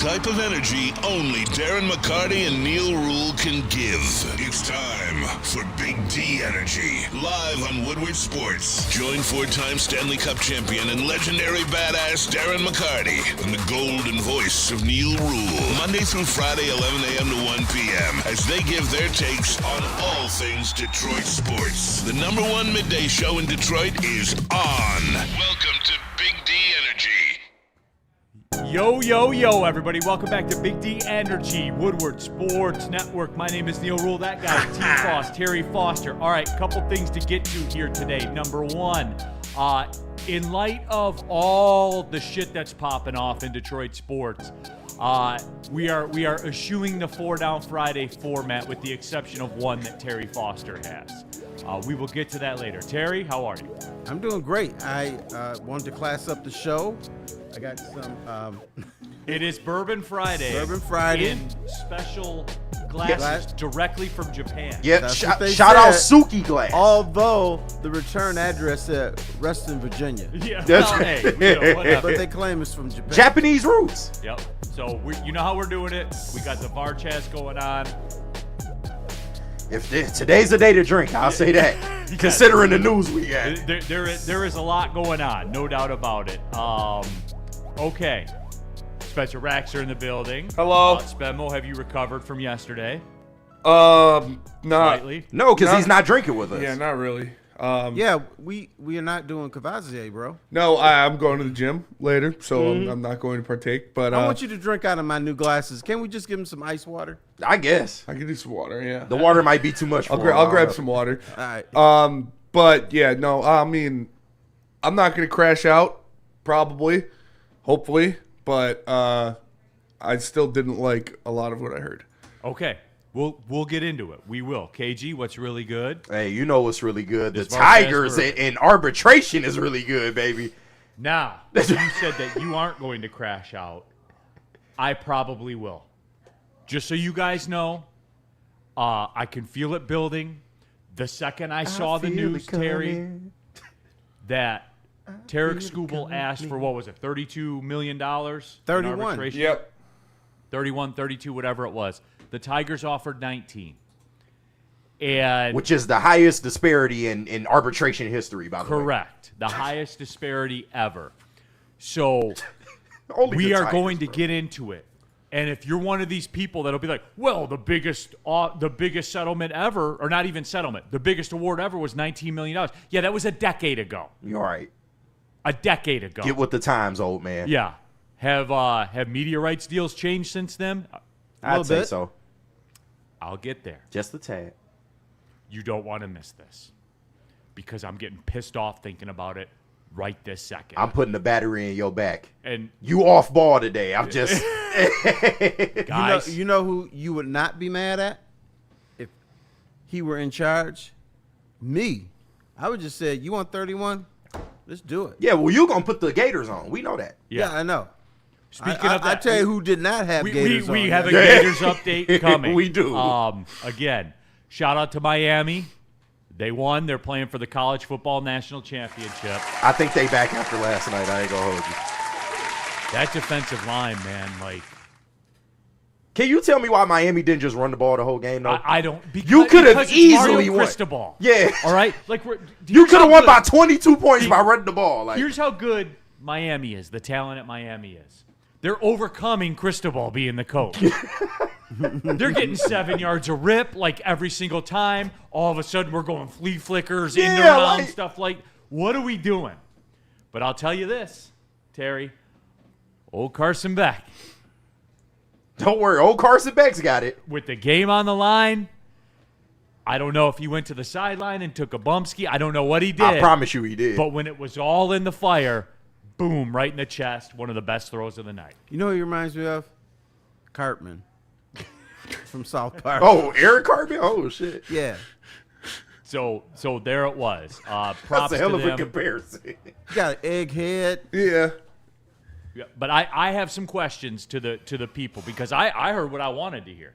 Type of energy only Darren McCarty and Neal Ruhl can give. It's time for Big D Energy, live on Woodward Sports. Join four-time Stanley Cup champion and legendary badass Darren McCarty and the golden voice of Neal Ruhl, Monday through Friday, 11 a.m. to 1 p.m., as they give their takes on all things Detroit sports. The number one midday show in Detroit is on. Welcome to Big D Energy. Yo, yo, yo, everybody. Welcome back to Big D Energy, Woodward Sports Network. My name is Neal Ruhl. That guy, T-Foss, Terry Foster. All right, couple things to get to here today. Number one, in light of all the shit that's popping off in Detroit sports, we are eschewing the 4-Down Friday format with the exception of one that Terry Foster has. We will get to that later. Terry, how are you? I'm doing great. I wanted to class up the show. I got some. It is Bourbon Friday. Bourbon Friday. In special glasses directly from Japan. Yep. Shout out Suki Glass. Although the return address said Reston, Virginia. Yeah. Well, hey, whatever. But they claim it's from Japan. Japanese roots. Yep. So you know how we're doing it. We got the Varchas going on. If today's the day to drink, I'll say that. Considering the news we got. There is a lot going on, no doubt about it. Okay. Spencer Raxer in the building. Hello. Spenmo, have you recovered from yesterday? Not Slightly? No, because he's not drinking with us. Yeah, not really. Yeah, we are not doing Cavassier, bro. No, I'm going to the gym later, so I'm not going to partake. But I want you to drink out of my new glasses. Can we just give him some ice water? I guess. I can do some water. Yeah, The water might be too much for him. I'll grab some water. All right. But yeah, no. I mean, I'm not going to crash out. Probably, hopefully, but I still didn't like a lot of what I heard. Okay. We'll get into it. We will. KG, what's really good? Hey, you know what's really good? The This Tigers Varchas in arbitration is really good, baby. Now, you said that you aren't going to crash out. I probably will. Just so you guys know, I can feel it building. The second I saw the news, Terry, that Tarik Skubal asked for, what was it, $32 million? 31. Arbitration? Yep. 31, 32, whatever it was. The Tigers offered 19. And Which is the highest disparity in arbitration history, by the way. correct. The highest disparity ever. So Only we the are Tigers, going to bro. get into it. And if you're one of these people that'll be like, well, the biggest settlement ever, or not even settlement, the biggest award ever was $19 million. Yeah, that was a decade ago. You're right. A decade ago. Get with the times, old man. Yeah. Have media rights deals changed since then? I'd say bit. so. I'll get there. Just a tad. You don't want to miss this because I'm getting pissed off thinking about it right this second. I'm putting the battery in your back. And You off ball today. I'm just. guys, You know who you would not be mad at if he were in charge? Me. I would just say, you want 31? Let's do it. Yeah, well, you going to put the Gators on. We know that. Yeah, I know. speaking I of that, tell you who did not have Gators on. we have a yesterday. Gators update coming. We do. Again, shout out to Miami. They won. They're playing for the College Football National Championship. I think they back after last night. I ain't going to hold you. That defensive line, man, like Can you tell me why Miami didn't just run the ball the whole game, though? I don't. Because, You could have because it's easily Mario won. Cristobal. Yeah. All right. Like You could have won by 22 points by running the ball. Like, Here's how good Miami is. The talent at Miami is. They're overcoming Cristobal being the coach. They're getting 7 yards a rip like every single time. All of a sudden, we're going flea flickers, in and around, like- stuff like. What are we doing? But I'll tell you this, Terry. Old Carson Beck, don't worry. Old Carson Beck's got it. with the game on the line, I don't know if he went to the sideline and took a bump ski. I don't know what he did. I promise you he did. But when it was all in the fire, boom, right in the chest. One of the best throws of the night. You know who he reminds me of? Cartman from South Park. Oh, Eric Cartman? Oh, shit. Yeah. So there it was. Props That's a hell to of them. a comparison. He got an egghead. Yeah. Yeah, but I have some questions to the people because I heard what I wanted to hear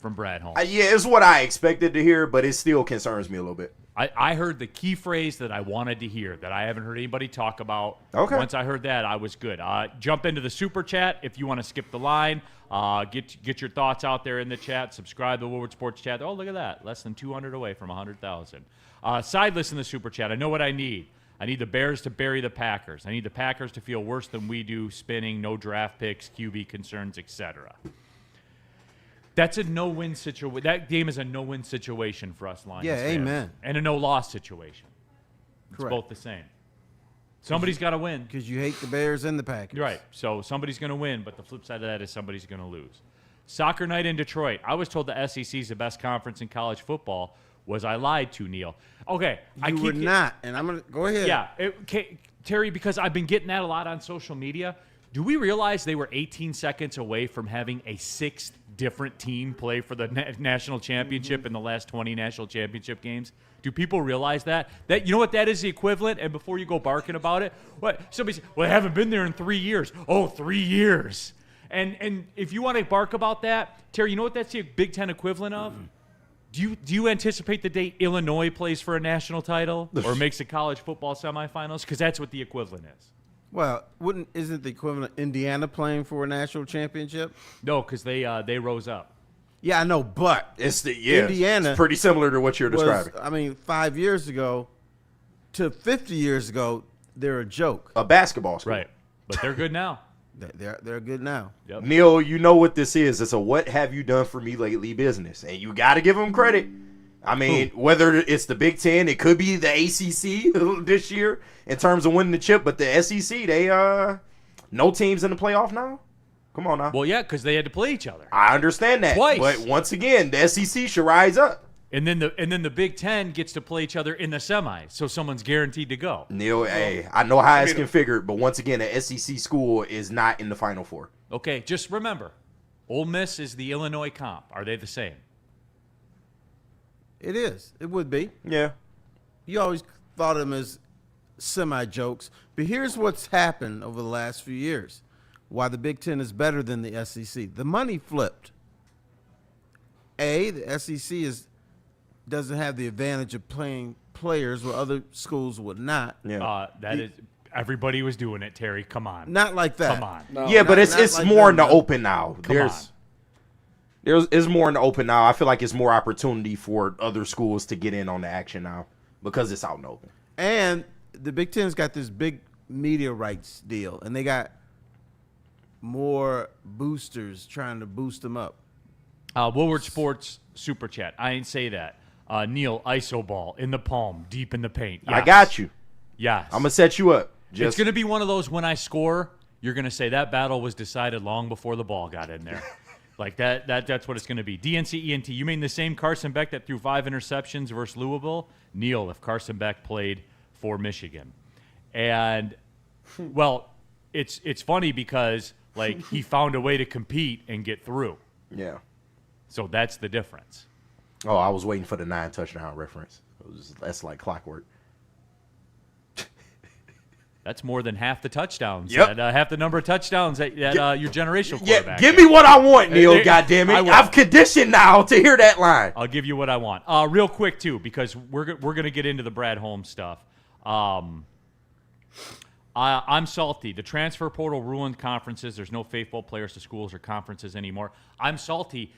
from Brad Holmes. Yeah, it's what I expected to hear, but it still concerns me a little bit. I heard the key phrase that I wanted to hear that I haven't heard anybody talk about. Okay. Once I heard that, I was good. Jump into the super chat if you want to skip the line. Get your thoughts out there in the chat. Subscribe to the Woodward Sports chat. Oh, look at that. Less than 200 away from 100,000. Sideless in the super chat. I know what I need. I need the Bears to bury the Packers. I need the Packers to feel worse than we do, spinning, no draft picks, QB concerns, etc. That's a no-win situation. That game is a no-win situation for us Lions fans. Amen. And a no-loss situation. It's Correct. both the same. Somebody's got to win. Because you hate the Bears and the Packers. Right. So somebody's going to win, but the flip side of that is somebody's going to lose. Soccer night in Detroit. I was told the SEC is the best conference in college football. Was I lied to, Neal? Okay. You were not, and I'm going to go ahead. Yeah. Terry, because I've been getting that a lot on social media, do we realize they were 18 seconds away from having a sixth different team play for the national championship in the last 20 national championship games? Do people realize that? You know what that is the equivalent? And before you go barking about it, what somebody said, well, I haven't been there in 3 years. Oh, 3 years. And if you want to bark about that, Terry, you know what that's the Big Ten equivalent of? Do you anticipate the day Illinois plays for a national title or makes the college football semifinals? Because that's what the equivalent is. Well, isn't the equivalent Indiana playing for a national championship? No, because they rose up. Yeah, I know, but Indiana. It's pretty similar to what you're describing. 5 years ago to 50 years ago, they're a joke. A basketball school. Right. But they're good now. They're good now. Yep. Neal, you know what this is. It's a what have you done for me lately business. And you got to give them credit. I mean, whether it's the Big Ten, it could be the ACC this year in terms of winning the chip. But the SEC, they no teams in the playoff now. Come on now. Well, yeah, because they had to play each other. I understand that. Twice. But once again, the SEC should rise up. And then the Big Ten gets to play each other in the semis, so someone's guaranteed to go. Neal, hey, I know how it's configured, but once again, the SEC school is not in the Final Four. Okay, just remember, Ole Miss is the Illinois comp. Are they the same? It is. It would be. Yeah. You always thought of them as semi-jokes. But here's what's happened over the last few years. Why the Big Ten is better than the SEC. The money flipped. The SEC doesn't have the advantage of playing players where other schools would not. Yeah. Everybody was doing it, Terry. Come on. Not like that. Come on. No. Yeah, but it's like more in that, the open now. Come on. There's more in the open now. I feel like it's more opportunity for other schools to get in on the action now because it's out in the open. And the Big Ten's got this big media rights deal, and they got more boosters trying to boost them up. Woodward Sports Super Chat. I ain't say that. Neal, iso ball in the palm, deep in the paint. Yes. I got you. Yes. I'm going to set you up. It's going to be one of those when I score, you're going to say that battle was decided long before the ball got in there. Like that's what it's going to be. DNC ENT, you mean the same Carson Beck that threw 5 interceptions versus Louisville? Neal, if Carson Beck played for Michigan. And, well, it's funny because, like, he found a way to compete and get through. Yeah. So that's the difference. Oh, I was waiting for the 9-touchdown reference. That's like clockwork. That's more than half the touchdowns. Yep. Half the number of touchdowns that your generational quarterback. Yeah, give me what I want, Neal, goddammit. I've conditioned now to hear that line. I'll give you what I want. Real quick, too, because we're going to get into the Brad Holmes stuff. I'm salty. The transfer portal ruined conferences. There's no faithful players to schools or conferences anymore. I'm salty.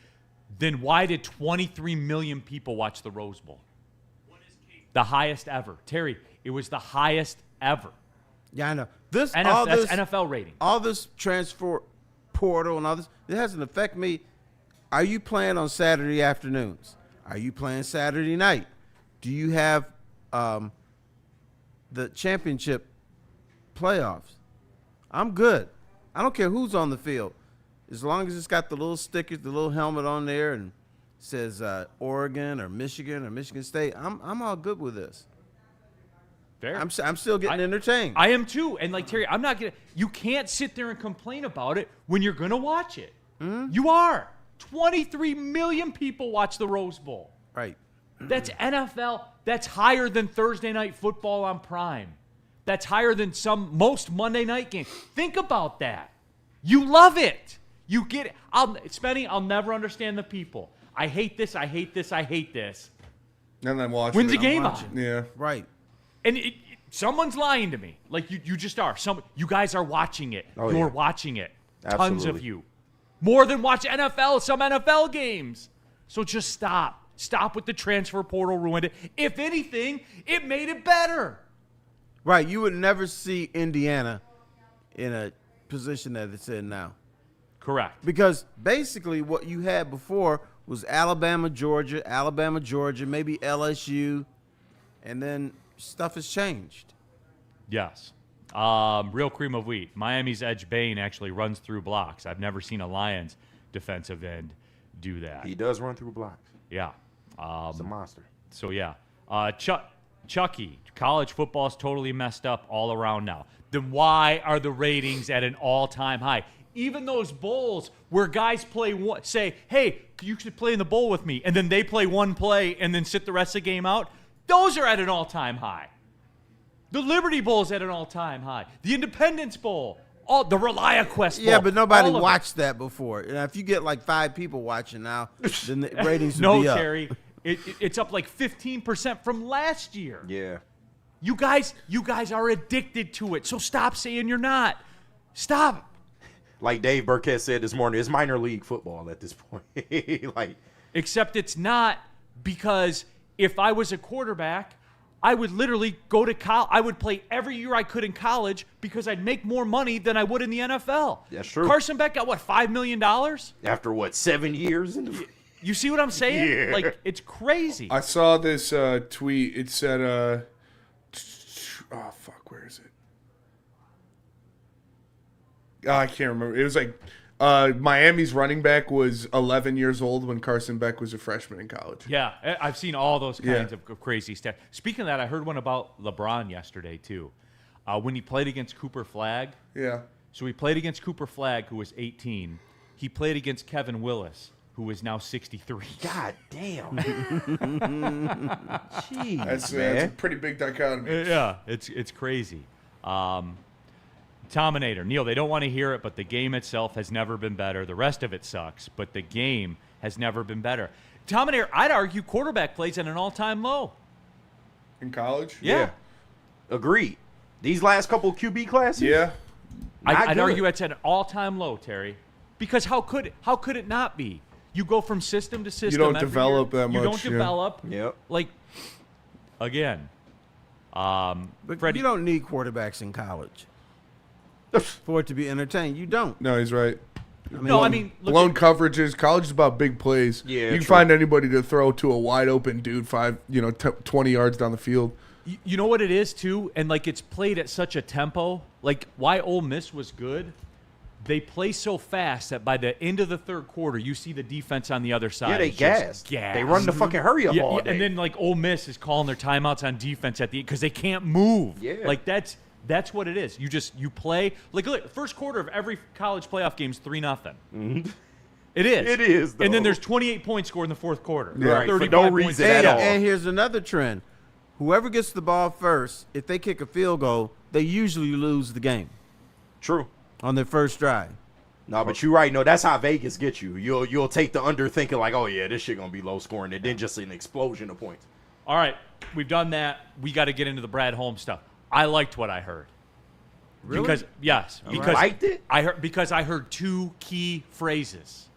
Then why did 23 million people watch the Rose Bowl? The highest ever. Terry, it was the highest ever. Yeah, I know. That's NFL rating. All this transfer portal and all this, it doesn't affect me. Are you playing on Saturday afternoons? Are you playing Saturday night? Do you have the championship playoffs? I'm good. I don't care who's on the field. As long as it's got the little stickers, the little helmet on there and says Oregon or Michigan State, I'm all good with this. Fair. I'm still getting entertained. I am too. And like Terry, you can't sit there and complain about it when you're going to watch it. Mm-hmm. You are. 23 million people watch the Rose Bowl. Right. That's NFL. That's higher than Thursday Night Football on Prime. That's higher than most Monday night games. Think about that. You love it. You get it. Spenny, I'll never understand the people. I hate this, I hate this, I hate this. And then watch. Wins it. the game on. Yeah. Right. And someone's lying to me. Like, you just are. You guys are watching it. Oh, You're yeah. watching it. Tons of Absolutely. you. More than watch some NFL games. So just stop. Stop with the transfer portal ruined it. If anything, it made it better. Right. You would never see Indiana in a position that it's in now. Correct. Because basically what you had before was Alabama, Georgia, maybe LSU, and then stuff has changed. Yes. Real cream of wheat. Miami's Edge Bain actually runs through blocks. I've never seen a Lions defensive end do that. He does run through blocks. Yeah. He's a monster. So, yeah. Chucky, college football is totally messed up all around now. Then why are the ratings at an all-time high? Even those bowls where guys say, hey, you should play in the bowl with me, and then they play one play and then sit the rest of the game out, those are at an all-time high. The Liberty Bowl is at an all-time high. The Independence Bowl, the ReliaQuest Bowl. Yeah, but nobody all of it. watched that before. And if you get like 5 people watching now, then the ratings would No, be up. Terry. It's up like 15% from last year. Yeah. You guys are addicted to it, so stop saying you're not. Stop. Like Dave Burkett said this morning, it's minor league football at this point. Except it's not, because if I was a quarterback, I would literally go to college. I would play every year I could in college because I'd make more money than I would in the NFL. That's true. Carson Beck got, what, $5 million? After what, 7 years? You see what I'm saying? Yeah. Like, it's crazy. I saw this tweet. It said, oh, fuck, where is it? I can't remember. It was like Miami's running back was 11 years old when Carson Beck was a freshman in college. Yeah, I've seen all those kinds Yeah. of crazy stats. Speaking of that, I heard one about LeBron yesterday, too. When he played against Cooper Flagg. Yeah. So he played against Cooper Flagg, who was 18. He played against Kevin Willis, who is now 63. God damn. Jeez, That's man. a pretty big dichotomy. Yeah, it's crazy. Tominator, Neal, they don't want to hear it, but the game itself has never been better. The rest of it sucks, but the game has never been better. Tominator, I'd argue quarterback plays at an all-time low. In college? Yeah. Agreed. These last couple QB classes? Yeah. I'd good. argue it's at an all-time low, Terry. Because how could it not be? You go from system to system. don't every develop year. that You much, don't yeah. develop. Yep. Like, again. But Freddie, you don't need quarterbacks in college for it to be entertained. You don't. No, he's right. look Blown at- coverages. College is about big plays. Yeah, you can true. find anybody to throw to a wide open dude 20 yards down the field. You know what it is, too? And, like, it's played at such a tempo. Like, why Ole Miss was good, they play so fast that by the end of the third quarter, you see the defense on the other side. Yeah, they is just gas. gassed. They run the fucking hurry up all day. And then, like, Ole Miss is calling their timeouts on defense at the end because they can't move. Yeah. Like, that's what it is. You play. Like, look, the first quarter of every college playoff game is 3-0. Mm-hmm. It is. It is, And then though. there's 28 points scored in the fourth quarter. Yeah. Right, for 35 no points reason in at the all. second. And here's another trend. Whoever gets the ball first, if they kick a field goal, they usually lose the game True. on their first drive. No, but you're right. No, that's how Vegas gets you. You'll take the under thinking like, oh, yeah, this shit going to be low scoring. And then just an explosion of points. All right, we've done that. We got to get into the Brad Holmes stuff. I liked what I heard. Really? Because liked it? I heard two key phrases.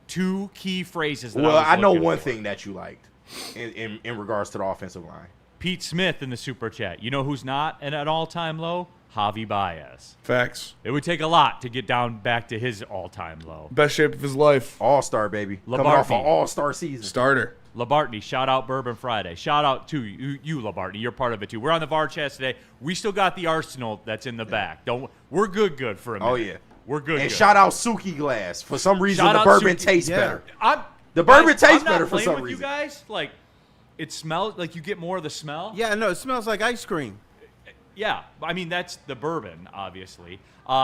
Two key phrases. That Well, I I know looking one for. thing that you liked in regards to the offensive line. Pete Smith in the super chat. You know who's not at an all-time low? Javi Baez. Facts. It would take a lot to get down back to his all-time low. Best shape of his life. All-star, baby. Coming off an all-star season. Starter. Labartney, shout out Bourbon Friday. Shout out to you, Labartney. You're part of it too. We're on the VAR chat today. We still got the arsenal that's in the back. We're good for a minute. Oh, yeah. We're good. And good. shout out Suki Glass. For some reason, Shout the out bourbon Suki. tastes Yeah. better. The bourbon tastes I'm not better for playing some with reason. You guys, like, it smells like you get more of the smell. Yeah, no, it smells like ice cream. Yeah, I mean that's the bourbon, obviously.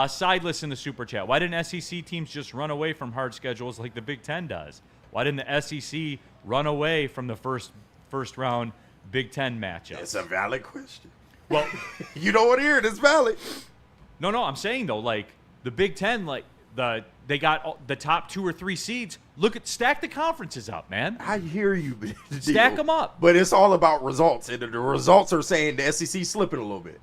Sideless in the super chat. Why didn't SEC teams just run away from hard schedules like the Big Ten does? Why didn't the SEC run away from the first round Big Ten matchups? It's a valid question. Well, You don't want to hear it. It's valid. no, I'm saying though, like the Big Ten, like the They got the top 2 or 3 seeds. Stack the conferences up, man. I hear you. Stack them up. But it's all about results, and the results are saying the SEC slipping a little bit.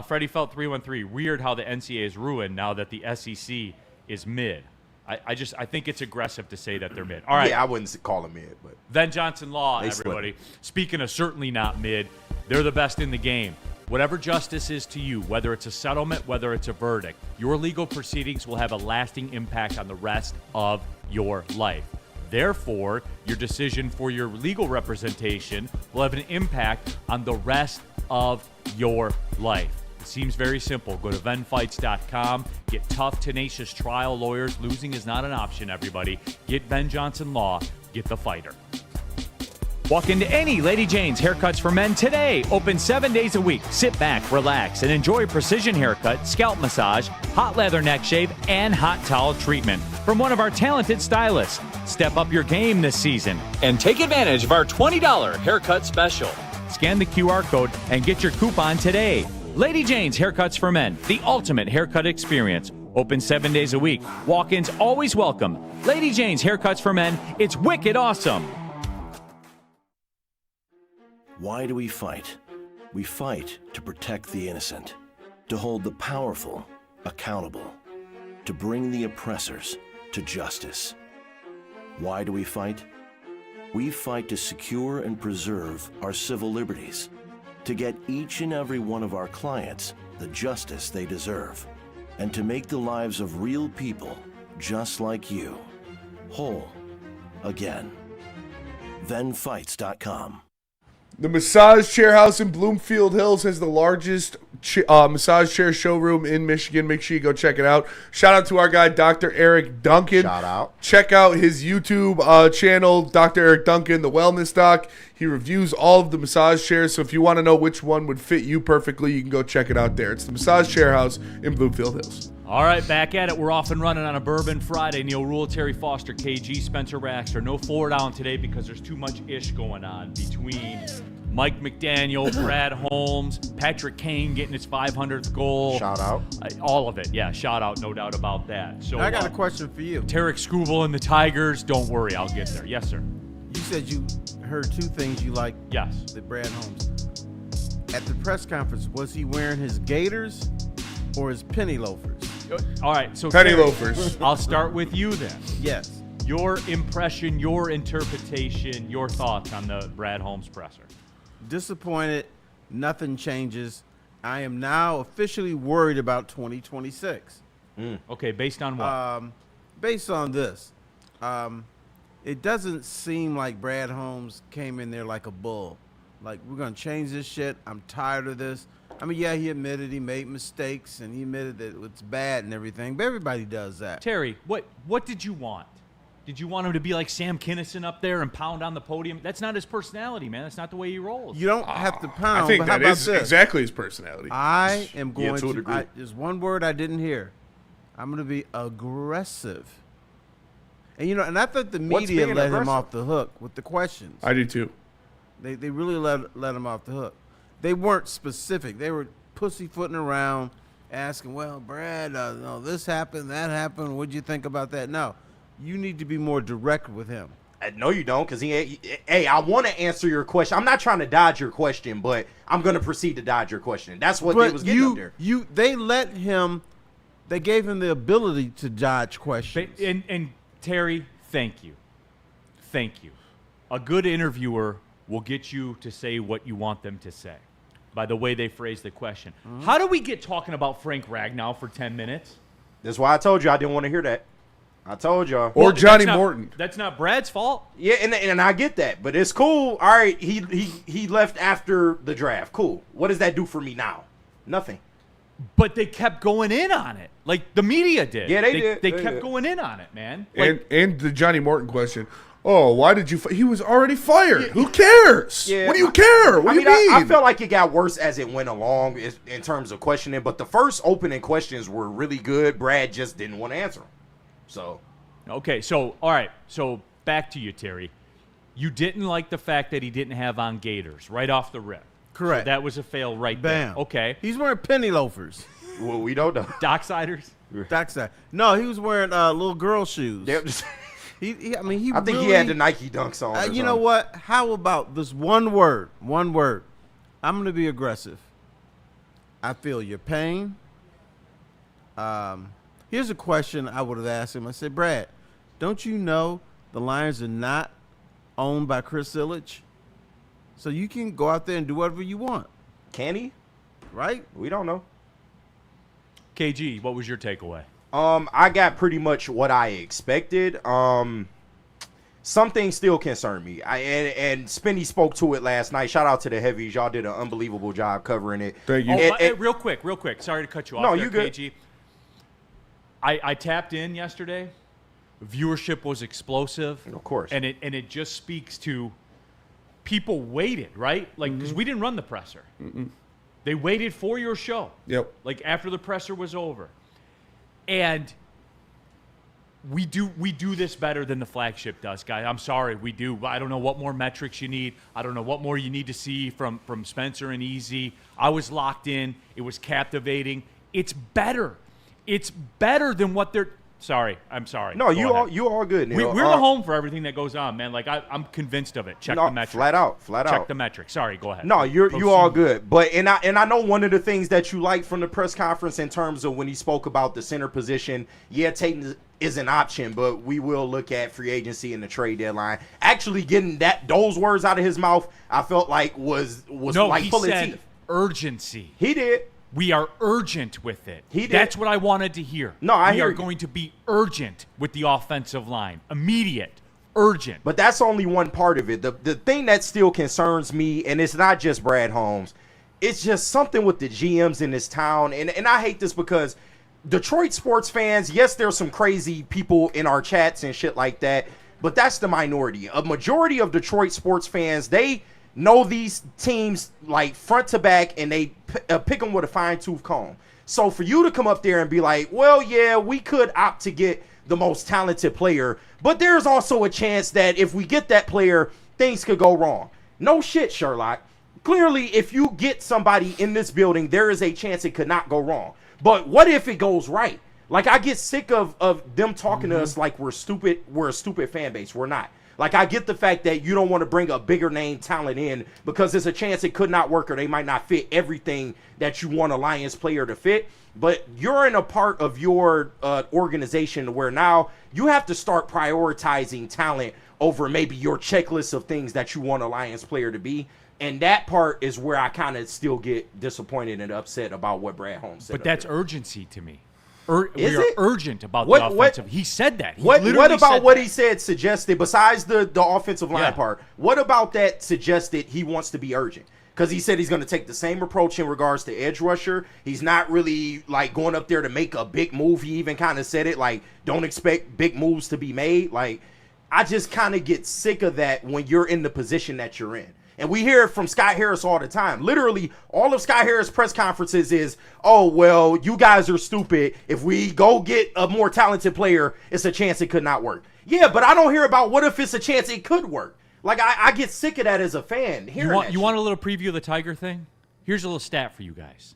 Freddie Felt 313. Weird how the NCAA is ruined now that the SEC is mid. I think it's aggressive to say that they're mid. All right. Yeah, I wouldn't call them mid, but Then Johnson Law, They everybody. Speaking of certainly not mid, they're the best in the game. Whatever justice is to you, whether it's a settlement, whether it's a verdict, your legal proceedings will have a lasting impact on the rest of your life. Therefore, your decision for your legal representation will have an impact on the rest of your life. It seems very simple. Go to venfights.com. Get tough, tenacious trial lawyers. Losing is not an option, everybody. Get Ben Johnson Law. Get the fighter. Walk into any Lady Jane's Haircuts for Men today. Open 7 days a week. Sit back, relax, and enjoy precision haircut, scalp massage, hot leather neck shave, and hot towel treatment from one of our talented stylists. Step up your game this season and take advantage of our $20 haircut special. Scan the QR code and get your coupon today. Lady Jane's Haircuts for Men, the ultimate haircut experience. Open 7 days a week. Walk-ins always welcome. Lady Jane's Haircuts for Men. It's wicked awesome. Why do we fight? We fight to protect the innocent, to hold the powerful accountable, to bring the oppressors to justice. Why do we fight? We fight to secure and preserve our civil liberties, to get each and every one of our clients the justice they deserve, and to make the lives of real people just like you whole again. ThenFights.com. The Massage Chair House in Bloomfield Hills has the largest massage chair showroom in Michigan. Make sure you go check it out. Shout out to our guy, Dr. Eric Duncan. Shout out. Check out his YouTube channel, Dr. Eric Duncan, the Wellness Doc. He reviews all of the massage chairs, so if you want to know which one would fit you perfectly, you can go check it out there. It's the Massage Chair House in Bloomfield Hills. All right, back at it. We're off and running on a Bourbon Friday. Neal Ruhl, Terry Foster, KG, Spencer Raxter. No 4 down today because there's too much ish going on between Mike McDaniel, Brad Holmes, Patrick Kane getting his 500th goal. Shout out. All of it. Yeah, shout out, no doubt about that. So I got a question for you. Tarik Skubal and the Tigers. Don't worry, I'll get there. Yes, sir. You said you heard 2 things you like. Yes. The Brad Holmes. At the press conference, was he wearing his gaiters or his penny loafers? All right, so Penny Terry, loafers. I'll start with you then. Yes. Your impression, your interpretation, your thoughts on the Brad Holmes presser. Disappointed. Nothing changes. I am now officially worried about 2026. Okay, based on what? Based on this, it doesn't seem like Brad Holmes came in there like a bull. Like, we're going to change this shit. I'm tired of this. I mean, yeah, he admitted he made mistakes, and he admitted that it's bad and everything, but everybody does that. Terry, what did you want? Did you want him to be like Sam Kinison up there and pound on the podium? That's not his personality, man. That's not the way he rolls. You don't have to pound, I think but how that about is this? exactly his personality. I am going to a degree. there's one word I didn't hear. I'm going to be aggressive. And, and I thought the What's media being let him aggressive? off the hook with the questions. I do too. They really let him off the hook. They weren't specific. They were pussyfooting around, asking, well, Brad, no, this happened, that happened. What'd you think about that? No, you need to be more direct with him. No, you don't, because hey, I want to answer your question. I'm not trying to dodge your question, but I'm going to proceed to dodge your question. That's what they was getting up there. They gave him the ability to dodge questions. And Terry, thank you. Thank you. A good interviewer will get you to say what you want them to say by the way they phrase the question. How do we get talking about Frank Ragnow for 10 minutes? That's why I told you I didn't want to hear that. I told y'all. Or Johnny that's not- Morton. That's not Brad's fault. Yeah, and I get that, but it's cool. All right, he left after the draft. Cool. What does that do for me now? Nothing. But they kept going in on it, like the media did. Yeah, they did. They They kept did. going in on it, man. Like, And the Johnny Morton question. Oh, why did you? He was already fired. Who cares? Yeah, What do you care? What do you mean? I felt like it got worse as it went along in terms of questioning, but the first opening questions were really good. Brad just didn't want to answer them. So, okay, so all right, so back to you, Terry. You didn't like the fact that he didn't have on gaiters right off the rip. Correct. So that was a fail right Bam. there. Okay. He's wearing penny loafers. well, we don't know. Docksiders? Doc said, no, he was wearing little girl shoes. Yep. I mean, I think he had the Nike Dunks on. or You know something. what? How about this one word? One word. I'm going to be aggressive. I feel your pain. Here's a question I would have asked him. I said, Brad, don't you know the Lions are not owned by Chris Ilitch? So you can go out there and do whatever you want, Can he? right? We don't know. KG, what was your takeaway? I got pretty much what I expected. Some things still concern me. And Spinny spoke to it last night. Shout out to the Heavies. Y'all did an unbelievable job covering it. Thank you. Oh, real quick. Sorry to cut you off. No, there, you good. KG. I tapped in yesterday. Viewership was explosive. Of course. And it just speaks to people waited, right? Like, because we didn't run the presser. They waited for your show. Yep. Like after the presser was over. And we do this better than the flagship does, guys. I'm sorry, we do. I don't know what more metrics you need. I don't know what more you need to see from Spencer and Easy. I was locked in. It was captivating. It's better. It's better than what they're. Sorry, I'm sorry. No, you all good, Neal. We're the home for everything that goes on, man. Like I'm convinced of it. Check the metrics. Flat out. Check the metrics. Sorry, go ahead. No, you Proceed. all good. But and I know one of the things that you liked from the press conference in terms of when he spoke about the center position, yeah, Tatum is an option, but we will look at free agency and the trade deadline. Actually getting those words out of his mouth, I felt like was like he pulling said teeth. urgency. He did. We are urgent with it. He did. That's what I wanted to hear. No, I we hear are you. going to be urgent with the offensive line. Immediate. Urgent. But that's only one part of it. The thing that still concerns me, and it's not just Brad Holmes, it's just something with the GMs in this town. And I hate this because Detroit sports fans, yes, there's some crazy people in our chats and shit like that, but that's the minority. A majority of Detroit sports fans, they know these teams like front to back, and they pick them with a fine-tooth comb. So for you to come up there and be like, well, yeah, we could opt to get the most talented player, but there's also a chance that if we get that player, things could go wrong. No shit, Sherlock. Clearly, if you get somebody in this building, there is a chance it could not go wrong. But what if it goes right? Like, I get sick of them talking to us like we're stupid. We're a stupid fan base. We're not. Like, I get the fact that you don't want to bring a bigger name talent in because there's a chance it could not work or they might not fit everything that you want a Lions player to fit. But you're in a part of your organization where now you have to start prioritizing talent over maybe your checklist of things that you want a Lions player to be. And that part is where I kind of still get disappointed and upset about what Brad Holmes said. But that's urgency to me. Is we are it? urgent about What- the offensive. He said that. He What literally about said what that. he said suggested, besides the offensive line Yeah. part, what about that suggested he wants to be urgent? Because he said he's going to take the same approach in regards to edge rusher. He's not really like going up there to make a big move. He even kind of said it like, don't expect big moves to be made. Like, I just kind of get sick of that when you're in the position that you're in. And we hear it from Scott Harris all the time. Literally, all of Scott Harris' press conferences is, oh, well, you guys are stupid. If we go get a more talented player, it's a chance it could not work. Yeah, but I don't hear about what if it's a chance it could work. Like, I get sick of that as a fan. You want a little preview of the Tiger thing? Here's a little stat for you guys.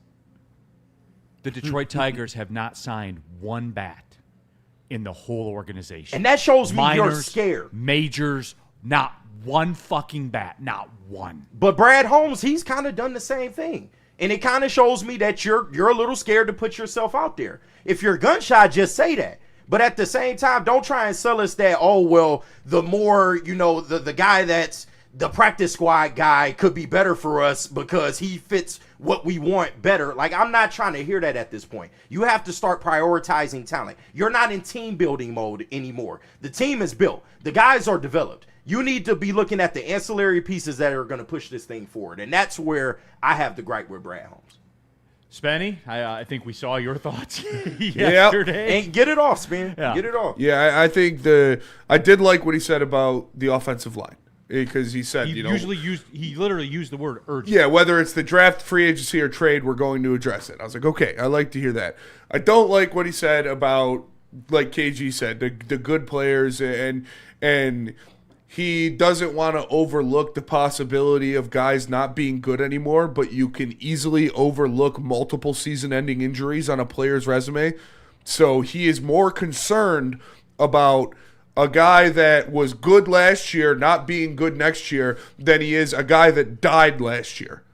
The Detroit Tigers have not signed one bat in the whole organization. And that shows me you're Minors, scared. Majors, not one fucking bat. Not one. But Brad Holmes, he's kind of done the same thing. And it kind of shows me that you're a little scared to put yourself out there. If you're gun shy, just say that. But at the same time, don't try and sell us that, oh, well, the more, the guy that's the practice squad guy could be better for us because he fits what we want better. Like, I'm not trying to hear that at this point. You have to start prioritizing talent. You're not in team building mode anymore. The team is built. The guys are developed. You need to be looking at the ancillary pieces that are going to push this thing forward. And that's where I have the gripe with Brad Holmes. Spenny, I think we saw your thoughts yesterday. And get it off, man. Yeah. Get it off. Yeah, I think I did like what he said about the offensive line because he said, He literally used the word urgent. yeah, whether it's the draft, free agency, or trade, we're going to address it. I was like, okay, I like to hear that. I don't like what he said about, like KG said, the good players and he doesn't want to overlook the possibility of guys not being good anymore, but you can easily overlook multiple season-ending injuries on a player's resume. So he is more concerned about a guy that was good last year not being good next year than he is a guy that died last year.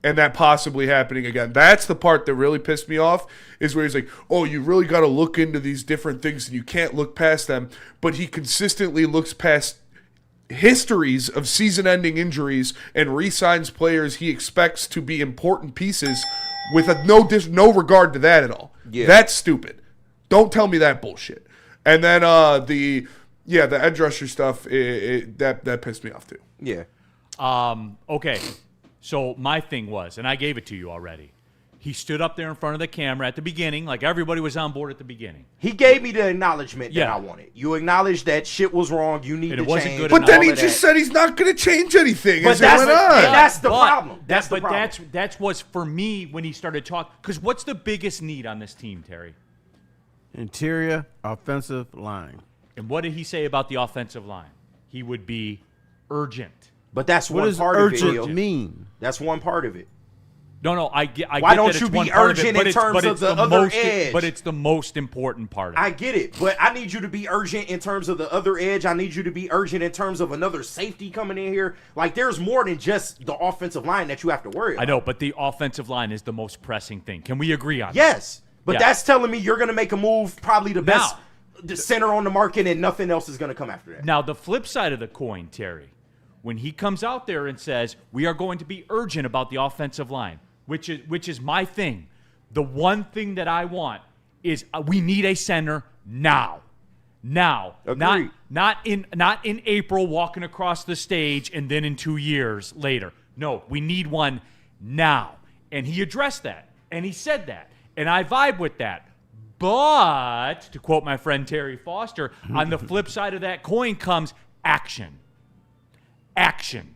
And that possibly happening again. That's the part that really pissed me off, is where he's like, oh, you really got to look into these different things and you can't look past them. But he consistently looks past histories of season-ending injuries and re-signs players he expects to be important pieces with no regard to that at all. Yeah. That's stupid. Don't tell me that bullshit. And then the edge rusher stuff, that pissed me off too. Yeah. Okay. So my thing was, and I gave it to you already, he stood up there in front of the camera at the beginning, like everybody was on board at the beginning. He gave me the acknowledgement that Yeah. I wanted. You acknowledged that shit was wrong. You need And to it wasn't change. good But enough. then he all of just that. said he's not going to change anything But as it went on. that's the problem. That's the but problem. that's what's for me when he started talking. Because what's the biggest need on this team, Terry? Interior offensive line. And what did he say about the offensive line? He would be urgent. But that's What one does part of it. urgent Neal. mean? That's one part of it. No, I get. Why get don't that you it's be one part of it, urgent but in it's- terms but of it's the other most, edge? But it's the most important part of it. I get it, but I need you to be urgent in terms of the other edge. I need you to be urgent in terms of another safety coming in here. Like, there's more than just the offensive line that you have to worry about. I know, but the offensive line is the most pressing thing. Can we agree on that? Yes, but Yeah. that's telling me you're going to make a move, probably the best Now- the center on the market, and nothing else is going to come after that. Now, the flip side of the coin, Terry, when he comes out there and says, we are going to be urgent about the offensive line, which is my thing. The one thing that I want is we need a center now. Now. Agreed. Not in April walking across the stage and then in 2 years later. No, we need one now. And he addressed that. And he said that. And I vibe with that. But, to quote my friend Terry Foster, on the flip side of that coin comes action. Action.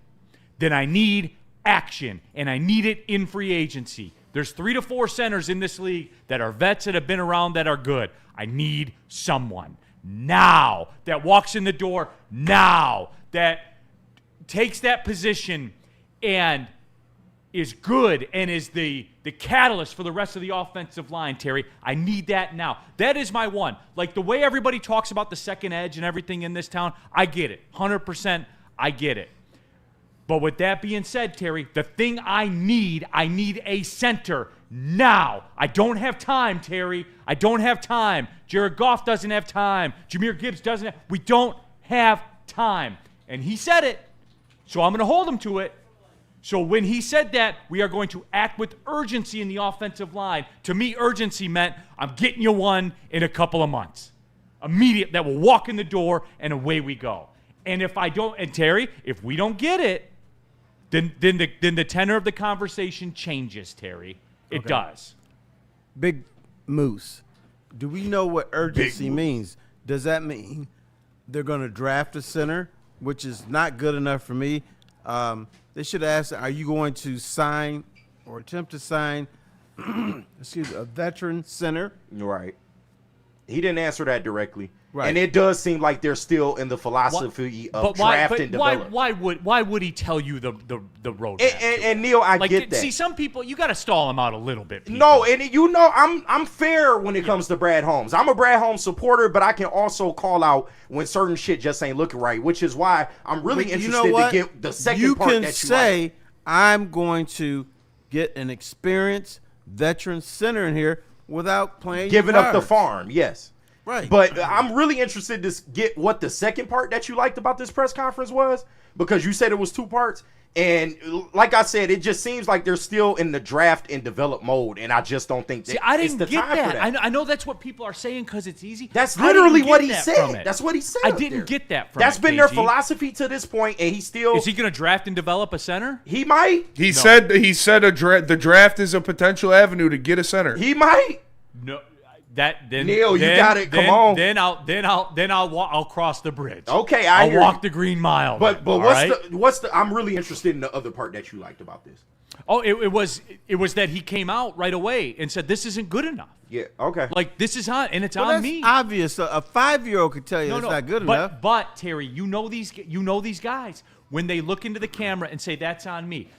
Then I need action, and I need it in free agency. There's 3 to 4 centers in this league that are vets that have been around that are good. I need someone now that walks in the door now, that takes that position and is good and is the catalyst for the rest of the offensive line, Terry. I need that now. That is my one. Like, the way everybody talks about the second edge and everything in this town, I get it. 100%, I get it. But with that being said, Terry, the thing I need a center now. I don't have time, Terry. I don't have time. Jared Goff doesn't have time. Jahmyr Gibbs doesn't have. We don't have time. And he said it, so I'm going to hold him to it. So when he said that, we are going to act with urgency in the offensive line. To me, urgency meant I'm getting you one in a couple of months. Immediate, that will walk in the door, and away we go. And if I don't, and Terry, if we don't get it, then the tenor of the conversation changes, Terry. It does. Big Moose. Do we know what urgency means? Does that mean they're going to draft a center, which is not good enough for me? They should ask, are you going to sign or attempt to sign a veteran center? Right. He didn't answer that directly. Right. And it does seem like they're still in the philosophy of draft and develop. Why would he tell you the roadmap? And Neal, I get that. See, some people, you got to stall him out a little bit. People. No, and you know, I'm fair when it comes to Brad Holmes. I'm a Brad Holmes supporter, but I can also call out when certain shit just ain't looking right, which is why I'm really But interested you know what? to get the second you part can that you say, like. I'm going to get an experienced veteran center in here without playing Giving up the cards. farm, yes. Right. But I'm really interested to get what the second part that you liked about this press conference was, because you said it was 2 parts. And like I said, it just seems like they're still in the draft and develop mode, and I just don't think that See, I it's didn't the get time that. for that. I know that's what people are saying because it's easy. That's I didn't literally get what he that said. from it. That's what he said. I up didn't there. get that from That's it, been their KG. philosophy to this point, and he still Is he going to draft and develop a center? he might He said the draft is a potential avenue to get a center. he might. No. That then Neal, you then- got it. Come then- on. Then I'll cross the bridge. Okay, I'll hear walk you. the green mile. But all what's right? what's the I'm really interested in the other part that you liked about this. Oh, it was that he came out right away and said this isn't good enough. Yeah, okay. Like this is on, and it's Well, on that's me. obvious. A 5-year-old could tell you it's not good enough. But Terry, you know these guys when they look into the camera and say that's on me.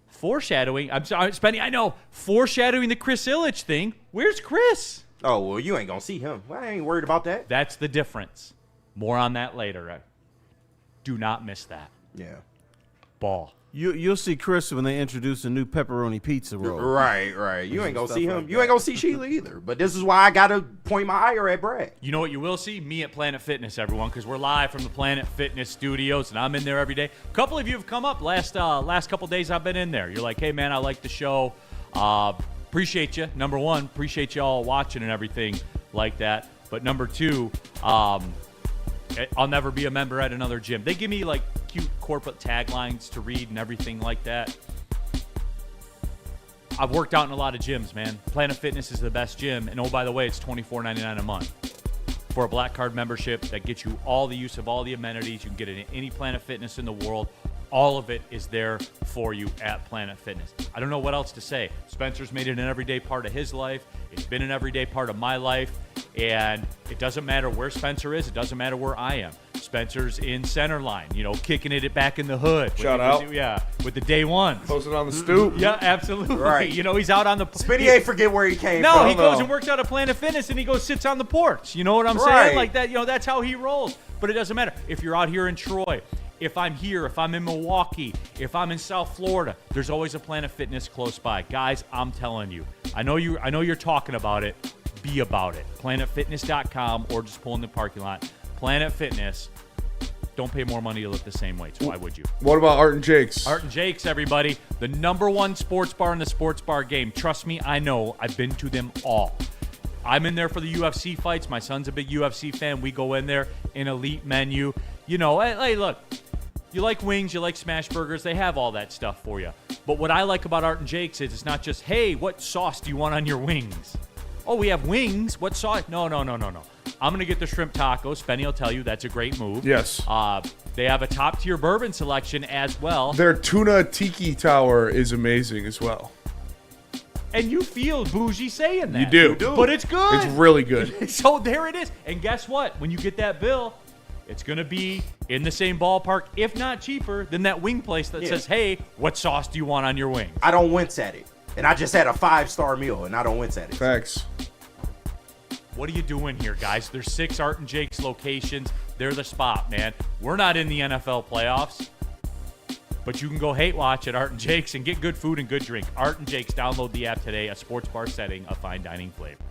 Foreshadowing. I'm sorry, Spenny. I know foreshadowing the Chris Ilitch thing. Where's Chris? Oh, well, you ain't going to see him. Well, I ain't worried about that. That's the difference. More on that later. Do not miss that. Yeah. Ball. You'll see Chris when they introduce a new pepperoni pizza roll. Right. You ain't going to see him. like You ain't going to see Sheila either. But this is why I got to point my ire at Brad. You know what you will see? Me at Planet Fitness, everyone, because we're live from the Planet Fitness studios, and I'm in there every day. A couple of you have come up last couple days I've been in there. You're like, hey, man, I like the show. Appreciate you. Number one, appreciate you all watching and everything like that. But number two, I'll never be a member at another gym. They give me, like, cute corporate taglines to read and everything like that. I've worked out in a lot of gyms, man. Planet Fitness is the best gym. And, oh, by the way, it's $24.99 a month for a Black Card membership that gets you all the use of all the amenities. You can get it at any Planet Fitness in the world. All of it is there for you at Planet Fitness. I don't know what else to say. Spencer's made it an everyday part of his life. It's been an everyday part of my life. And it doesn't matter where Spencer is. It doesn't matter where I am. Spencer's in center line, kicking it back in the hood. Shout out. With the day one. Posted on the stoop. Yeah, absolutely. Right. He's out on the... Spinny ain't forget where he came No, from. he goes and works out at Planet Fitness, and he goes sits on the porch. You know what I'm saying? Right. Like that, that's how he rolls. But it doesn't matter. If you're out here in Troy, if I'm here, if I'm in Milwaukee, if I'm in South Florida, there's always a Planet Fitness close by. Guys, I'm telling you. I know you're talking about it. Be about it. PlanetFitness.com or just pull in the parking lot. Planet Fitness. Don't pay more money to look the same weight, so why would you? What about Art and Jake's? Art and Jake's, everybody. The number one sports bar in the sports bar game. Trust me, I know. I've been to them all. I'm in there for the UFC fights. My son's a big UFC fan. We go in there, an elite menu. Hey, look. You like wings, you like smash burgers, they have all that stuff for you. But what I like about Art and Jake's is it's not just, hey, what sauce do you want on your wings? Oh, we have wings. What sauce? No. I'm going to get the shrimp tacos. Spenny will tell you that's a great move. Yes. They have a top-tier bourbon selection as well. Their tuna tiki tower is amazing as well. And you feel bougie saying that. You do. But it's good. It's really good. So there it is. And guess what? When you get that bill, it's going to be in the same ballpark, if not cheaper, than that wing place that says, hey, what sauce do you want on your wings? I don't wince at it. And I just had a 5-star meal, and I don't wince at it. Facts. What are you doing here, guys? There's 6 Art and Jake's locations. They're the spot, man. We're not in the NFL playoffs, but you can go hate watch at Art and Jake's and get good food and good drink. Art and Jake's, download the app today. A sports bar setting, a fine dining flavor.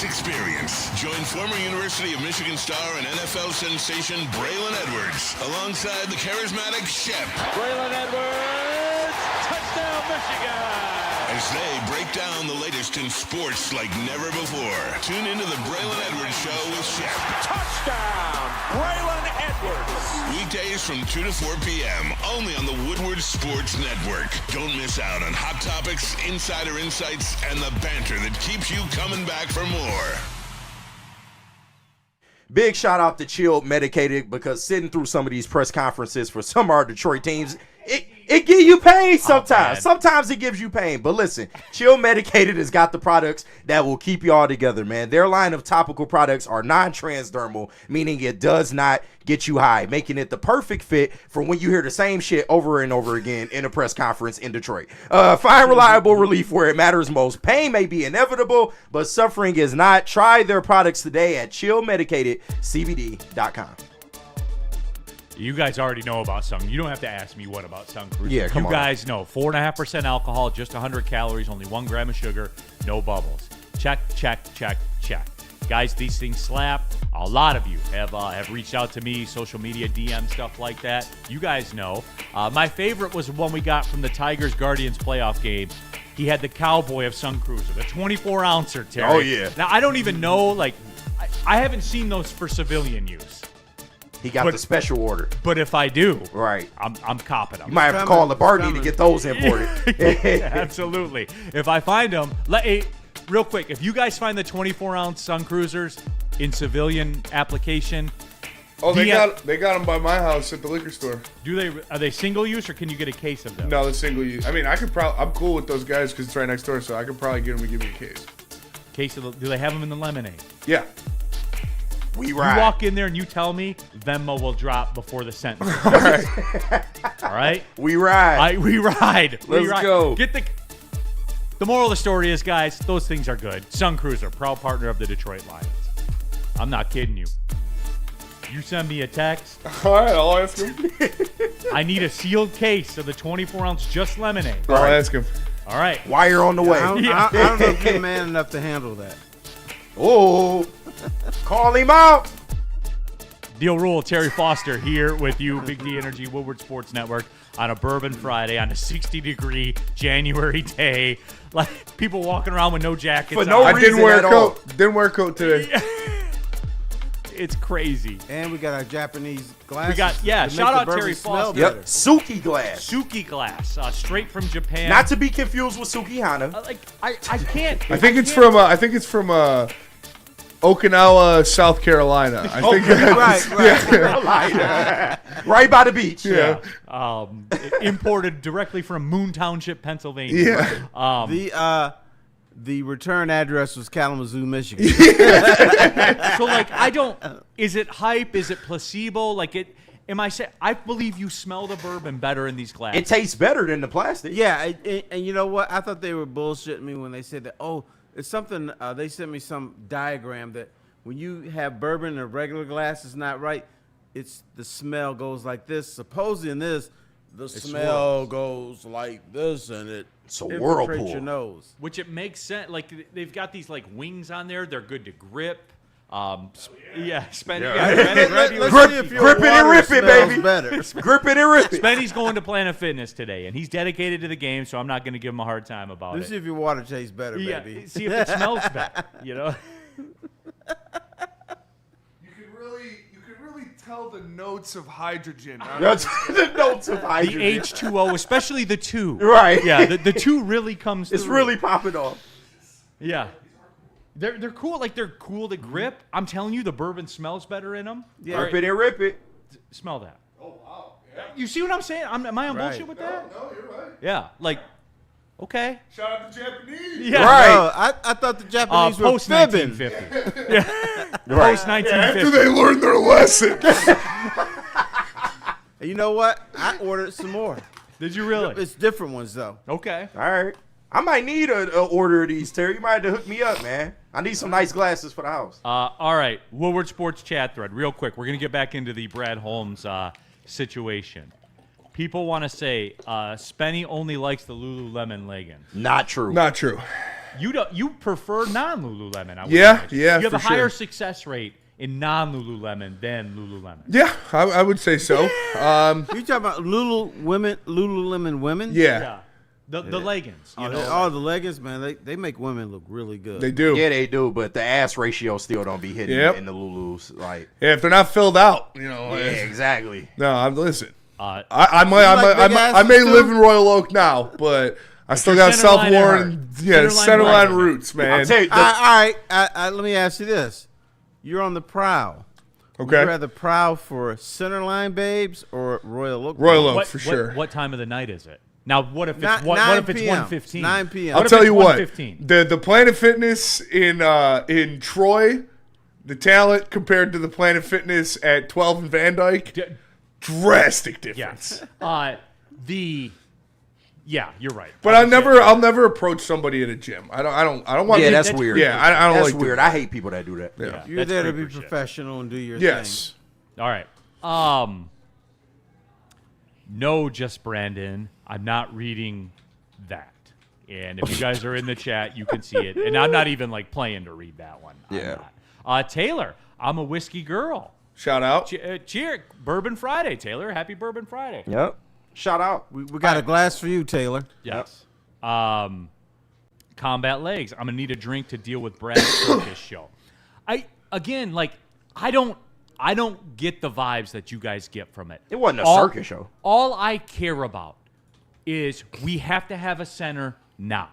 Experience. Join former University of Michigan star and NFL sensation Braylon Edwards alongside the charismatic Shep. Braylon Edwards, touchdown Michigan! As they break down the latest in sports like never before. Tune into the Braylon Edwards Show with Shep. Touchdown, Braylon Edwards! Weekdays from 2 to 4 p.m. only on the Woodward Sports Network. Don't miss out on hot topics, insider insights, and the banter that keeps you coming back for more. Big shout out to Chill Medicated, because sitting through some of these press conferences for some of our Detroit teams, it gives you pain sometimes. Sometimes it gives you pain. But listen, Chill Medicated has got the products that will keep you all together, man. Their line of topical products are non-transdermal, meaning it does not get you high, making it the perfect fit for when you hear the same shit over and over again in a press conference in Detroit. Find reliable relief where it matters most. Pain may be inevitable, but suffering is not. Try their products today at chillmedicatedcbd.com. You guys already know about some. You don't have to ask me what about some. Yeah, come on. You guys know. 4.5% alcohol, just 100 calories, only 1 gram of sugar, no bubbles. Check, check, check, check. Guys, these things slap. A lot of you have reached out to me, social media, DM, stuff like that. You guys know. My favorite was one we got from the Tigers-Guardians playoff game. He had the Cowboy of Sun Cruiser, the 24-ouncer, Terry. Oh, yeah. Now, I don't even know, like, I haven't seen those for civilian use. He got the special order. But if I do, Right. I'm copping them. You might have to call the Barney to get those imported. Absolutely. If I find them, real quick, if you guys find the 24-ounce Sun Cruisers in civilian application, Oh, they got them by my house at the liquor store. are they single use or can you get a case of them? No, they're single use. I mean, I'm cool with those guys because it's right next door, so I could probably get them to give me a case. Do they have them in the lemonade? Yeah. We You ride. walk in there and you tell me, Venmo will drop before the sentence. All right. All right? We ride. We ride. Let's go. Get the moral of the story is, guys, those things are good. Sun Cruiser, proud partner of the Detroit Lions. I'm not kidding you. You send me a text. All right, I'll ask him. I need a sealed case of the 24-ounce Just Lemonade. I'll ask him. All right. Wire on the way. I don't know if you're man enough to handle that. Oh, call him out. Neal Ruhl, Terry Foster here with you, Big D Energy, Woodward Sports Network, on a Bourbon Friday on a 60-degree January day. Like people walking around with no jackets For no on. I didn't wear a at all. coat. Didn't wear a coat today. It's crazy. And we got our Japanese glasses. We got, that shout make out the bourbon Terry smell Foster. better. Yep. Suki glass. Suki glass, straight from Japan. Not to be confused with Sukihana. I can't. I think it's from Okinawa, South Carolina. I think Right. Right by the beach. Yeah. Imported directly from Moon Township, Pennsylvania. Yeah. The return address was Kalamazoo, Michigan. So like is it hype? Is it placebo? Like I believe you smell the bourbon better in these glasses. It tastes better than the plastic. Yeah, and you know what? I thought they were bullshitting me when they said that. Oh, it's something. They sent me some diagram that when you have bourbon in a regular glass, it's not right. It's the smell goes like this. Supposedly in this, the smell goes like this, and It's a infiltrates whirlpool. your nose. Which it makes sense. Like they've got these like wings on there. They're good to grip. Grip Let's Grip see if your it and water rip it, smells baby. better. Grip it and rip it. Spenny's going to Planet Fitness today, and he's dedicated to the game, so I'm not going to give him a hard time about Let's see it. if your water tastes better, Yeah, baby. see if it smells better. You know. You could really tell the notes of hydrogen. That's the notes of The hydrogen. H2O, especially the 2. Right. Yeah, the 2 really comes It's through. really popping off. Yeah. They're cool. Like, they're cool to grip. I'm telling you, the bourbon smells better in them. Yeah. Rip it and rip it. Smell that. Oh, wow. Yeah. You see what I'm saying? Am I on Right. bullshit with that? No, you're right. Yeah. Like, okay. Shout out to Japanese. Yeah. Right. No, I thought the Japanese were Post fibbing. 1950. Yeah. Right. Post After 1950. they learned their lesson. And you know what? I ordered some more. Did you really? It's different ones though. Okay. All right. I might need a order of these, Terry. You might have to hook me up, man. I need some nice glasses for the house. All right. Woodward Sports chat thread. Real quick. We're going to get back into the Brad Holmes situation. People want to say Spenny only likes the Lululemon leggings. Not true. Not true. You prefer non-Lululemon. I would Yeah, imagine. yeah, You have for a higher sure. success rate in non-Lululemon than Lululemon. Yeah, I would say so. You talking about Lululemon women? Yeah, The leggings. You Oh, know, the leggings, man. They make women look really good. they do. Yeah, they do, but the ass ratio still don't be hitting Yep. in the Lulus. Like, Yeah, if they're not filled out, you know. yeah, exactly. No, listen. uh, I like big may asses, too? live in Royal Oak now, but I still got center line self-worn, at heart. Center line centerline right. roots, man. I'll tell you, All right. Let me ask you this: you're on the prowl. Would Okay, you rather prowl for Centerline babes or Royal Oak? Royal babes? Oak for sure. What time of the night is it? Now, what if it's Not- what 9 if it's p.m. 1:15? 9 p.m. I'll if tell it's you what. 1:15? The Planet Fitness in Troy, the talent compared to the Planet Fitness at 12 and Van Dyke, drastic difference. Yes. You're right. But I'll never approach somebody at a gym. I don't want. yeah, to that's weird. Yeah, I don't That's like weird. that. I hate people that do that. Yeah. You're That's there to creeper be shit. professional and do your Yes. All right. No, just Brandon. I'm not reading that. And if you guys are in the chat, you can see it. And I'm not even like playing to read that one. I'm Yeah. not. Taylor, I'm a whiskey girl. Shout out. Cheer. Bourbon Friday, Taylor. Happy Bourbon Friday. Yep. Shout out. We got a glass for you, Taylor. Yes. Combat Legs. I'm gonna need a drink to deal with Brad's circus show. I don't get the vibes that you guys get from it. It wasn't a circus show. All I care about is we have to have a center now.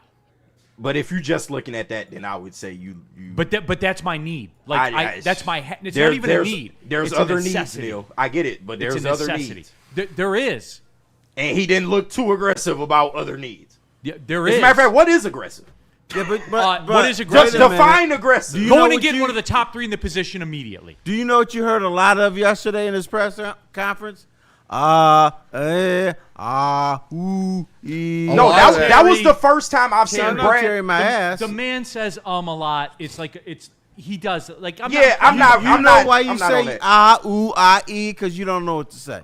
But if you're just looking at that, then I would say you. But that's my need. Like that's my. It's there, not even a need. There's it's other a needs, necessity. Neal. I get it, but there's it's a other necessity. needs. There is. And he didn't look too aggressive about other needs. Yeah, there As is. a matter of fact, what is aggressive? Yeah, but what is Just aggressive? define aggressive. Do you know Going to what get you- one of the top 3 in the position immediately. Do you know what you heard a lot of yesterday in his press conference? Ooh, No, that was the first time I've seen I know Brad. Terry my ass. The man says a lot. It's like he does like I'm Yeah, not, You know why you I'm not on say that. ooh, because you don't know what to say.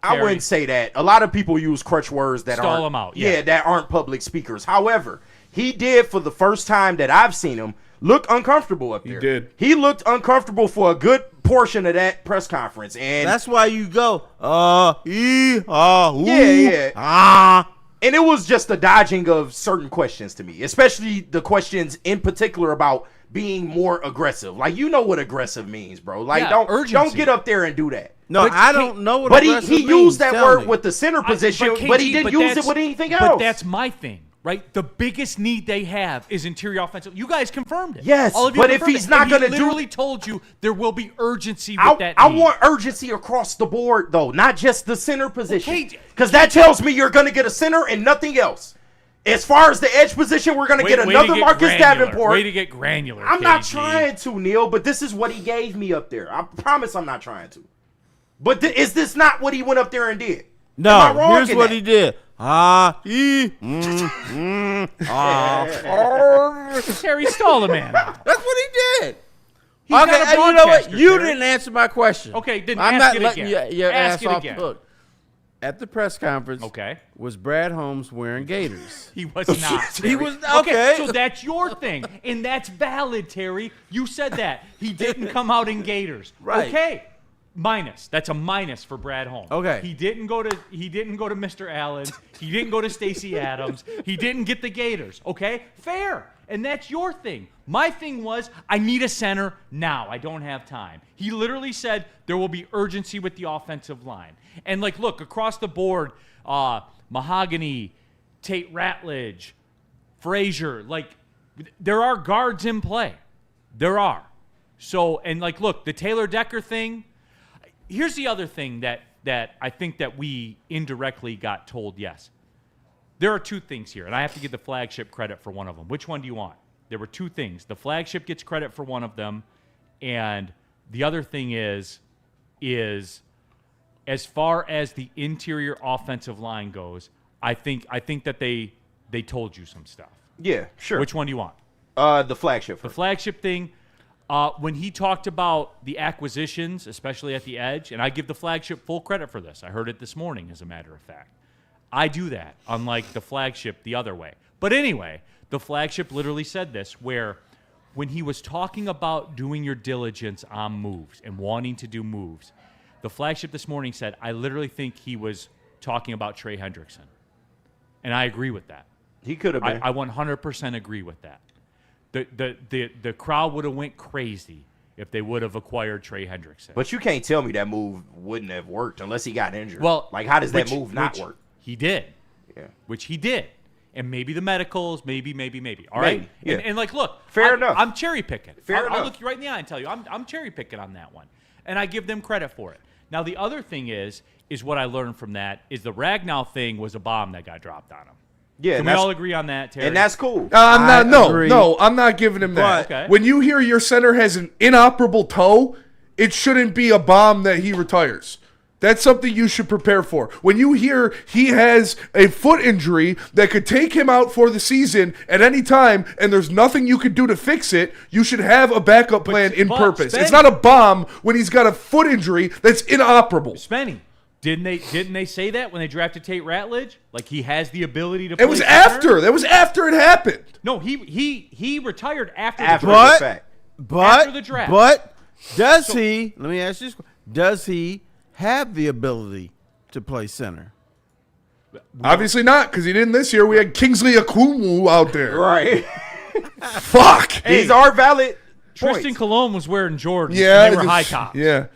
I wouldn't say that. A lot of people use crutch words that Stall aren't. them out, yeah. that aren't public speakers. However, he did for the first time that I've seen him look uncomfortable up there. He did. He looked uncomfortable for a good portion of that press conference, and That's why you go And it was just a dodging of certain questions to me, especially the questions in particular about being more aggressive. Like, you know what aggressive means, bro. Like, Yeah, don't urgency. get up there and do that. No, But I don't know what. But aggressive he means. used that Tell word me. with the center position, KG, but he didn't use it that's- with anything But else. that's my thing, right? The biggest need they have is interior offensive. You guys confirmed it. Yes, All of you but if confirmed he's it. not And gonna he do- literally told you there will be urgency with that. I need. want urgency across the board, though, not just the center position. KG Because that tells me you're going to get a center and nothing else. As far as the edge position, we're going to get Way another to Marcus granular. Davenport. Way to get granular. I'm not KG. trying to, Neal, but this is what he gave me up there. I promise I'm not trying to. But is this not what he went up there and did? No, Am I wrong here's in what that? he did. Terry stole the man. That's what he did. He's Okay, not a and you know what? broadcaster, You Terry. didn't answer my question. Okay, then I'm ask not it letting again. your Ask ass it off again. the hook. At the press conference, Okay. was Brad Holmes wearing gaiters? He was not. He was Okay, okay. so that's your thing, and that's valid, Terry. You said that he didn't come out in gaiters. Right. Okay. Minus. That's a minus for Brad Holmes. Okay. He didn't go to Mr. Allen. He didn't go to Stacey Adams. He didn't get the Gators. Okay? Fair. And that's your thing. My thing was, I need a center now. I don't have time. He literally said there will be urgency with the offensive line. And, like, look, across the board, Mahogany, Tate Ratledge, Frazier, like, there are guards in play. There are. So, and, like, look, the Taylor Decker thing, here's the other thing that I think that we indirectly got told, yes. There are two things here, and I have to give the flagship credit for one of them. Which one do you want? There were two things. The flagship gets credit for one of them, and the other thing is as far as the interior offensive line goes, I think that they told you some stuff. Yeah, sure. Which one do you want? The flagship. The flagship thing, when he talked about the acquisitions, especially at the edge, and I give the flagship full credit for this. I heard it this morning, as a matter of fact. I do that, unlike the flagship the other way. But anyway, the flagship literally said this, where when he was talking about doing your diligence on moves and wanting to do moves, the flagship this morning said, I literally think he was talking about Trey Hendrickson. And I agree with that. He could have been. I 100% agree with that. The crowd would have went crazy if they would have acquired Trey Hendrickson. But you can't tell me that move wouldn't have worked unless he got injured. Well, like, how does that move not which work? He did. Yeah. Which he did. And maybe the medicals, maybe. All right? Maybe, yeah. And like, look. Fair enough. I'm cherry picking. Fair I'll enough. look you right in the eye and tell you, I'm cherry picking on that one. And I give them credit for it. Now, the other thing is what I learned from that is the Ragnow thing was a bomb that got dropped on him. Yeah, Can we all agree on that, Terry? and that's cool. I'm not. agree. No, I'm not giving him that. Okay. When you hear your center has an inoperable toe, it shouldn't be a bomb that he retires. That's something you should prepare for. When you hear he has a foot injury that could take him out for the season at any time, and there's nothing you could do to fix it, you should have a backup plan in but purpose. Spenny- It's not a bomb when he's got a foot injury that's inoperable. Spenny, didn't they say that when they drafted Tate Ratledge? Like, he has the ability to It play was center? after. That was after it happened. No, he retired after After the the draft. fact. after the draft. But does he? Let me ask you this: does he have the ability to play center? Obviously not, because he didn't this year. We had Kingsley Akumu out there. Right. Fuck. These are valid Tristan points. Cologne was wearing Jordans. Yeah, and they were this- high tops. Yeah.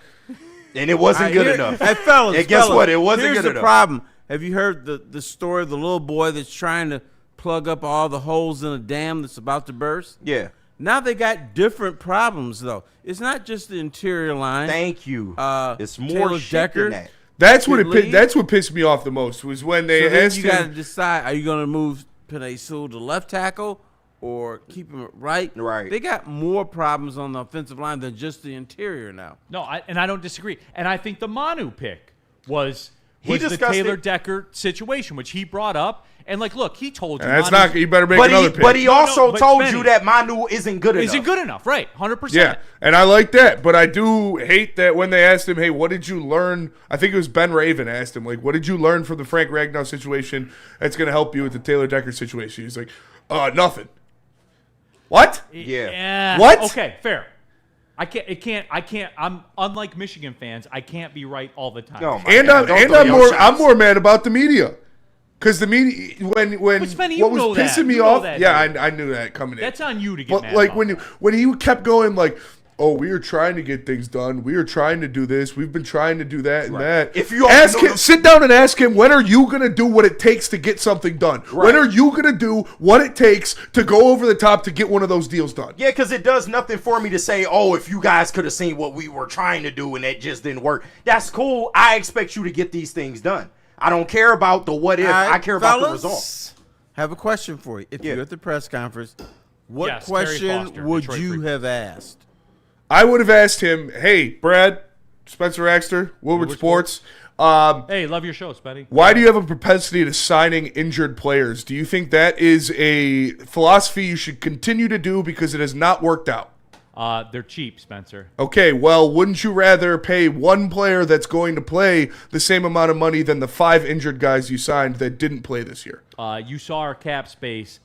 And it wasn't good enough. Hey, fellas, And guess fellas, what? It wasn't here's good the enough. problem. Have you heard the story of the little boy that's trying to plug up all the holes in a dam that's about to burst? Yeah. Now they got different problems, though. It's not just the interior line. Thank you. It's more Taylor shit Decker. than that. That's what Lead. That's what pissed me off the most was when they So then asked you got to him. decide: are you going to move Penei Sewell to left tackle or keep him at right? Right. They got more problems on the offensive line than just the interior now. No, I don't disagree. And I think the Manu pick was He the discussed Taylor it. Decker situation, which he brought up. And, like, look, he told you. That's Manu's- not. You better make another pick. But he also but told Spenny you that Manu isn't good enough. Isn't good enough, right? 100%. Yeah, and I like that, but I do hate that when they asked him, "Hey, what did you learn?" I think it was Ben Raven asked him, like, "What did you learn from the Frank Ragnow situation that's going to help you with the Taylor Decker situation?" He's like, "Nothing." What? Yeah. What? Okay, fair. I can't. I'm unlike Michigan fans. I can't be right all the time. Oh, my And God. Don't I'm throw your more shots. I'm more mad about the media. Because the media, when But Spenny, you what was know that. pissing me You know off, that, yeah, dude. I knew that coming in. That's on you to get But mad like about when he kept going like, oh, we are trying to get things done. We are trying to do this. We've been trying to do that and that. If you ask know him, sit down and ask him, when are you going to do what it takes to get something done? When are you going to do what it takes to go over the top to get one of those deals done? Yeah, because it does nothing for me to say, oh, if you guys could have seen what we were trying to do and it just didn't work. That's cool. I expect you to get these things done. I don't care about the what if. All right, I care about the fellas, results. Have a question for you. If you're at the press conference, what Yes, Terry question Foster, would Detroit you Free. have asked? I would have asked him, hey, Brad, Spencer Axter, Woodward Sports, Hey, love your show, Spenny. why do you have a propensity to signing injured players? Do you think that is a philosophy you should continue to do because it has not worked out? They're cheap, Spencer. Okay, well, wouldn't you rather pay one player that's going to play the same amount of money than the 5 injured guys you signed that didn't play this year? You saw our cap space.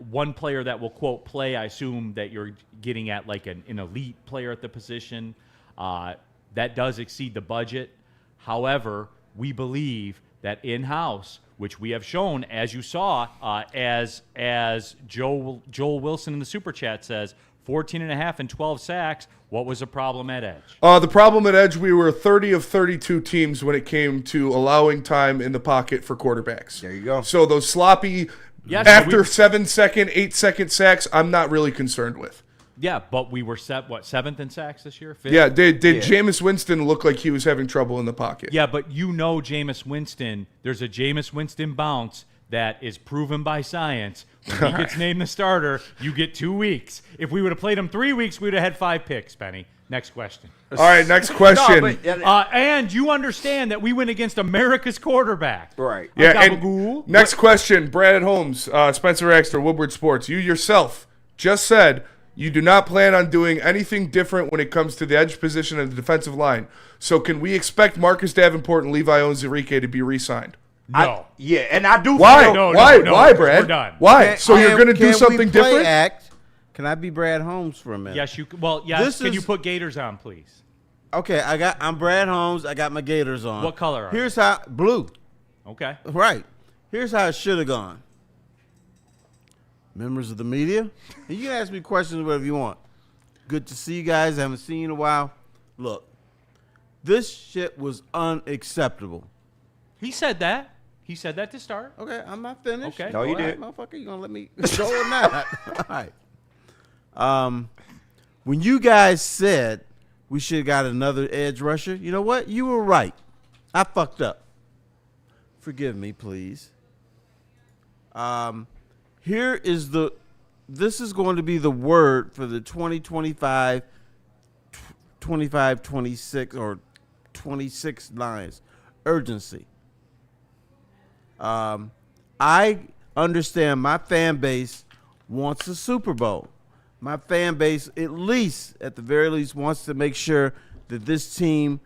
One player that will, quote, play, I assume that you're getting at like an elite player at the position. That does exceed the budget. However, we believe that in-house, which we have shown, as you saw, as Joel Wilson in the Super Chat says, 14.5 and 12 sacks. What was the problem at edge? The problem at edge, we were 30 of 32 teams when it came to allowing time in the pocket for quarterbacks. There you go. So those sloppy, Yes, after we- 7-second, 8-second sacks, I'm not really concerned with. Yeah, but we were seventh in sacks this year? Fifth? Yeah, did Jameis Winston look like he was having trouble in the pocket? Yeah, but you know Jameis Winston, there's a Jameis Winston bounce that is proven by science. When he gets named the starter, you get 2 weeks. If we would have played him 3 weeks, we would have had 5 picks, Benny. Next question. All right, next question. And you understand that we went against America's quarterback. Right. Yeah, Gabagool. and next question, Brad Holmes, Spencer Axter, Woodward Sports. You yourself just said you do not plan on doing anything different when it comes to the edge position and the defensive line. So can we expect Marcus Davenport and Levi Onwuzurike to be re-signed? No. And I do Why? feel No, Why? no, Why, Brad? we're done. Why? So you're going to do Can something we play different? Act? Can I be Brad Holmes for a minute? Yes, you. Well, yes. This Can you is- put Gators on, please? Okay, I'm Brad Holmes. I got my Gators on. What color are Here's how blue. Okay. Right. Here's how it should have gone. Members of the media, and you can ask me questions whatever you want. Good to see you guys. I haven't seen you in a while. Look, this shit was unacceptable. He said that. He said that to start. Okay, I'm not finished. Okay. No, you All right, did. motherfucker. You gonna let me go or not? All right. When you guys said we should have got another edge rusher, you know what? You were right. I fucked up. Forgive me, please. This is going to be the word for the 2025, 25, 26, or 26 lines. Urgency. I understand my fan base wants a Super Bowl. My fan base, at the very least, wants to make sure that this team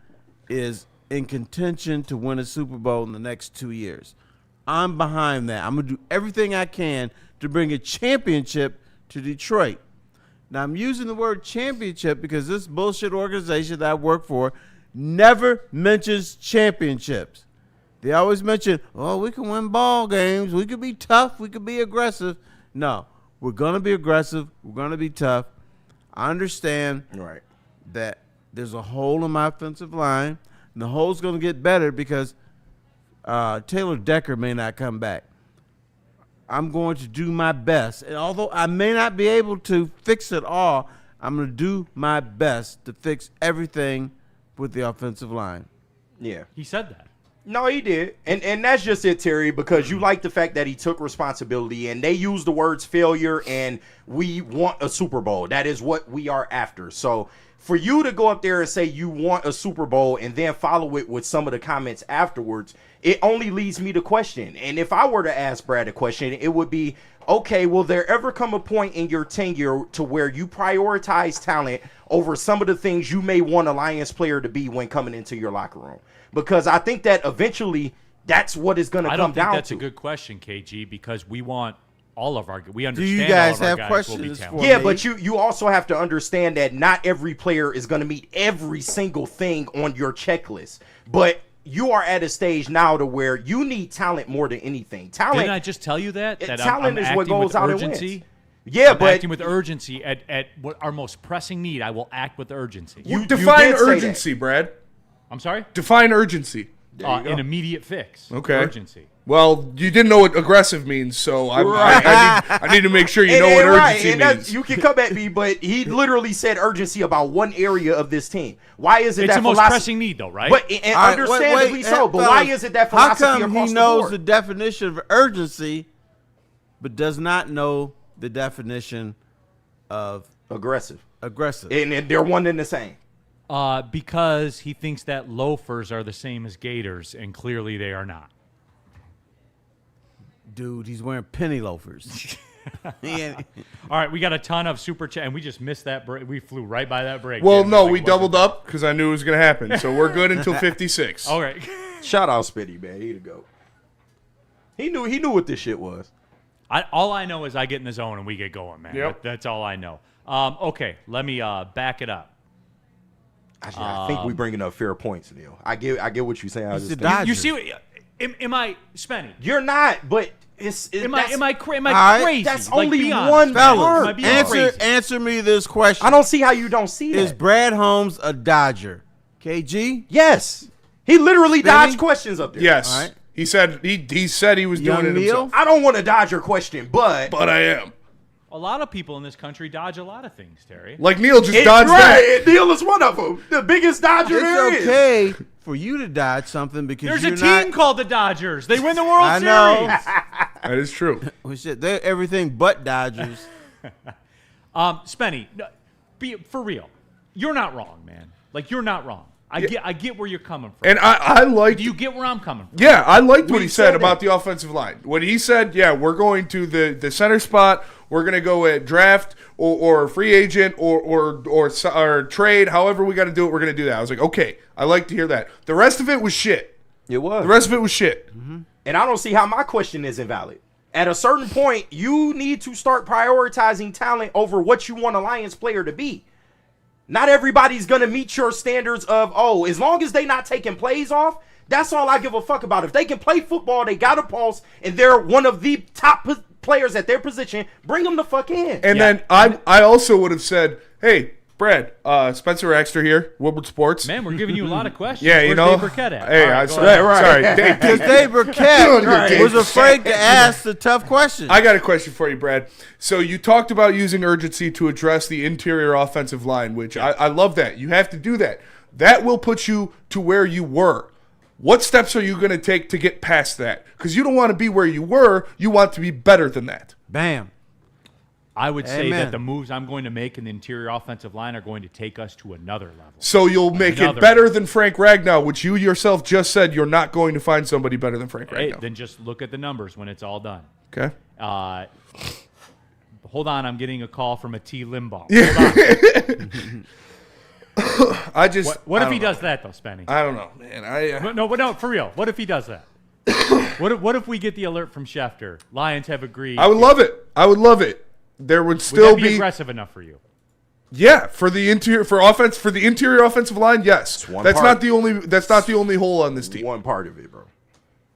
is in contention to win a Super Bowl in the next 2 years. I'm behind that. I'm going to do everything I can to bring a championship to Detroit. Now, I'm using the word championship because this bullshit organization that I work for never mentions championships. They always mention, oh, we can win ball games. We could be tough. We could be aggressive. No, we're going to be aggressive. We're going to be tough. I understand that there's a hole in my offensive line, and the hole's going to get better because Taylor Decker may not come back. I'm going to do my best. And although I may not be able to fix it all, I'm going to do my best to fix everything with the offensive line. Yeah. He said that. No, he did. And that's just it, Terry, because you like the fact that he took responsibility, and they use the words failure and we want a Super Bowl. That is what we are after. So for you to go up there and say you want a Super Bowl and then follow it with some of the comments afterwards, it only leads me to question. And if I were to ask Brad a question, it would be, okay, will there ever come a point in your tenure to where you prioritize talent over some of the things you may want a Lions player to be when coming into your locker room? Because I think that eventually that's what it's going to come down to. I don't think that's a good question, KG, because we want all of our – we understand you guys all of our have guys questions will be for talented. Yeah, me? but you also have to understand that not every player is going to meet every single thing on your checklist. But you are at a stage now to where you need talent more than anything. Talent. Didn't I just tell you that? That talent I'm is what acting goes with out urgency? and wins. Yeah, I'm but acting with urgency at what our most pressing need. I will act with urgency. You Define did say urgency, Brad. I'm sorry? Define urgency. An immediate fix. Okay. Urgency. Well, you didn't know what aggressive means, so I need to make sure you know what urgency means. You can come at me, but he literally said urgency about one area of this team. Why is it It's that the most philosophy? pressing need, though, right? But and All right, understandably wait, so. But fellas, why is it that philosophy how come across he the knows board? the definition of urgency, but does not know the definition of Aggressive. And they're one and the same. Because he thinks that loafers are the same as gators, and clearly they are not. Dude, he's wearing penny loafers. All right, we got a ton of super chat, and we just missed that break. We flew right by that break. Well, didn't no, Like, we what doubled was it? up because I knew it was going to happen. So we're good until 56. All right. Shout out Spitty, man. He the GOAT. He knew what this shit was. All I know is I get in the zone and we get going, man. Yep. That's all I know. Okay, let me back it up. I think we bringing up fair points, Neal. I get what you're saying. I He's just the think- Dodger. You see what? Am I Spenny? You're not, but Am I crazy? right, that's Like, only be honest, one man. Fellas, Am I being crazy? answer me this question. I don't see how you don't see Is that. Brad Holmes a Dodger? KG? Yes, he literally Spinny? dodged questions up there. Yes. All right. He said he was Young doing it Neal? himself. I don't want to dodge your question, but But I am. A lot of people in this country dodge a lot of things, Terry. Like Neal just it's dodged that. right. Neal is one of them, the biggest dodger there It's is. okay for you to dodge something because There's you're a team not. called the Dodgers. They win the World I know. Series. That is true. Well, shit, they're everything but Dodgers. Spenny, for real, you're not wrong, man. Like, you're not wrong. I get where you're coming from. And I like. Do you get where I'm coming from? Yeah, I liked what he said said about the offensive line. When he said, yeah, we're going to the center spot, we're going to go at draft or free agent or trade, however we got to do it, we're going to do that. I was like, okay, I like to hear that. The rest of it was shit. It was. The rest of it was shit. And I don't see how my question is invalid. At a certain point, you need to start prioritizing talent over what you want a Lions player to be. Not everybody's going to meet your standards of, as long as they not taking plays off, that's all I give a fuck about. If they can play football, they got a pulse, and they're one of the top players at their position, bring them the fuck in. And then I also would have said, hey, Brad, Spencer Exter here, Woodward Sports. Man, we're giving you a lot of questions. Yeah, you Where's know. Dave Burkett at? Hey, All right, I'm go sorry. ahead. Sorry. Because Dave Burkett was afraid to ask the tough questions. I got a question for you, Brad. So you talked about using urgency to address the interior offensive line, which I love that. You have to do that. That will put you to where you were. What steps are you going to take to get past that? Because you don't want to be where you were. You want to be better than that. Bam. I would say Amen. that the moves I'm going to make in the interior offensive line are going to take us to another level. So you'll make it Another. better than Frank Ragnow, which you yourself just said you're not going to find somebody better than Frank Hey, Ragnow. then just look at the numbers when it's all done. Okay. Hold on, I'm getting a call from a T. Limbaugh. Hold on. I just. What I if he don't know. does that, though, Spenny? I don't know, man. No, for real. What if he does that? What if we get the alert from Schefter? Lions have agreed. I would love it. I would love it. There would Would still that be aggressive enough for you? Yeah, for the interior offensive line, yes. That's part. not the only hole on this team. One part of it, bro.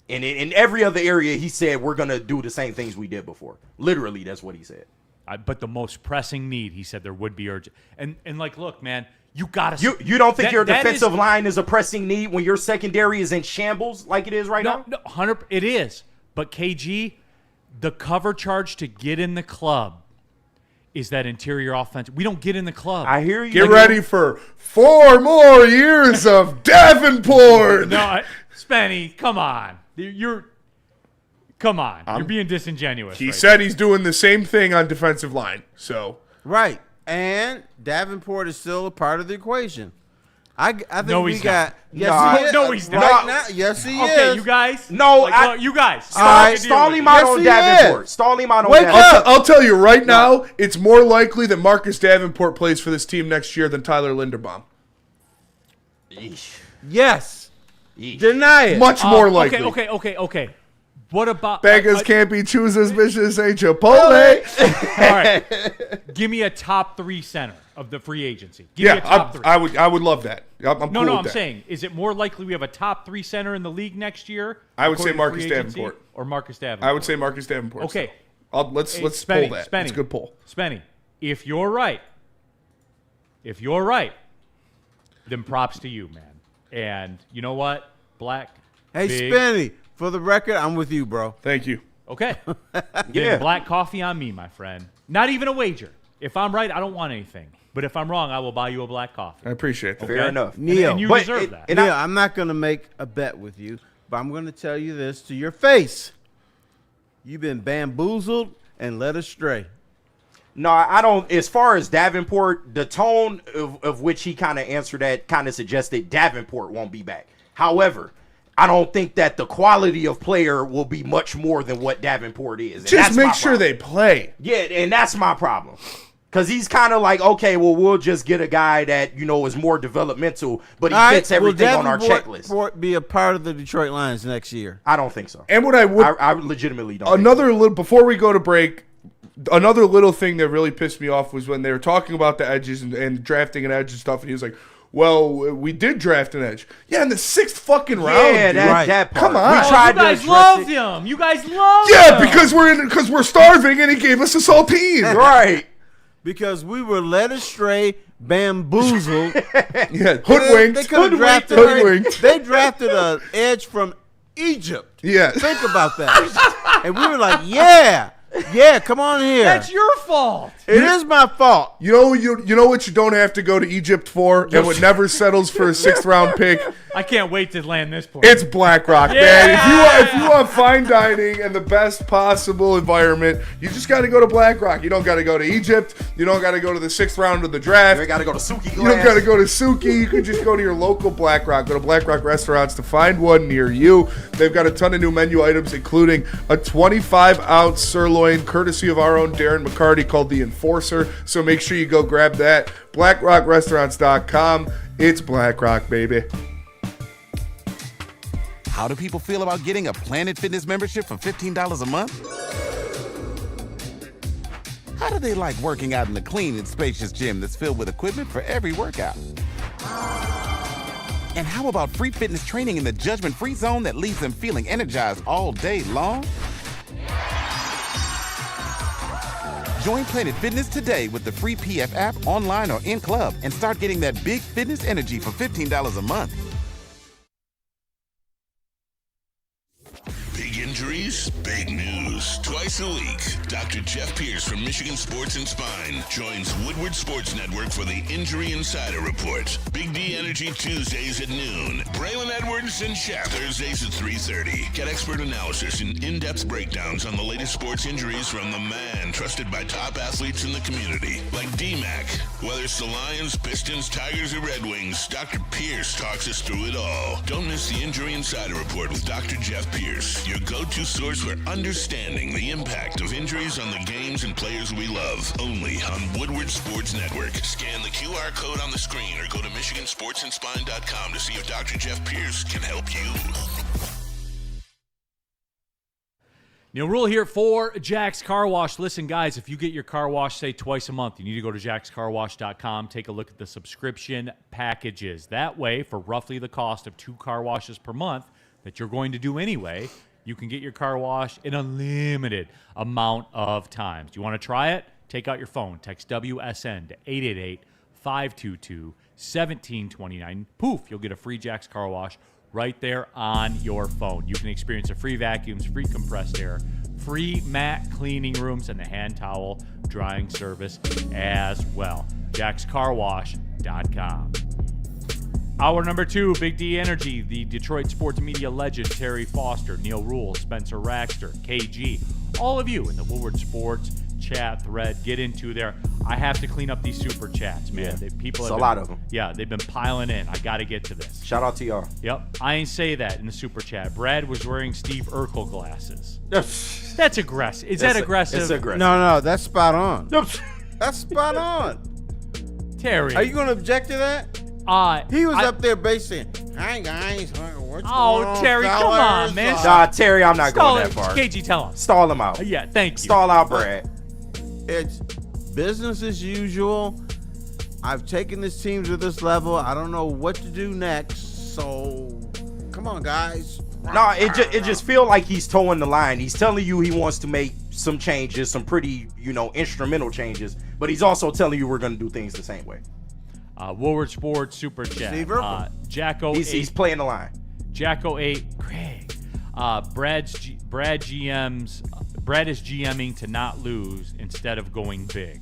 And in every other area, he said we're gonna do the same things we did before. Literally, that's what he said. But the most pressing need, he said, there would be urgent. And like, look, man, you gotta. You don't think your defensive line is a pressing need when your secondary is in shambles like it is right now? No, 100. It is. But KG, the cover charge to get in the club is that interior offense. We don't get in the club. I hear you. Get ready for 4 more years of Davenport. No, Spenny, come on. You're being disingenuous. He said he's doing the same thing on defensive line. So Right. And Davenport is still a part of the equation. I think No, we he's got. not. Yes, he is. No, he's Right not. now, yes, he Okay, is. you guys. No, look, you guys. Stall him out Yes, on he Davenport. is. Stall him out on Wake Davenport. up. I'll tell you right now, it's more likely that Marcus Davenport plays for this team next year than Tyler Linderbaum. Yeesh. Yes. Yeesh. Deny it. Much more likely. Okay. What about Beggars can't be choosers, bitches ain't Chipotle. All right. Give me a top 3 center of the free agency. Give me a top 3. I would love that. I'm cool with I'm that. saying, is it more likely we have a top 3 center in the league next year? I would say according to Marcus free agency, Davenport. or Marcus Davenport. I would say Marcus Davenport. Okay. Let's Hey, pull Spenny, that. Spenny, It's a good pull. Spenny, if you're right, then props to you, man. And you know what? Black. Hey, big, Spenny, for the record, I'm with you, bro. Thank you. Okay. Yeah. Then black coffee on me, my friend. Not even a wager. If I'm right, I don't want anything. But if I'm wrong, I will buy you a black coffee. I appreciate that. Fair enough. Neal. And you But deserve it- that. and Neal, I'm not going to make a bet with you, but I'm going to tell you this to your face. You've been bamboozled and led astray. No, I don't. As far as Davenport, the tone of which he kind of answered that kind of suggested Davenport won't be back. However, I don't think that the quality of player will be much more than what Davenport is. And Just that's my make sure problem. they play. Yeah, and that's my problem. Because he's kind of like, okay, well, we'll just get a guy that, is more developmental, but he All right, fits everything will on our Davenport checklist. be a part of the Detroit Lions next year? I don't think so. And what I would I legitimately don't think another little before we go to break, another little thing that really pissed me off was when they were talking about the edges and drafting an edge and stuff, and he was like, "Well, we did draft an edge, yeah, in the 6th fucking round." Yeah, dude. that part. Come on. We tried you to guys address loved it. him. You guys loved Yeah, him. because we're starving and he gave us a saltine. Right. Because we were led astray, bamboozled. Yeah, hoodwinked. They could have drafted. Hoodwinked. They drafted an edge from Egypt. Yeah. Think about that. And we were like, yeah, come on here. That's your fault. It is my fault. You know what you don't have to go to Egypt for, and what never settles for a 6th round pick. I can't wait to land this point. It's BlackRock, man. If you want fine dining and the best possible environment, you just got to go to BlackRock. You don't got to go to Egypt. You don't got to go to the 6th round of the draft. You got to go to Suki Glass. You don't got to go to Suki. You can just go to your local BlackRock. Go to BlackRock restaurants to find one near you. They've got a ton of new menu items, including a 25-ounce sirloin, courtesy of our own Darren McCarty, called the Enforcer. So make sure you go grab that. BlackRockRestaurants.com. It's BlackRock, baby. How do people feel about getting a Planet Fitness membership for $15 a month? How do they like working out in a clean and spacious gym that's filled with equipment for every workout? And how about free fitness training in the judgment-free zone that leaves them feeling energized all day long? Join Planet Fitness today with the free PF app, online or in club, and start getting that big fitness energy for $15 a month. Big injuries, big news. Twice a week, Dr. Jeff Pierce from Michigan Sports and Spine joins Woodward Sports Network for the Injury Insider Report. Big D Energy Tuesdays at noon. Braylon Edwards and Shaq Thursdays at 3:30. Get expert analysis and in-depth breakdowns on the latest sports injuries from the man trusted by top athletes in the community, like D-Mac. Whether it's the Lions, Pistons, Tigers, or Red Wings, Dr. Pierce talks us through it all. Don't miss the Injury Insider Report with Dr. Jeff Pierce, your go-to source for understanding the impact of injuries on the games and players we love. Only on Woodward Sports Network. Scan the QR code on the screen or go to MichiganSportsandSpine.com to see if Dr. Jeff Pierce can help you. Neal Ruhl here for Jack's Car Wash. Listen, guys, if you get your car wash, say, twice a month, you need to go to jackscarwash.com, take a look at the subscription packages. That way, for roughly the cost of 2 car washes per month that you're going to do anyway, you can get your car wash an unlimited amount of times. Do you want to try it? Take out your phone. Text WSN to 888-522-1729. Poof, you'll get a free Jack's Car Wash right there on your phone. You can experience a free vacuums, free compressed air, free mat cleaning rooms, and the hand towel drying service as well. jackscarwash.com. Hour number 2, Big D Energy, the Detroit sports media legend Terry Foster, Neal Ruhl, Spencer Raxter, KG, all of you in the Woodward Sports chat thread, get into there. I have to clean up these super chats, man. Yeah, People it's have a lot of them. Yeah, they've been piling in. I got to get to this. Shout out to y'all. Yep, I ain't say that in the super chat. Brad was wearing Steve Urkel glasses. That's aggressive. Is that aggressive? It's aggressive. No, that's spot on. That's spot on. Terry. Are you going to object to that? He was up there basically, hi guys, what's going on, Terry, come fellas?" on, man. Nah, Terry, I'm not Stall going it. that far. KG, tell him. Stall him out. Yeah, thank you. Stall out, Brad. It's business as usual. I've taken this team to this level. I don't know what to do next. So, come on, guys. No, it just feel like he's towing the line. He's telling you he wants to make some changes, some pretty, instrumental changes, but he's also telling you we're going to do things the same way. Woodward Sports Super Chat. Steve Urkel. Jacko He's playing the line. Jacko 8, Craig. Brad is GMing to not lose instead of going big.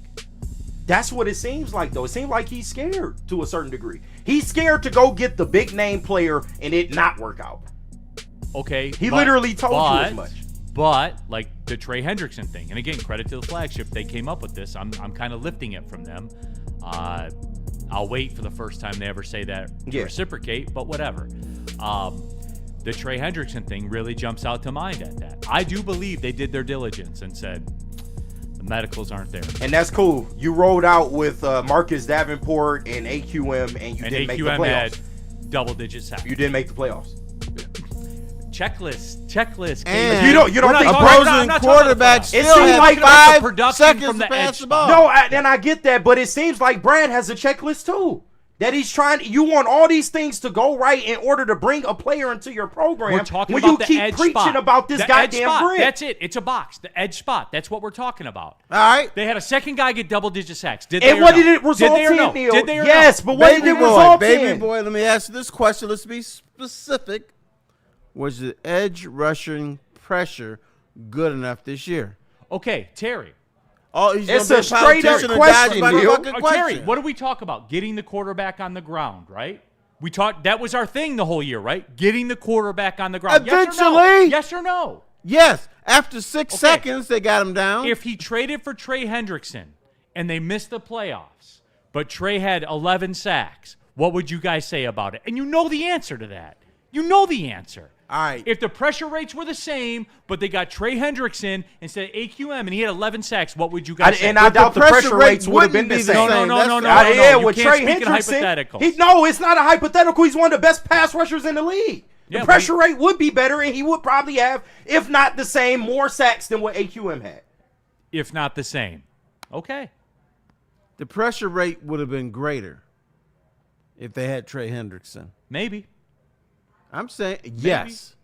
That's what it seems like, though. It seems like he's scared to a certain degree. He's scared to go get the big name player and it not work out. Okay. He literally told you as much. But like the Trey Hendrickson thing, and again, credit to the flagship, they came up with this. I'm kind of lifting it from them. I'll wait for the first time they ever say that to reciprocate, but whatever. The Trey Hendrickson thing really jumps out to mind at that. I do believe they did their diligence and said the medicals aren't there. And that's cool. You rolled out with Marcus Davenport and AQM, and you didn't make the playoffs. Had double-digit sacks. You didn't make the playoffs. Checklist. And you don't think opposing quarterbacks still seems had like 5 seconds from the to pass edge the ball. No, and I get that, but it seems like Brad has a checklist too. That he's trying. You want all these things to go right in order to bring a player into your program. We're talking when about you the keep edge preaching spot. about this the goddamn edge spot. grid. That's it. It's a box. The edge spot. That's what we're talking about. All right. They had a second guy get double-digit sacks. Did And they or what no? did it result Did they or no? in, Neal? Did they or Yes, no? but what did it result in? Baby boy, let me ask you this question. Let's be specific. Was the edge rushing pressure good enough this year? Okay, Terry. Oh, he's It's gonna a be straight up politician and question, dodge my Neal. fucking Terry, question. what do we talk about? Getting the quarterback on the ground, right? We talked. That was our thing the whole year, right? Getting the quarterback on the ground. Eventually. Yes or no? Yes. After 6 seconds, they got him down. If he traded for Trey Hendrickson and they missed the playoffs, but Trey had 11 sacks, what would you guys say about it? And you know the answer to that. You know the answer. All right. If the pressure rates were the same, but they got Trey Hendrickson instead of AQM and he had 11 sacks, what would you guys say? And I doubt the pressure rates would have been wouldn't the be the same. same. No. Yeah, You with can't Trey speak in Hendrickson. hypotheticals. No, it's not a hypothetical. He's one of the best pass rushers in the league. Yeah, the pressure rate would be better, and he would probably have, if not the same, more sacks than what AQM had. If not the same. Okay. The pressure rate would have been greater if they had Trey Hendrickson. Maybe. I'm saying yes.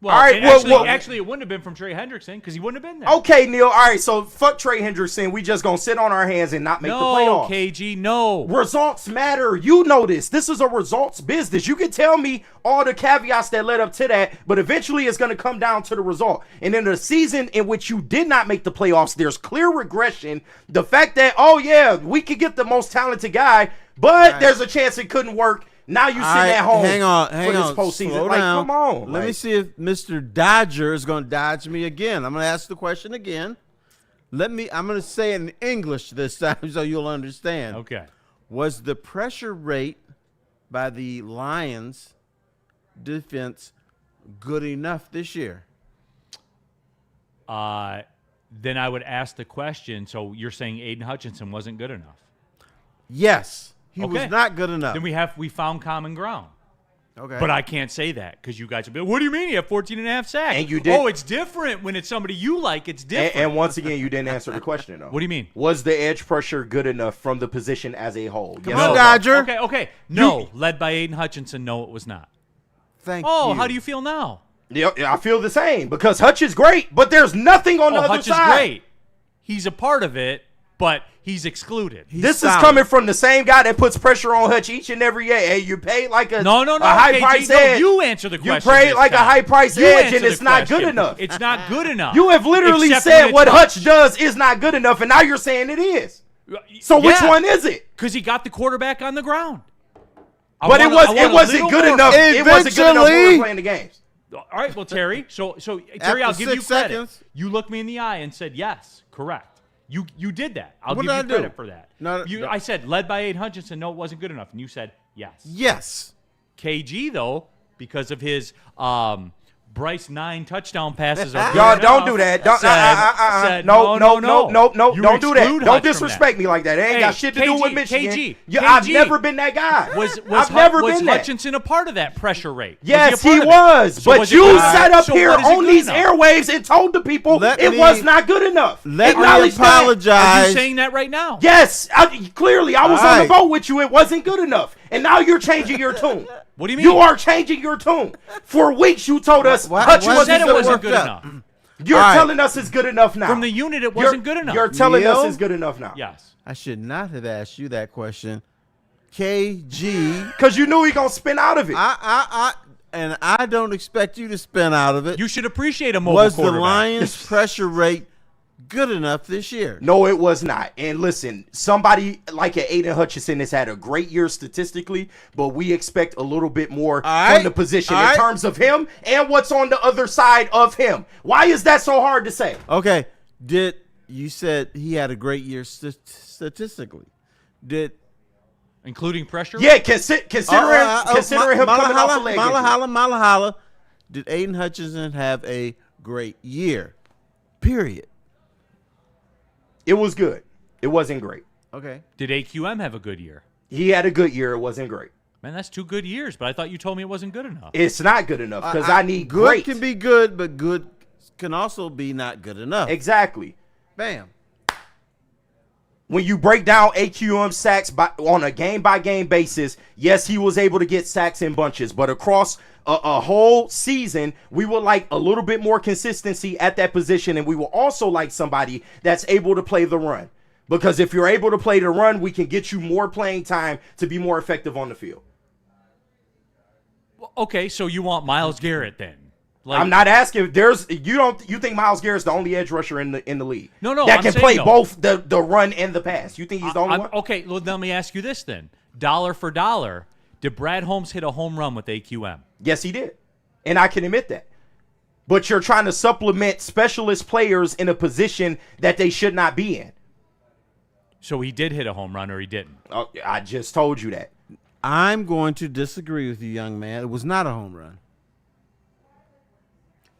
Well, All right, actually, it wouldn't have been from Trey Hendrickson because he wouldn't have been there. Okay, Neal. All right, so fuck Trey Hendrickson. We just gonna sit on our hands and not make the playoffs. No, KG, no. Results matter. You know this. This is a results business. You can tell me all the caveats that led up to that, but eventually it's going to come down to the result. And in a season in which you did not make the playoffs, there's clear regression. The fact that, oh, yeah, we could get the most talented guy, but there's a chance it couldn't work. Now you sitting at home hang on, for this postseason. Slow Like, down. come on. Let me see if Mr. Dodger is going to dodge me again. I'm going to ask the question again. I'm going to say it in English this time so you'll understand. Okay. Was the pressure rate by the Lions defense good enough this year? Then I would ask the question, so you're saying Aiden Hutchinson wasn't good enough? Yes. He Okay. was not good enough. Then we found common ground. Okay. But I can't say that because you guys will be like, what do you mean you have 14 and a half sacks? And you did. Oh, it's different when it's somebody you like. It's different. And once again, you didn't answer the question, though. What do you mean? Was the edge pressure good enough from the position as a whole? Come on, Dodger. Okay. No. Led by Aiden Hutchinson, no, it was not. Thank you. Oh, how do you feel now? Yeah, I feel the same because Hutch is great, but there's nothing on the other Hutch side. is great. He's a part of it, but he's excluded. This solid. is coming from the same guy that puts pressure on Hutch each and every year. Hey, you paid like a No, a high price KG, edge. no, you answer the You question. paid this like a time. high price You edge, answer and it's the not question. good enough. It's not good enough. You have literally Except said when what it's Hutch does is not good enough, and now you're saying it is. So which one is it? Because he got the quarterback on the ground. But it wasn't good enough. It wasn't good enough when we were playing the games. All right, well, Terry. So Terry, After I'll give you 6 credit. seconds. You looked me in the eye and said yes, correct. You did that. I'll What give did you I do? credit for that. No. I said led by Aiden Hutchinson. No, it wasn't good enough, and you said yes. Yes. KG though, because of his Bryce 9 touchdown passes. Are Y'all good don't enough, do that. Don't, said, no. You Don't do that. exclude Don't Hutch from disrespect that. me like that. It ain't Hey, got shit to do with KG, Michigan. KG, I've never been that guy. Was I've never been that. Hutchinson a part of that pressure rate? Yes, he he a part of it? was. So But was it you good? sat up So here what is it on good these enough? airwaves and told the people Let it me- was not good enough. Let me Acknowledge that. Are apologize. you saying that right now? Yes, clearly I was All on the right. boat with you. It wasn't good enough, and now you're changing your tune. What do you mean? You are changing your tune. For weeks you told us Why- Hutch why You said wasn't it does wasn't work good out? enough. You're All right. telling us it's good enough now. From the unit, it wasn't good enough. You're telling us Neal? it's good enough now. Yes. I should not have asked you that question. KG. Because you knew he going to spin out of it. And I don't expect you to spin out of it. You should appreciate a mobile Was the quarterback. Lions' pressure rate good enough this year? No, it was not. And listen, somebody like an Aiden Hutchinson has had a great year statistically, but we expect a little bit more right. from the position All in right. terms of him and what's on the other side of him. Why is that so hard to say? Okay. You said he had a great year statistically? Including pressure? Yeah, considering him coming off a leg injury. Malahala. Did Aiden Hutchinson have a great year? Period. It was good. It wasn't great. Okay. Did AQM have a good year? He had a good year. It wasn't great. Man, that's 2 good years, but I thought you told me it wasn't good enough. It's not good enough because I need good great. can be good, but good can also be not good enough. Exactly. Bam. When you break down AQM sacks on a game-by-game basis, yes, he was able to get sacks in bunches, but across a whole season, we would like a little bit more consistency at that position, and we will also like somebody that's able to play the run. Because if you're able to play the run, we can get you more playing time to be more effective on the field. Okay, so you want Myles Garrett then? Like, I'm not asking. You think Myles Garrett's the only edge rusher in the league? No, that I'm can saying play though. both the run and the pass. You think he's the only one? Okay, well, let me ask you this then. Dollar for dollar, did Brad Holmes hit a home run with AQM? Yes, he did, and I can admit that. But you're trying to supplement specialist players in a position that they should not be in. So he did hit a home run or he didn't? Oh, I just told you that. I'm going to disagree with you, young man. It was not a home run.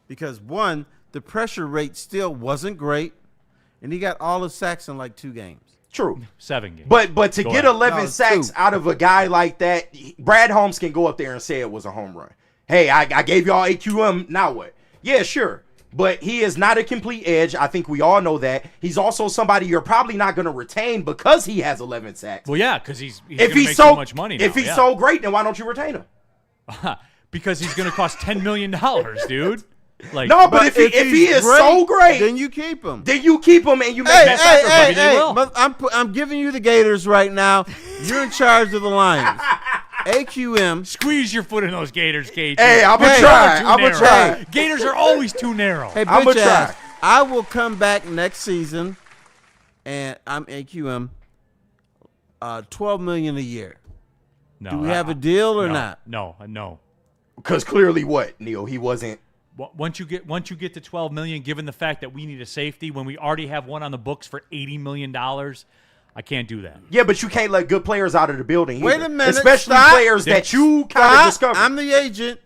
Because, one, the pressure rate still wasn't great, and he got all the sacks in like 2 games. True. 7 games. But to Go get ahead. 11 No, sacks 2. out of a guy like that, Brad Holmes can go up there and say it was a home run. Hey, I gave y'all AQM, now what? Yeah, sure. But he is not a complete edge. I think we all know that. He's also somebody you're probably not going to retain because he has 11 sacks. Well, yeah, because he's if going to he's make so so much money now. If he's yeah. so great, then why don't you retain him? Because he's going to cost $10 million, dude. Like, No, but if he he's is so great, then you keep him. then you keep him and you make Hey, that hey, sacrifice. Maybe they will. but I'm giving you the Gators right now. You're in charge of the Lions. AQM. squeeze your foot in those Gators, KG. Hey, I'm going to Hey, try. Too I'm going narrow. to try. Gators are always too narrow. Hey, I'ma bitch ass. try. I will come back next season, and I'm AQM. $12 million a year. No, Do we have a deal or not? No. Because clearly what, Neal? He wasn't. Once you get to $12 million, given the fact that we need a safety when we already have one on the books for $80 million, I can't do that. Yeah, but you can't let good players out of the building Wait either. a minute. Especially Stop. players that you kind of discovered. I'm the agent.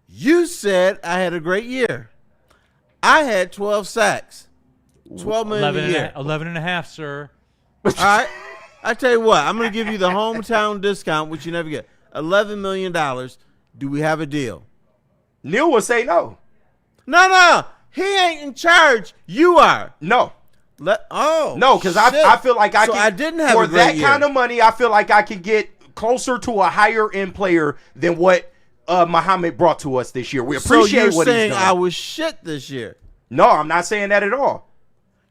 You said I had a great year. I had 12 sacks. $12 million a year. 11 and a half, sir. All right. I tell you what, I'm going to give you the hometown discount, which you never get. $11 million. Do we have a deal? Neal would say no. No. He ain't in charge. You are. No. No, because I feel like I didn't have for a great that year. kind of money. I feel like I could get closer to a higher end player than what Muhammad brought to us this year. We appreciate so you're what saying he's done. I was shit this year. No, I'm not saying that at all.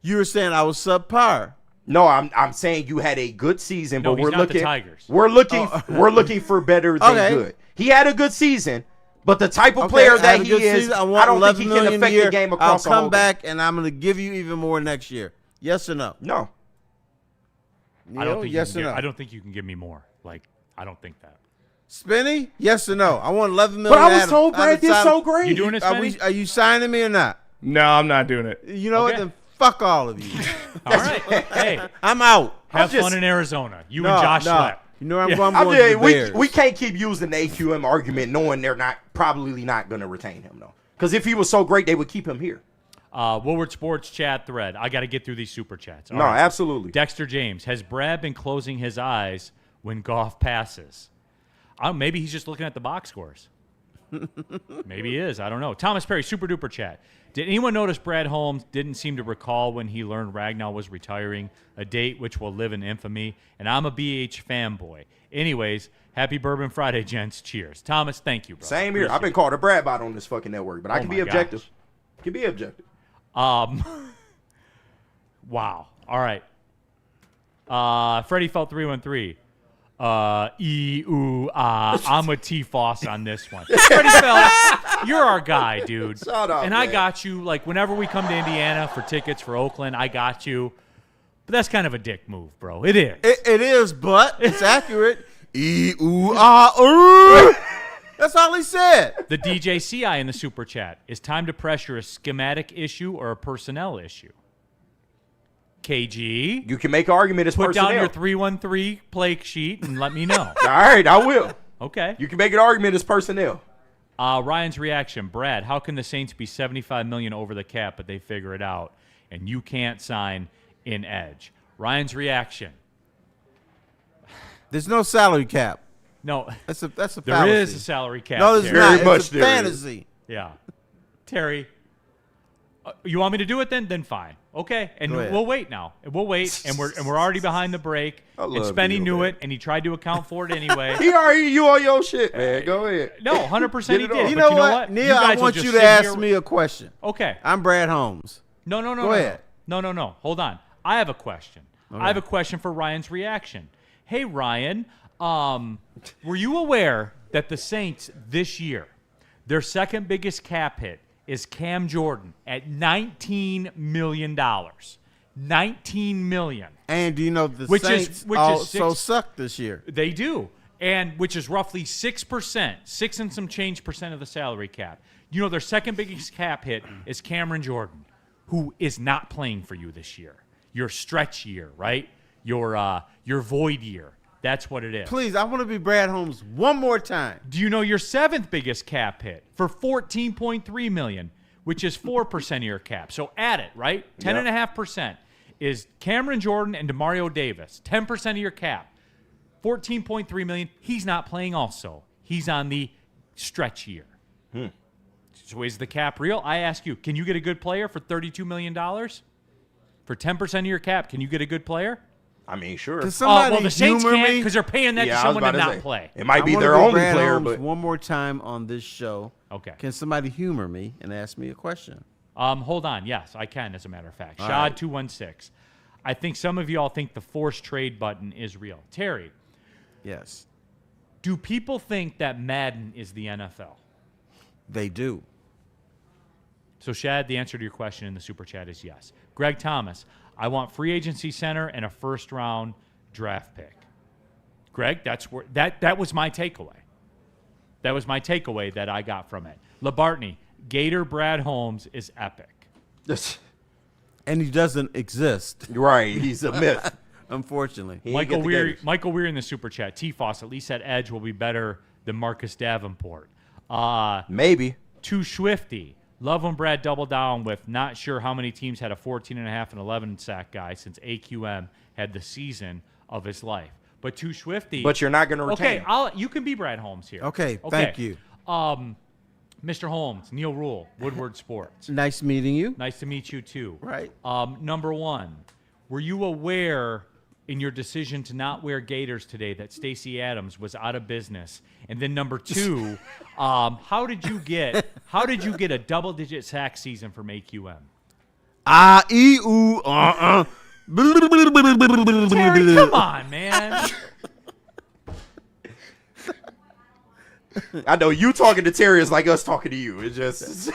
You were saying I was subpar. No, I'm saying you had a good season, No, but he's we're not looking. the Tigers. We're looking for better than Okay. good. He had a good season, but the type of Okay, player I that had a he good is, season. I want don't think he 11 can million affect a year. the game across I'll the whole come back and I'm going to give you even more next year. Yes or no? No. Neal, I don't think yes you or can no? I don't think you can give me more. Like, I don't think that. Spinny, yes or no? I want 11 million. But I was told Brad did so great. You doing it, Spenny? Are you signing me or not? No, I'm not doing it. You know what? Okay. Then fuck all of you. All right. Hey, I'm out. have just- fun in Arizona. You and Josh Schlepp. You know where I'm Yeah. going? I'm I'm going to just, the Bears. we can't keep using the AQM argument knowing they're probably not going to retain him, though. Because if he was so great, they would keep him here. Woodward Sports chat thread. I got to get through these super chats. All No, right. absolutely. Dexter James, has Brad been closing his eyes when Goff passes? Maybe he's just looking at the box scores. Maybe he is. I don't know. Thomas Perry, super duper chat. Did anyone notice Brad Holmes didn't seem to recall when he learned Ragnow was retiring, a date which will live in infamy? And I'm a BH fanboy. Anyways, happy Bourbon Friday, gents. Cheers. Thomas, thank you, bro. Same here. I've been called a Brad bot on this fucking network, but I can my be objective. gosh. Can be objective. Wow. All right. Freddie felt 313. I'm with T Foss on this one. Freddie Felt, you're our guy, dude. Shut up, and I man. got you. Like, whenever we come to Indiana for tickets for Oakland, I got you. But that's kind of a dick move, bro. It is. It is, but it's accurate. That's all he said. The DJCI in the super chat. Is time to pressure a schematic issue or a personnel issue? KG, You can make an argument as put personnel. down your 313 play sheet and let me know. All right, I will. Okay. You can make an argument as personnel. Ryan's reaction. Brad, how can the Saints be $75 million over the cap, but they figure it out, and you can't sign in Edge? Ryan's reaction. There's no salary cap. No, That's a there fallacy. is a salary cap. No, there's Terry. not. Very much It's a there is. fantasy. Yeah. Terry, you want me to do it then? Then fine. Okay, and Go ahead. we'll wait now. We'll wait, and we're already behind the break. I And love Spenny Neal, knew man. it, and he tried to account for it anyway. He already you on your shit, man. Go ahead. No, 100% he Get it did. on. You but know you know what, what? Neal? I guys will want just you to sit ask here- me a question. Okay. I'm Brad Holmes. No. Go ahead. No. Hold on. I have a question. I have a question for Ryan's reaction. Hey, Ryan, were you aware that the Saints this year, their second biggest cap hit is Cam Jordan at $19 million? $19 million. And do you know the Which is- Saints which is also six- suck this year? They do. And which is roughly 6%, 6 and some change percent of the salary cap. You know, their second biggest cap hit is Cameron Jordan, who is not playing for you this year. Your stretch year, right? Your void year. That's what it is. Please, I want to be Brad Holmes one more time. Do you know your seventh biggest cap hit for $14.3 million, which is 4% of your cap? So add it, right? 10.5% is Cameron Jordan and DeMario Davis. 10% of your cap. $14.3 million. He's not playing also. He's on the stretch year. So is the cap real? I ask you, can you get a good player for $32 million? For 10% of your cap, can you get a good player? I mean, sure. Can somebody Well, the Saints humor can't me? because they're paying that Yeah, to I was someone to about to not say. play. It might I be wanna their be only Brad player, Holmes but one more time on this show. Okay. Can somebody humor me and ask me a question? Hold on. Yes, I can, as a matter of fact. All Shad right. 216. I think some of y'all think the forced trade button is real. Terry, Yes, do people think that Madden is the NFL? they do. So, Shad, the answer to your question in the super chat is yes. Greg Thomas, I want free agency center and a first round draft pick. Greg, that's where that was my takeaway. That was my takeaway that I got from it. LaBartney, Gator Brad Holmes is epic. And he doesn't exist, right, he's a myth. unfortunately. He ain't get the Gators. Michael Weir in the super chat. T-Foss, at least that edge will be better than Marcus Davenport. Maybe. Too Swifty. Love when Brad doubled down with not sure how many teams had a 14.5 and 11 sack guy since AQM had the season of his life. But Too Swifty. But you're not going to retain. Okay, you can be Brad Holmes here. Okay, thank you. Mr. Holmes, Neal Ruhl, Woodward Sports. Nice meeting you. Nice to meet you too. Right. Number one, were you aware in your decision to not wear gaiters today that Stacey Adams was out of business? And then number two, how did you get a double-digit sack season from AQM? Terry, come on, man. I know you talking to Terry is like us talking to you. It's just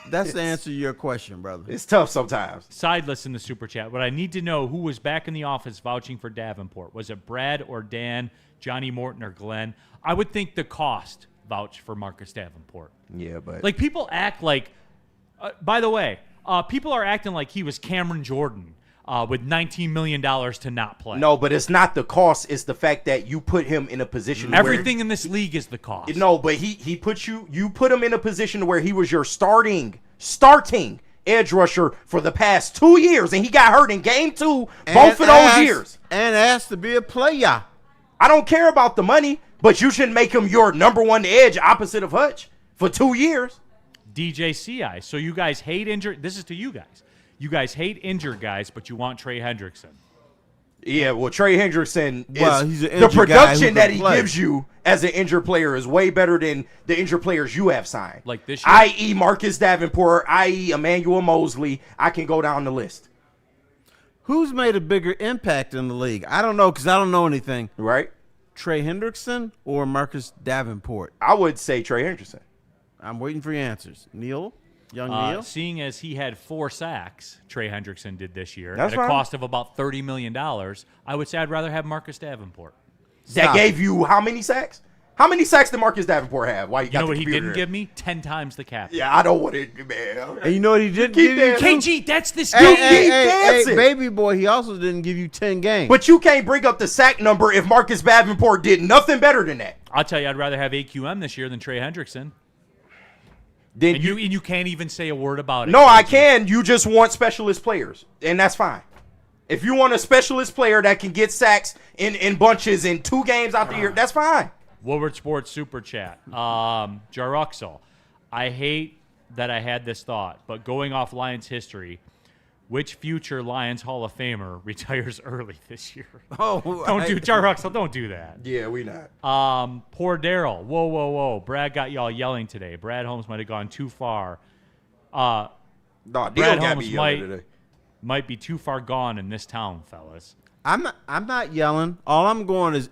That's the answer to your question, brother. it's tough sometimes. Sideless in the super chat. What I need to know, who was back in the office vouching for Davenport? Was it Brad or Dan, Johnny Morton or Glenn? I would think the cost vouched for Marcus Davenport. Yeah, but Like, people act like, by the way, people are acting like he was Cameron Jordan with $19 million to not play. no, but it's not the cost. It's the fact that you put him in a position. Everything in this league is the cost. No, but he put you put him in a position where he was your starting edge rusher for the past 2 years, and he got hurt in game 2 both of those years. And asked to be a player. I don't care about the money, but you should make him your number one edge opposite of Hutch for 2 years. DJ CI. So you guys hate injured. This is to you guys. You guys hate injured guys, but you want Trey Hendrickson. Yeah, well, Trey Hendrickson Well, he's is an the injured guy who production can that he play. gives you as an injured player is way better than the injured players you have signed. Like this year? I.e. Marcus Davenport, i.e. Emmanuel Mosley. I can go down the list. Who's made a bigger impact in the league? I don't know because I don't know anything. Right? Trey Hendrickson or Marcus Davenport? I would say Trey Hendrickson. I'm waiting for your answers. Neal? Young Neal? Seeing as he had 4 sacks, Trey Hendrickson did this year, That's at a fine. cost of about $30 million, I would say I'd rather have Marcus Davenport. That Stop. gave you how many sacks? How many sacks did Marcus Davenport have? Why You know what he didn't give me? 10 times the cap. Yeah, I don't want it, man. And you know what he didn't Keep give you? that. KG, that's this Hey, game. hey, hey, dancing. baby boy, he also didn't give you 10 games. But you can't bring up the sack number if Marcus Davenport did nothing better than that. I'll tell you, I'd rather have AQM this year than Trey Hendrickson. Then And you can't even say a word about it. No, KG. I can. You just want specialist players, and that's fine. If you want a specialist player that can get sacks in bunches in 2 games out the year, that's fine. Woodward Sports Super Chat. Jaruxel. I hate that I had this thought, but going off Lions history, which future Lions Hall of Famer retires early this year? Jaruxel, don't do that. Yeah, we not. Poor Daryl. Whoa. Brad got y'all yelling today. Brad Holmes might have gone too far. No, Brad Neal got Holmes me yelling today. might be too far gone in this town, fellas. I'm not yelling. All I'm going is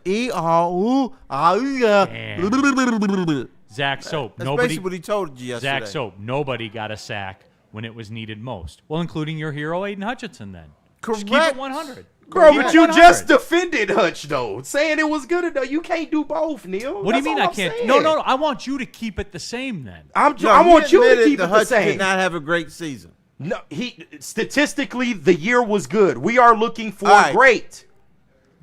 Zach Soap. That's Nobody. basically what he told you yesterday. Zach Soap. Nobody got a sack when it was needed most. Well, including your hero, Aiden Hutchinson, then. Just keep it Correct. 100. Bro, Keep but it you 100. just defended Hutch, though, saying it was good enough. You can't do both, Neal. What do you That's mean all I I'm can't? saying. No. I want you to keep it the same then. No, I want you to admitted keep the it the Hutch same. did not have a great season. No, he statistically the year was good. We are looking for All right. great.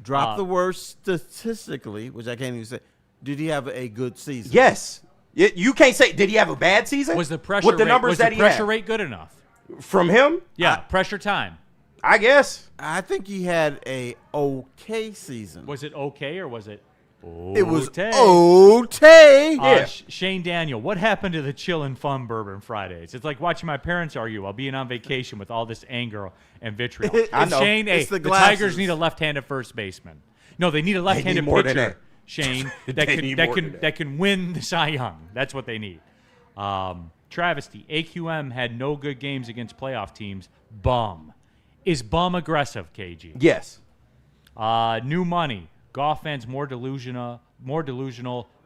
Drop the word statistically, which I can't even say. Did he have a good season? Yes, you can't say. Did he have a bad season? Was the pressure with the rate, numbers was that the he pressure had rate good enough? from him? Yeah, pressure time. I guess. I think he had a okay season. Was it okay or was it? It was okay. okay. Yeah. Shane Daniel, what happened to the chill and fun bourbon Fridays? It's like watching my parents argue while being on vacation with all this anger and vitriol. I know. Shane, It's the the Tigers glasses. need a left-handed first baseman. No, they need a left-handed more than pitcher. that. Shane, They that need more than that. that can win the Cy Young. That's what they need. Travesty, AQM had no good games against playoff teams. Bum. Is bum aggressive, KG? Yes. New money. Golf fans more delusional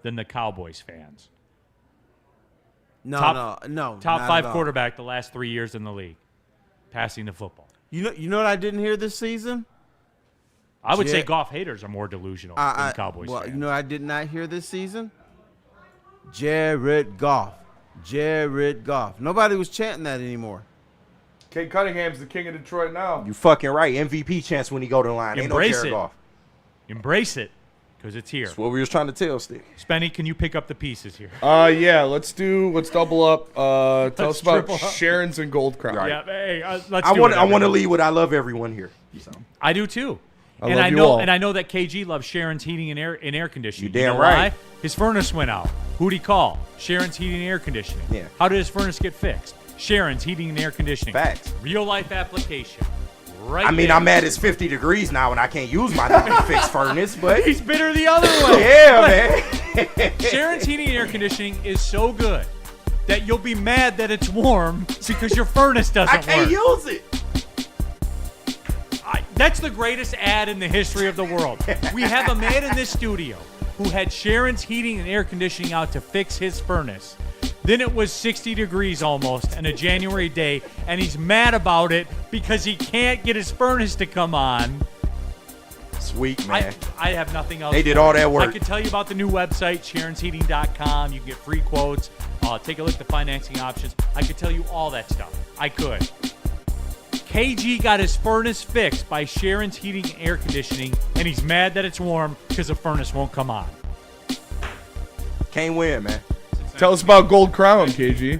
than the Cowboys fans. No, Top no. Top not 5 at all. quarterback the last 3 years in the league, passing the football. You know what I didn't hear this season? I would say Jet- golf haters are more delusional than Cowboys well, fans. you know what I did not hear this season? Jared Goff. Jared Goff. Nobody was chanting that anymore. Kate Cunningham's the king of Detroit now. You fucking right. MVP chance when he go to the line. Ain't no Embrace Jared it. Goff. Embrace it, because it's here. That's what we was trying to tell, Stick. Spenny, can you pick up the pieces here? Yeah, let's double up. Tell Let's us about triple up. Sharon's and Gold Crown. Right. Yeah, hey, let's I do want it, to everybody. lead with I love everyone here. So. I do too. I and love I you know all. and I know that KG loves Sharon's heating and air conditioning. You damn know right. why? His furnace went out. Who'd he call? Sharon's Heating and Air Conditioning. Yeah. How did his furnace get fixed? Sharon's Heating and Air Conditioning. Facts. Real life application. Right. I mean, there. I'm mad it's 50 degrees now and I can't use my fixed furnace, but He's bitter the other way. yeah, man. Sharon's Heating and Air Conditioning is so good that you'll be mad that it's warm because your furnace doesn't I can't work. use it. That's the greatest ad in the history of the world. We have a man in this studio who had Sharon's Heating and Air Conditioning out to fix his furnace. Then it was 60 degrees almost on a January day, and he's mad about it because he can't get his furnace to come on. Sweet, man. I have nothing else. They did all that work. I could tell you about the new website, SharonsHeating.com. You can get free quotes. Take a look at the financing options. I could tell you all that stuff. I could. KG got his furnace fixed by Sharon's Heating and Air Conditioning, and he's mad that it's warm because the furnace won't come on. Can't win, man. Tell us about Gold Crown, KG.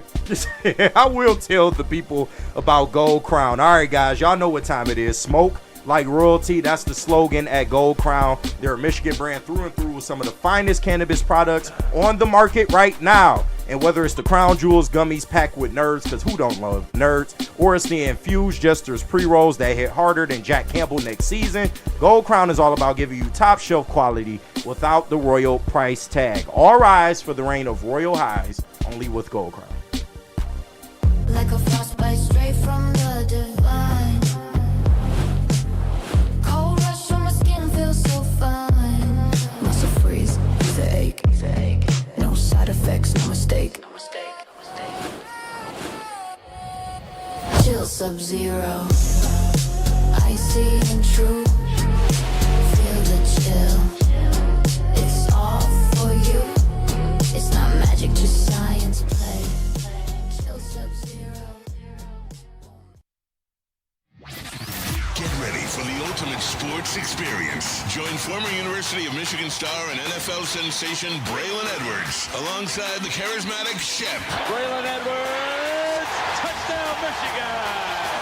I will tell the people about Gold Crown. All right, guys, y'all know what time it is. Smoke like royalty. That's the slogan at Gold Crown. They're a Michigan brand through and through with some of the finest cannabis products on the market right now. And whether it's the Crown Jewels gummies packed with nerds, because who don't love nerds, or it's the infused Jester's pre-rolls that hit harder than Jack Campbell next season, Gold Crown is all about giving you top shelf quality without the royal price tag. All rise for the reign of royal highs, only with Gold Crown. Like a frostbite straight from the divine. Cold rush on my skin feels so fine. Muscle freeze, the ache. No side effects, no mistake. Chill Sub-Zero, icy and true. Feel the chill. It's all for you. It's not magic, just science play. Chill Sub-Zero. Get ready for the ultimate sports experience. Join former University of Michigan star and NFL sensation Braylon Edwards alongside the charismatic Shep Braylon Edwards, touchdown Michigan!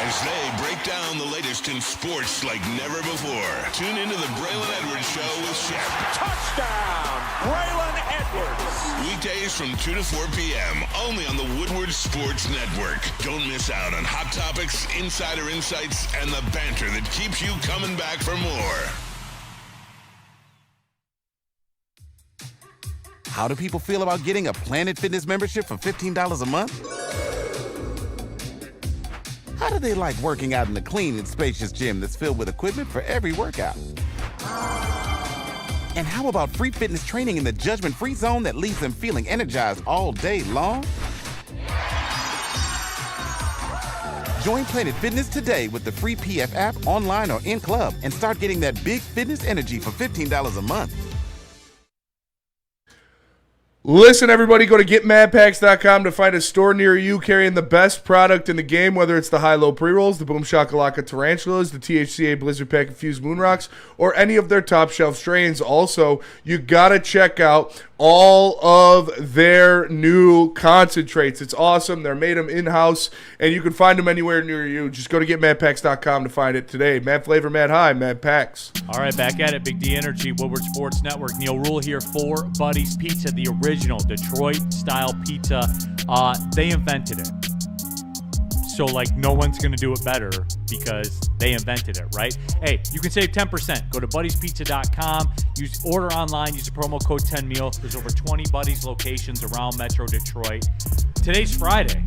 as they break down the latest in sports like never before. Tune into the Braylon Edwards Show with Shep. Touchdown, Braylon Edwards! Weekdays from 2 to 4 p.m. only on the Woodward Sports Network. Don't miss out on hot topics, insider insights, and the banter that keeps you coming back for more. How do people feel about getting a Planet Fitness membership for $15 a month? How do they like working out in a clean and spacious gym that's filled with equipment for every workout? And how about free fitness training in the judgment-free zone that leaves them feeling energized all day long? Join Planet Fitness today with the free PF app, online or in club, and start getting that big fitness energy for $15 a month. Listen, everybody, go to getmadpacks.com to find a store near you carrying the best product in the game, whether it's the high-low pre-rolls, the Boom Shakalaka Tarantulas, the THCA Blizzard Pack Infused Moon Rocks, or any of their top-shelf strains. Also, you got to check out all of their new concentrates. It's awesome. They're made them in-house, and you can find them anywhere near you. Just go to getmadpacks.com to find it today. Mad Flavor, Mad High, Mad Packs. All right, back at it. Big D Energy, Woodward Sports Network. Neal Ruhl here for Buddy's Pizza, the original Detroit-style pizza. They invented it. So, like, no one's going to do it better because they invented it, right? Hey, you can save 10%. Go to buddiespizza.com. Order online. Use the promo code 10meal. There's over 20 Buddies locations around Metro Detroit. Today's Friday.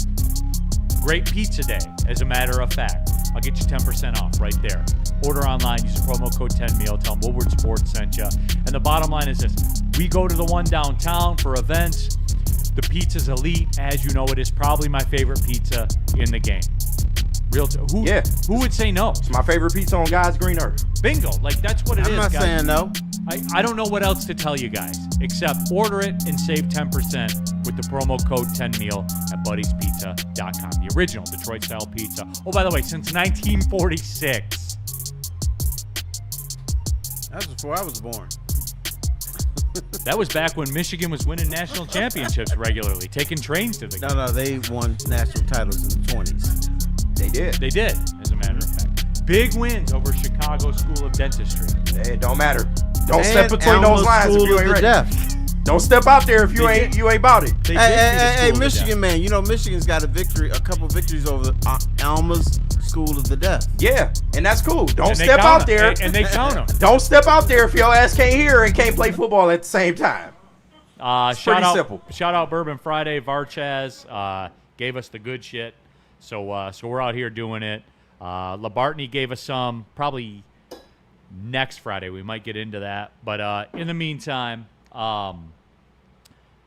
Great pizza day, as a matter of fact. I'll get you 10% off right there. Order online. Use the promo code 10meal. Tell them Woodward Sports sent you. And the bottom line is this. We go to the one downtown for events. The pizza's elite. As you know, it is probably my favorite pizza in the game. Who would say no? It's my favorite pizza on God's green earth. Bingo. Like, that's what it is, I'm not guys. saying no. I don't know what else to tell you guys, except order it and save 10% with the promo code 10meal at buddiespizza.com. The original Detroit-style pizza. Oh, by the way, since 1946. That was before I was born. That was back when Michigan was winning national championships regularly, taking trains to the game. No, they won national titles in the 20s. They did. They did, as a matter of fact. Big wins over Chicago School of Dentistry. It don't matter. Don't And step between Alma those lines School if you of ain't the ready. Deaf. Don't step out there if you ain't about it. They Hey, did Michigan, man. You know, Michigan's got a couple victories over Alma's School of the Deaf. Yeah, and that's cool. Don't And they step count out 'em. there. And they count them. Don't step out there if your ass can't hear and can't play football at the same time. Shout simple. out Bourbon Friday. Varchaz gave us the good shit. So we're out here doing it. Labartney gave us some probably next Friday. We might get into that. But in the meantime,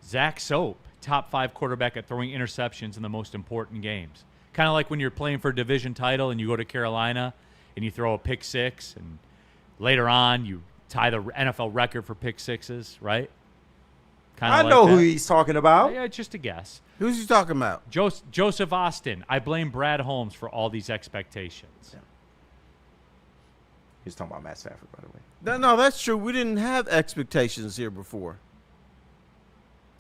Zach Soap, top 5 quarterback at throwing interceptions in the most important games. Kind of like when you're playing for a division title and you go to Carolina and you throw a pick 6, and later on you tie the NFL record for pick 6s, right? I know who he's talking about. Yeah, just a guess. Who's he talking about? Joseph Austin. I blame Brad Holmes for all these expectations. Yeah. He's talking about Matt Stafford, by the way. No, that's true. We didn't have expectations here before.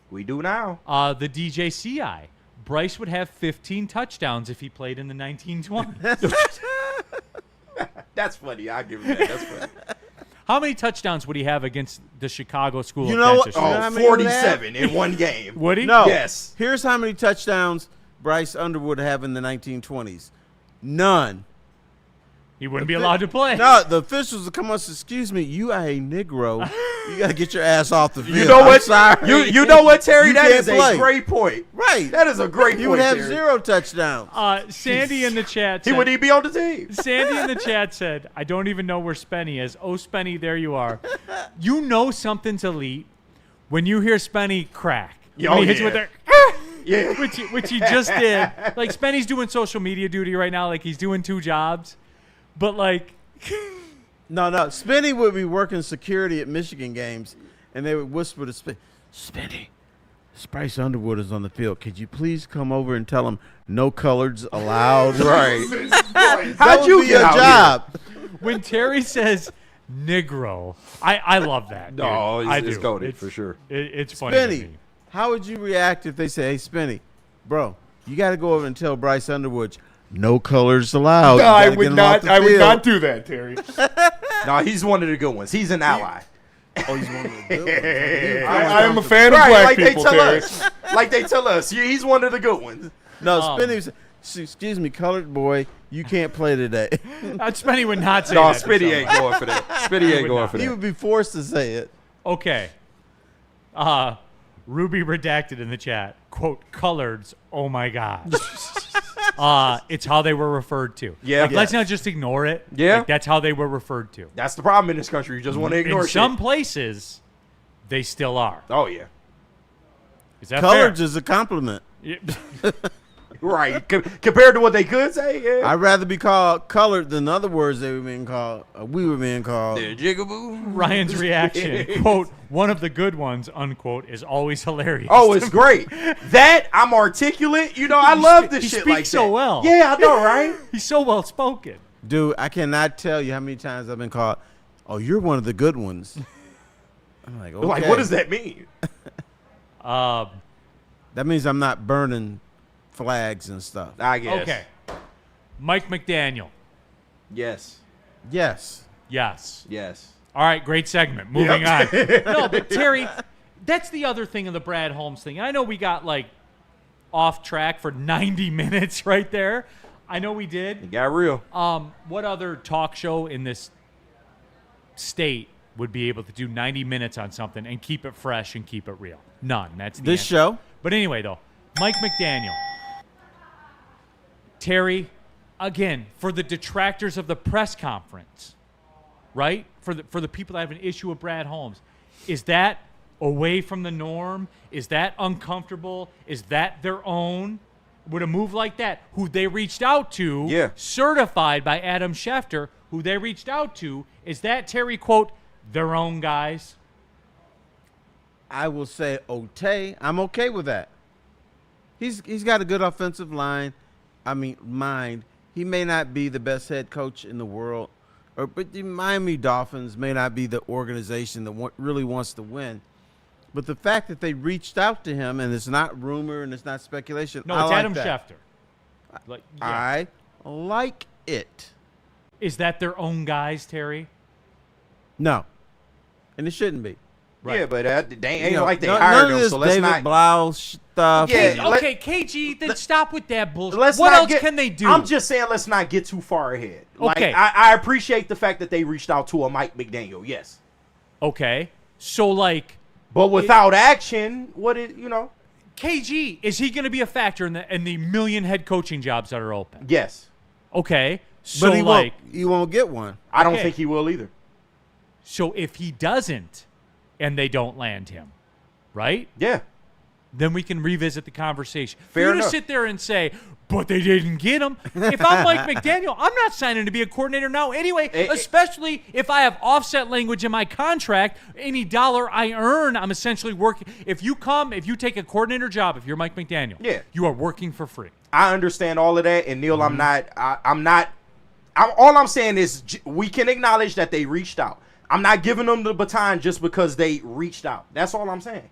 We do now. The DJCI. Bryce would have 15 touchdowns if he played in the 1920s. That's funny. I give him that. That's funny. How many touchdowns would he have against the Chicago School You of know what? Dentistry? You know Oh, how many would 47 in one game. Would he? No. Yes. Here's how many touchdowns Bryce Underwood have in the 1920s. None. He wouldn't be allowed to play. No, the officials will come up and say, excuse me, you are a Negro. You got to get your ass off the field. You know what? I'm sorry. You know what, Terry? You That can't is play. a great point. Right. That is a great point. He would have Terry. 0 touchdowns. Sandy in the chat He said, would he be on the team? Sandy in the chat said, I don't even know where Spenny is. Oh, Spenny, there you are. You know something's elite when you hear Spenny crack. Yeah, When oh, he hits yeah. with their Yeah. which he just did. Like, Spenny's doing social media duty right now. Like, he's doing 2 jobs. But, like... No. Spenny would be working security at Michigan games, and they would whisper to Spenny, Bryce Underwood is on the field. Could you please come over and tell him no coloreds allowed? Right. That How'd would you be get your out job. When Terry says Negro, I love that. Dude. No, I it's do. goated for sure. It's funny to Spenny, me. how would you react if they say, hey, Spenny, bro, you got to go over and tell Bryce Underwood, no colors allowed. No, You I gotta get would him not. off the I would field." not do that, Terry. No, he's one of the good ones. He's an ally. Oh, he's one of the good ones. I am a fan of Right, black like people, they tell Terry. us. Like they tell us. He's one of the good ones. No, Spenny was, excuse me, colored boy, you can't play today. Spenny would not say No, that. to Spitty someone. ain't going for that. Spitty ain't going for He that. would be forced to say it. Okay. Ruby redacted in the chat. Quote, coloreds, oh my God. It's how they were referred to. Yeah. Like, let's not just ignore it. Yeah. Like, that's how they were referred to. That's the problem in this country. You just want to ignore In shit. some places, they still are. Oh, yeah. Is that Coloreds fair? is a compliment. Right. Compared to what they could say, yeah. I'd rather be called colored than other words they were being called. We were being called. Yeah, jigaboo. Ryan's reaction, quote, one of the good ones, unquote, is always hilarious. Oh, it's great. That, I'm articulate. You know, I love this he shit speaks like so that. well. Yeah, I know, right? He's so well spoken. Dude, I cannot tell you how many times I've been called, oh, you're one of the good ones. I'm like, okay. Like, what does that mean? That means I'm not burning flags and stuff. I guess. Okay. Mike McDaniel. Yes. Yes. Yes. Yes. All right, great segment. Moving on. No, but Terry, that's the other thing of the Brad Holmes thing. I know we got, like, off track for 90 minutes right there. I know we did. It got real. What other talk show in this state would be able to do 90 minutes on something and keep it fresh and keep it real? None. That's the This answer. show? But anyway, though, Mike McDaniel. Terry, again, for the detractors of the press conference, right? For the people that have an issue with Brad Holmes, is that away from the norm? Is that uncomfortable? Is that their own? Would a move like that, who they reached out to, Yeah. certified by Adam Schefter, who they reached out to, is that, Terry, quote, their own guys? I will say Otay. I'm okay with that. He's got a good offensive line. I mean, mind. He may not be the best head coach in the world, but the Miami Dolphins may not be the organization that really wants to win. But the fact that they reached out to him, and it's not rumor and it's not speculation. No, I it's like Adam that. Schefter. Like, yeah. I like it. Is that their own guys, Terry? No, and it shouldn't be. Right. Yeah, but they ain't You know, like they none hired of him, this so let's David not. Blau stuff. Yeah, Okay, KG, then stop with that bullshit. Let's What not else get- can they do? I'm just saying, let's not get too far ahead. Okay. Like, I appreciate the fact that they reached out to a Mike McDaniel, yes, Okay. So, like, but without action, KG, is he going to be a factor in the million head coaching jobs that are open? yes, Okay. So, But like, he won't get one. I don't Okay. think he will either. so if he doesn't and they don't land him, right? Yeah, Then we can revisit the conversation. Fair For you to enough. sit there and say, but they didn't get him. If I'm Mike McDaniel, I'm not signing to be a coordinator now anyway, especially if I have offset language in my contract. Any dollar I earn, I'm essentially working. If you take a coordinator job, if you're Mike McDaniel, Yeah. you are working for free. I understand all of that, and Neal, Mm-hmm. all I'm saying is we can acknowledge that they reached out. I'm not giving them the baton just because they reached out. That's all I'm saying.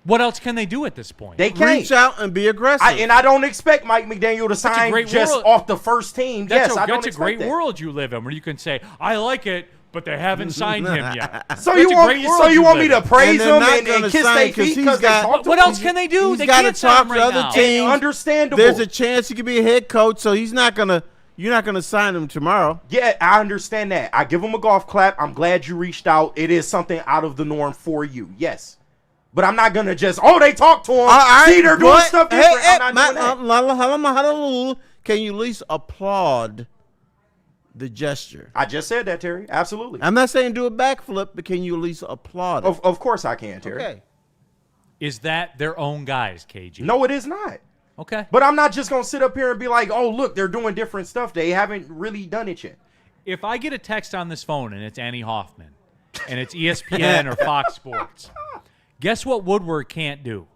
What else can they do at this point? They can't. Reach out and be aggressive. I don't expect Mike McDaniel to sign great just world. off the first team. That's I don't that's a expect great that. world you live in, where you can say, I like it, but they haven't signed him yet. So That's you a want great me? world So you want me live to in. praise they're him not and gonna kiss sign their 'cause feet he's because they got- talked to What him? else can they do? He's They gotta can't sign talk him to right other now. teams. Understandable. There's a chance he could be a head coach, so you're not gonna sign him tomorrow. Yeah, I understand that. I give him a golf clap. I'm glad you reached out. It is something out of the norm for you. Yes. But I'm not going to just, they talked to him. See, they're doing stuff different. I'm not doing that. Can you at least applaud the gesture? I just said that, Terry. Absolutely. I'm not saying do a backflip, but can you at least applaud it? Of course I can, Terry. Okay. Is that their own guys, KG? No, it is not. Okay. But I'm not just going to sit up here and be like, oh, look, they're doing different stuff. They haven't really done it yet. If I get a text on this phone and it's Annie Hoffman and it's ESPN or Fox Sports, guess what Woodward can't do?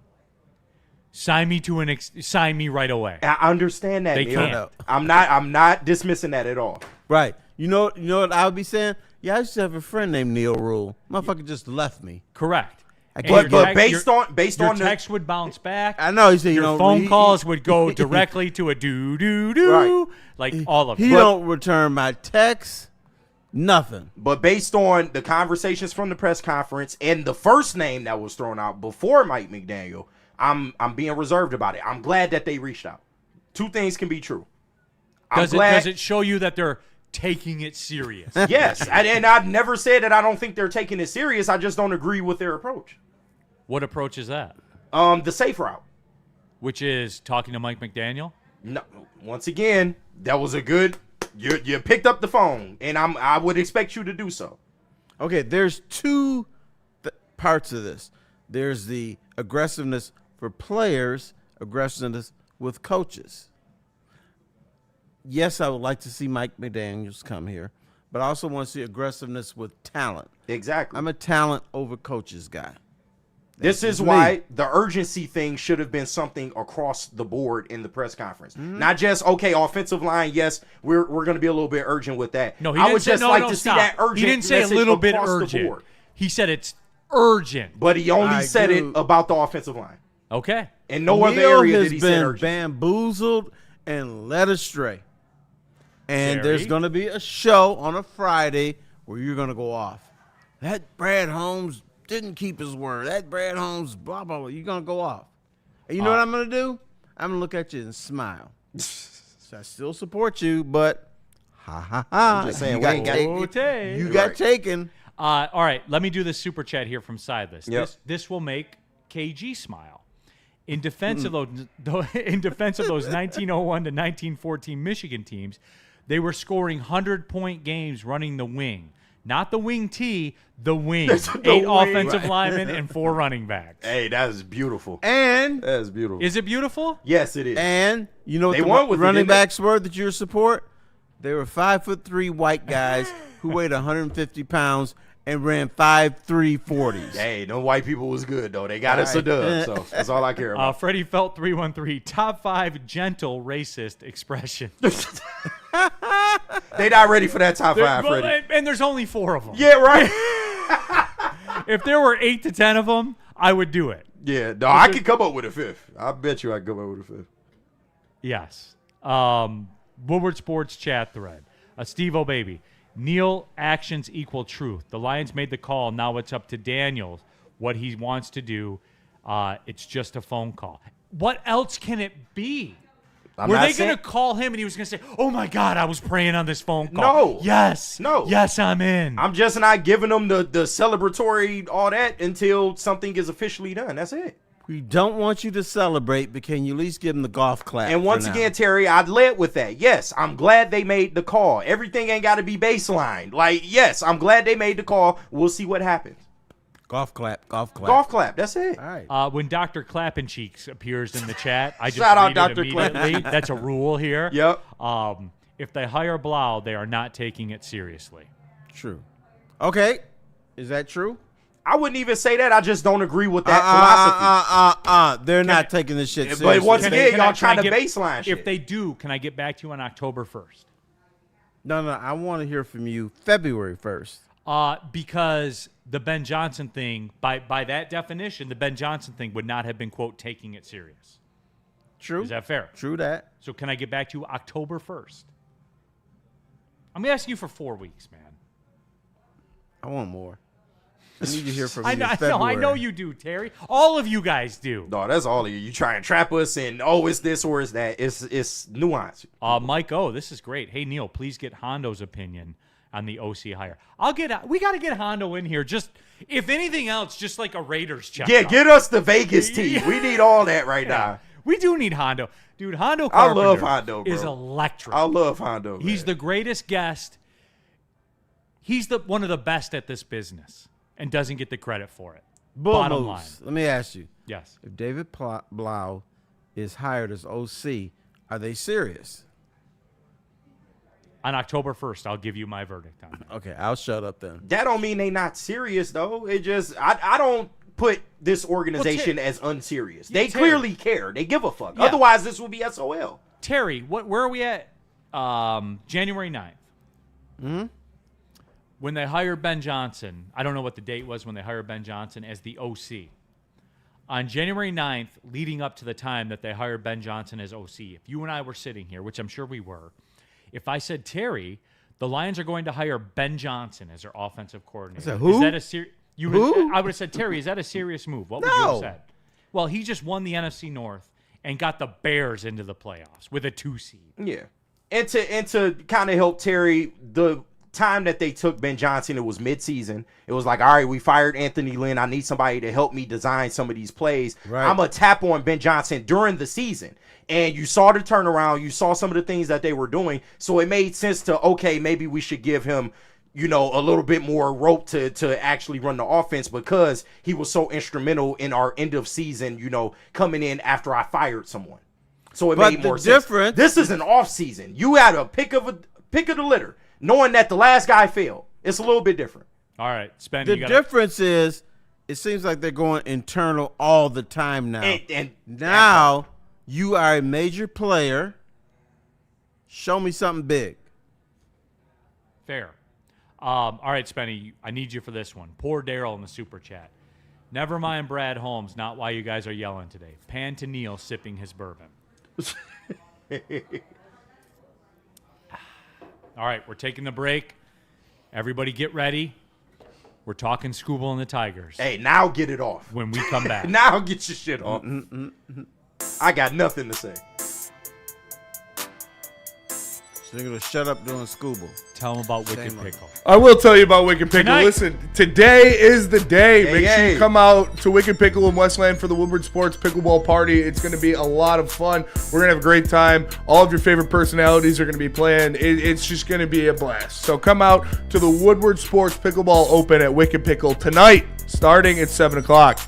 Sign me right away. I understand that. They Neal. can't. I'm not dismissing that at all. Right. You know what I would be saying? Yeah, I used to have a friend named Neal Ruhl. Motherfucker just left me. Correct. I And can't- your But based your on the text would bounce back. I know he said Your phone calls would go directly to a do, Right. like all of He it. don't return my texts. Nothing. But based on the conversations from the press conference and the first name that was thrown out before Mike McDaniel, I'm being reserved about it. I'm glad that they reached out. Two things can be true. Does it show you that they're taking it serious? Yes, and I've never said that I don't think they're taking it serious. I just don't agree with their approach. What approach is that? The safe route. Which is talking to Mike McDaniel? No, once again, that was a good. You picked up the phone, and I would expect you to do so. Okay, there's two parts of this. There's the aggressiveness for players, aggressiveness with coaches. Yes, I would like to see Mike McDaniels come here, but I also want to see aggressiveness with talent. Exactly. I'm a talent over coaches guy. This is why the urgency thing should have been something across the board in the press conference. Not just, okay, offensive line, yes, we're going to be a little bit urgent with that. No, he I didn't would say, just no, like no, to stop. see that urgent He didn't say a message little bit across the urgent. board. He said it's urgent. But he only said do. it about the offensive line. Okay. And no other Neal area has did he say been urgent. bamboozled and led astray. And Jerry? there's going to be a show on a Friday where you're going to go off. That Brad Holmes didn't keep his word. That Brad Holmes, blah, blah, blah. You're going to go off. And you know what I'm going to do? I'm going to look at you and smile. So I still support you, but ha, ha, ha. I'm just saying, you we got, ain't got- taken. You You're got right. taken. All right, let me do this super chat here from Sideless. Yep. This will make KG smile. In defense of those 1901 to 1914 Michigan teams, they were scoring 100-point games running the wing. Not the wing T, the wing. The 8 wing. offensive linemen and 4 running backs. Hey, that is beautiful. And That is beautiful. Is it beautiful? Yes, it is. And you know what They the won with it, running didn't they? backs were that you support? They were 5'3" white guys who weighed 150 pounds and ran 5'3" 40s. Hey, them white people was good, though. They got us a dub, so that's all I care about. Freddie Felt 313, top 5 gentle racist expressions. They not ready for that top five, Well, Freddie. and there's only 4 of them. Yeah, right. If there were 8 to 10 of them, I would do it. Yeah, no, I could come up with a fifth. I bet you I could come up with a fifth. Yes. Woodward Sports chat thread. Steve O'Baby. Neal, actions equal truth. The Lions made the call. Now it's up to Daniels what he wants to do. It's just a phone call. What else can it be? Were they going to call him and he was going to say, oh, my God, I was praying on this phone call? No. Yes. No. Yes, I'm in. I'm just not giving them the celebratory all that until something is officially done. That's it. We don't want you to celebrate, but can you at least give them the golf clap? And once again, Terry, I led with that. Yes, I'm glad they made the call. Everything ain't got to be baseline. Like, yes, I'm glad they made the call. We'll see what happens. Golf clap, golf clap. Golf clap. That's it. All right. When Dr. Clappin' Cheeks appears in the chat, I just Shout out read Dr. it immediately. That's a rule here. Yep. If they hire Blau, they are not taking it seriously. True. Okay. Is that true? I wouldn't even say that. I just don't agree with that philosophy. They're not taking this shit seriously. But once again, Can y'all I trying to get- baseline shit. If they do, can I get back to you on October 1st? No, I want to hear from you February 1st. Because the Ben Johnson thing, by that definition, the Ben Johnson thing would not have been, quote, taking it serious. True. Is that fair? True that. So can I get back to you October 1st? I'm asking you for 4 weeks, man. I want more. I need to hear from I you know, in February. I know you do, Terry. All of you guys do. No, that's all of you. You try and trap us and, oh, it's this or it's that. It's nuance. Mike O, this is great. Hey, Neal, please get Hondo's opinion on the OC hire. We got to get Hondo in here. Just, if anything else, just like a Raiders check. Yeah, get us the Vegas team. We need all that right now. We do need Hondo. Dude, Hondo I Carpenter love Hondo, bro. is electric. I love Hondo. He's man. the greatest guest. He's one of the best at this business and doesn't get the credit for it. Bull Bottom moves. line. Let me ask you. Yes. If David Blau is hired as OC, are they serious? On October 1st, I'll give you my verdict on that. Okay, I'll shut up then. That don't mean they not serious though. It just I don't put this organization as unserious. They Terry. clearly care. They give a fuck. Yeah. Otherwise, this would be SOL. Terry, where are we at? January 9th. Hmm? When they hired Ben Johnson, I don't know what the date was when they hired Ben Johnson as the OC. On January 9th, leading up to the time that they hired Ben Johnson as OC, if you and I were sitting here, which I'm sure we were, if I said, Terry, the Lions are going to hire Ben Johnson as their offensive coordinator. I said, who? Is that a Who? I would have said, Terry, is that a serious move? What would you have said? Well, he just won the NFC North and got the Bears into the playoffs with a 2 seed. Yeah. And to kind of help Terry, the time that they took Ben Johnson, it was midseason. It was like, all right, we fired Anthony Lynn. I need somebody to help me design some of these plays. Right. I'm going to tap on Ben Johnson during the season. And you saw the turnaround. You saw some of the things that they were doing. So it made sense to, okay, maybe we should give him, you know, a little bit more rope to actually run the offense because he was so instrumental in our end of season, you know, coming in after I fired someone. So it made more sense. This is an off season. You had a pick of the litter, knowing that the last guy failed. It's a little bit different. All right, Spenny. The difference is, it seems like they're going internal all the time now. And now you are a major player. Show me something big. Fair. All right, Spenny, I need you for this one. Poor Daryl in the super chat. Never mind Brad Holmes, not why you guys are yelling today. Pan to Neal sipping his bourbon. All right, we're taking the break. Everybody get ready. We're talking Skubal and the Tigers. Hey, now get it off. When we come back. Now get your shit off. I got nothing to say. So they're going to shut up doing Skubal. Tell them about Wicked Shame on Pickle. I will tell you about Wicked Pickle. Tonight. Listen, today is the day. Hey, Make sure hey. you come out to Wicked Pickle in Westland for the Woodward Sports Pickleball Party. It's going to be a lot of fun. We're going to have a great time. All of your favorite personalities are going to be playing. It's just going to be a blast. So come out to the Woodward Sports Pickleball Open at Wicked Pickle tonight, starting at 7 o'clock.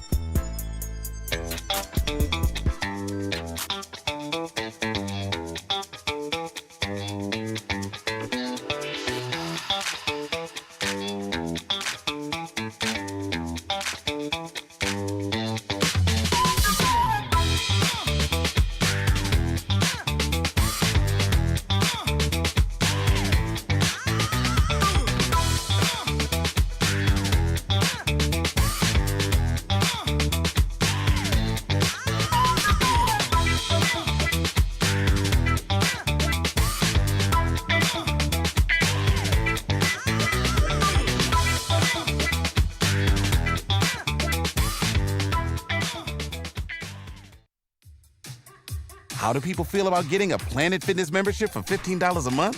How do people feel about getting a Planet Fitness membership for $15 a month?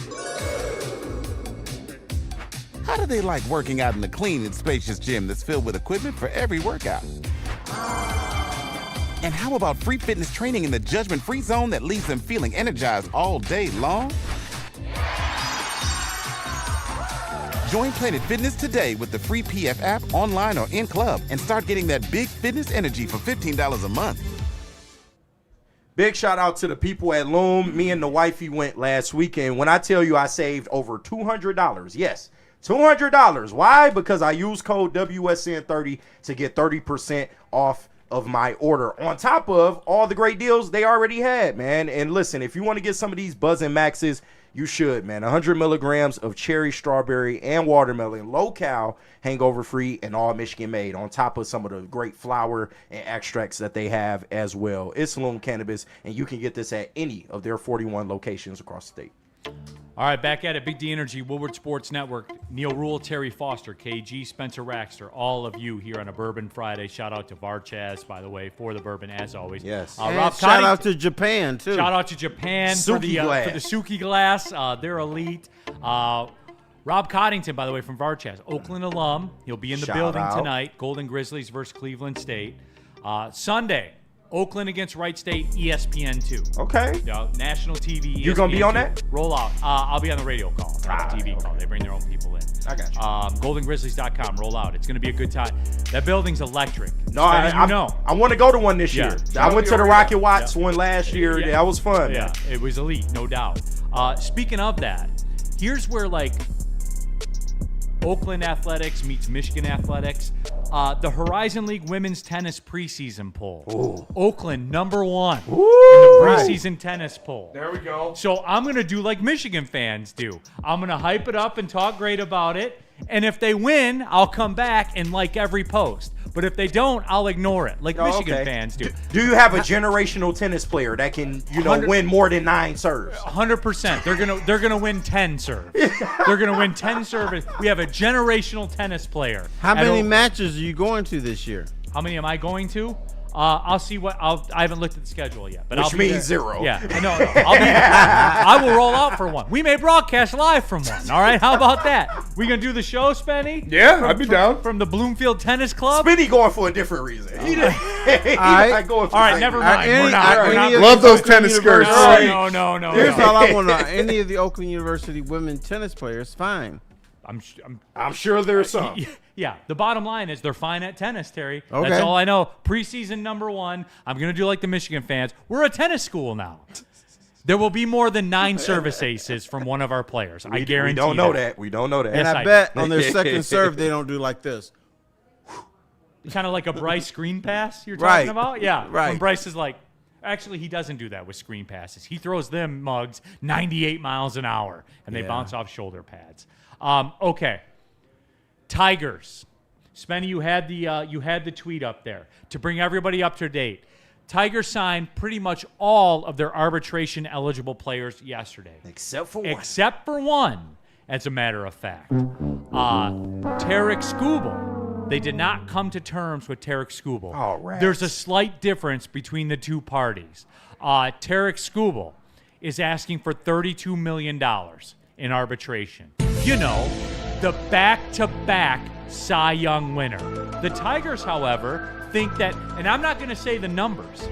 How do they like working out in a clean and spacious gym that's filled with equipment for every workout? And how about free fitness training in the judgment-free zone that leaves them feeling energized all day long? Join Planet Fitness today with the free PF app, online or in club, and start getting that big fitness energy for $15 a month. Big shout out to the people at Loom. Me and the wifey went last weekend. When I tell you I saved over $200, yes, $200. Why? Because I used code WSN30 to get 30% off of my order, on top of all the great deals they already had, man. And listen, if you want to get some of these Buzzin' Maxes, you should, man. 100 milligrams of cherry, strawberry, and watermelon, low-cal, hangover-free, and all Michigan made, on top of some of the great flower and extracts that they have as well. It's Loom Cannabis, and you can get this at any of their 41 locations across the state. All right, back at it. Big D Energy, Woodward Sports Network. Neal, Ruhl, Terry Foster, KG, Spencer Raxter, all of you here on a Bourbon Friday. Shout out to Varchaz, by the way, for the bourbon, as always. Yes. And shout out to Japan, too. Shout out to Japan for the Suki glass. They're elite. Rob Coddington, by the way, from Varchaz, Oakland alum. He'll be in the building tonight. Golden Grizzlies versus Cleveland State. Sunday, Oakland against Wright State, ESPN2. Okay. National TV. You going to be on that? Roll out. I'll be on the radio call, not the TV call. They bring their own people in. I got you. GoldenGrizzlies.com. Roll out. It's going to be a good time. That building's electric. No, I want to go to one this year. I went to the Rocket Watts one last year. Yeah, that was fun. Yeah, it was elite, no doubt. Speaking of that, here's where, like, Oakland Athletics meets Michigan Athletics. The Horizon League women's tennis preseason poll. Ooh. Oakland, number 1 in the preseason tennis poll. There we go. So I'm going to do like Michigan fans do. I'm going to hype it up and talk great about it. And if they win, I'll come back and like every post. But if they don't, I'll ignore it, like Michigan fans do. Do you have a generational tennis player that can, win more than 9 serves? 100%. They're gonna win 10 serves. They're gonna win 10 serves. We have a generational tennis player. How many matches are you going to this year? How many am I going to? I'll see I haven't looked at the schedule yet, but Which means 0. Yeah, no. I'll be there. I will roll out for one. We may broadcast live from one. All right, how about that? We gonna do the show, Spenny? Yeah, I'd be down. From the Bloomfield Tennis Club. Spenny going for a different reason. He's not going for. All right, never mind. We're not. Love those tennis skirts. No. Here's all I want to know. Any of the Oakland University women tennis players, fine. I'm sure there's some. Yeah, the bottom line is they're fine at tennis, Terry. Okay. That's all I know. Preseason number 1. I'm going to do like the Michigan fans. We're a tennis school now. There will be more than 9 service aces from one of our players. I guarantee. We don't know that. We don't know that. And Yes, I bet on their second serve, they don't do like this. Kind of like a Bryce screen pass you're talking about? Yeah. Right. When Bryce is like, actually, he doesn't do that with screen passes. He throws them mugs 98 miles an hour, and they bounce off shoulder pads. Okay. Tigers. Spenny, you had the tweet up there to bring everybody up to date. Tigers signed pretty much all of their arbitration-eligible players yesterday. Except for one, as a matter of fact. Tarik Skubal. They did not come to terms with Tarik Skubal. Oh, rats. There's a slight difference between the two parties. Tarik Skubal is asking for $32 million in arbitration. You know, the back-to-back Cy Young winner. The Tigers, however, think that, and I'm not going to say the numbers.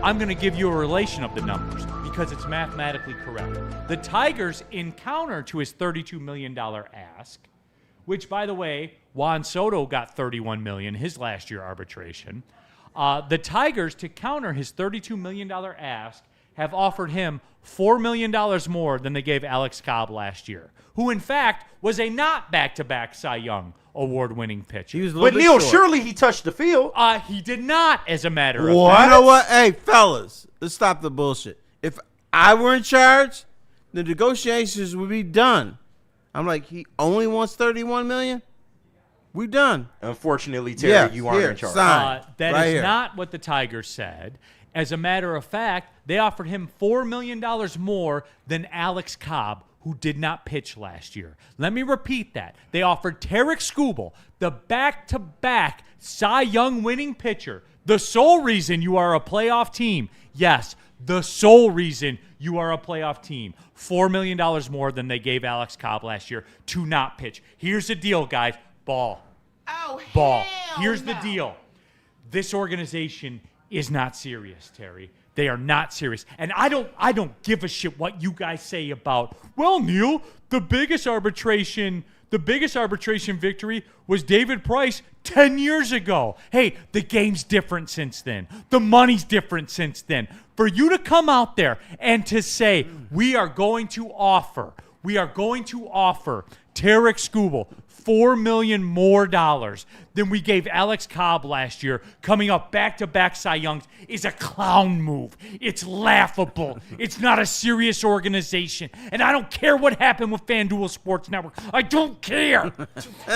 I'm going to give you a relation of the numbers because it's mathematically correct. The Tigers, in counter to his $32 million ask, which, by the way, Juan Soto got $31 million his last year arbitration. The Tigers, to counter his $32 million ask, have offered him $4 million more than they gave Alex Cobb last year, who, in fact, was a not back-to-back Cy Young award-winning pitcher. But, Neal, surely he touched the field. He did not, as a matter of fact. You know what? Hey, fellas, let's stop the bullshit. If I were in charge, the negotiations would be done. I'm like, he only wants $31 million? We done. Unfortunately, Terry, you aren't in charge. That is not what the Tigers said. As a matter of fact, they offered him $4 million more than Alex Cobb, who did not pitch last year. Let me repeat that. They offered Tarik Skubal, the back-to-back Cy Young winning pitcher, the sole reason you are a playoff team. Yes, the sole reason you are a playoff team. $4 million more than they gave Alex Cobb last year to not pitch. Here's the deal, guys. Ball. Here's the deal. This organization is not serious, Terry. They are not serious. And I don't give a shit what you guys say about, well, Neal, the biggest arbitration victory was David Price 10 years ago. Hey, the game's different since then. The money's different since then. For you to come out there and to say, we are going to offer Tarik Skubal $4 million more than we gave Alex Cobb last year, coming up back-to-back Cy Youngs, is a clown move. It's laughable. It's not a serious organization. And I don't care what happened with FanDuel Sports Network. I don't care.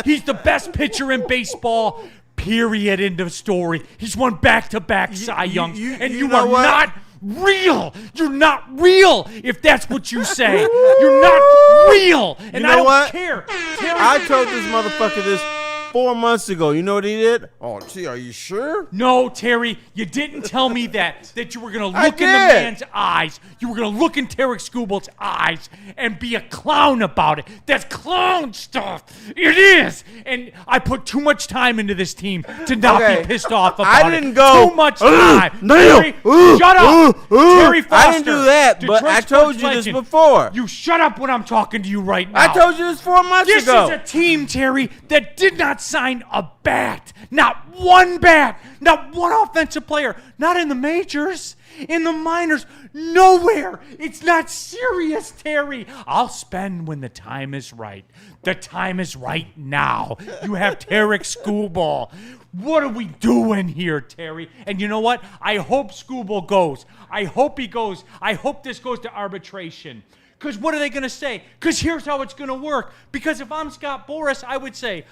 He's the best pitcher in baseball, period, end of story. He's won back-to-back Cy Youngs. And you are not real. You're not real if that's what you say. You're not real. And I don't care. I told this motherfucker this 4 months ago. You know what he did? Oh, gee, are you sure? No, Terry, you didn't tell me that you were going to look in the man's eyes. You were going to look in Tarik Skubal's eyes and be a clown about it. That's clown stuff. It is. And I put too much time into this team to not be pissed off about it. I didn't go. Too much time. Terry, shut up. Terry Foster. I didn't do that, but I told you this before. You shut up when I'm talking to you right now. I told you this 4 months ago. This is a team, Terry, that did not sign a bat. Not one bat. Not one offensive player. Not in the majors. In the minors. Nowhere. It's not serious, Terry. I'll spend when the time is right. The time is right now. You have Tarik Skubal. What are we doing here, Terry? And you know what? I hope Skubal goes. I hope he goes. I hope this goes to arbitration. Because what are they going to say? Because here's how it's going to work. Because if I'm Scott Boras, I would say,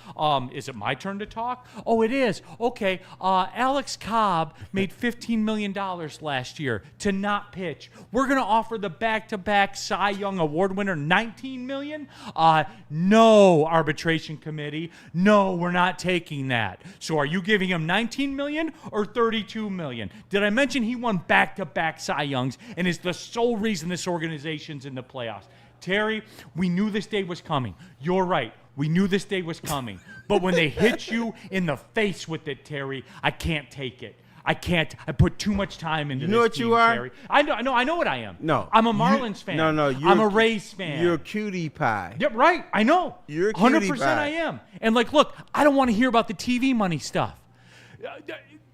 is it my turn to talk? Oh, it is. Okay, Alex Cobb made $15 million last year to not pitch. We're going to offer the back-to-back Cy Young Award winner $19 million? No, arbitration committee. No, we're not taking that. So are you giving him $19 million or $32 million? Did I mention he won back-to-back Cy Youngs and is the sole reason this organization's in the playoffs? Terry, we knew this day was coming. You're right. We knew this day was coming. But when they hit you in the face with it, Terry, I can't take it. I can't. I put too much time into this. You know what team, you are? Terry. I know what I am. No. I'm a Marlins fan. No. I'm a Rays fan. You're a cutie pie. Yep, right. I know. You're a cutie 100% pie. I am. And look, I don't want to hear about the TV money stuff.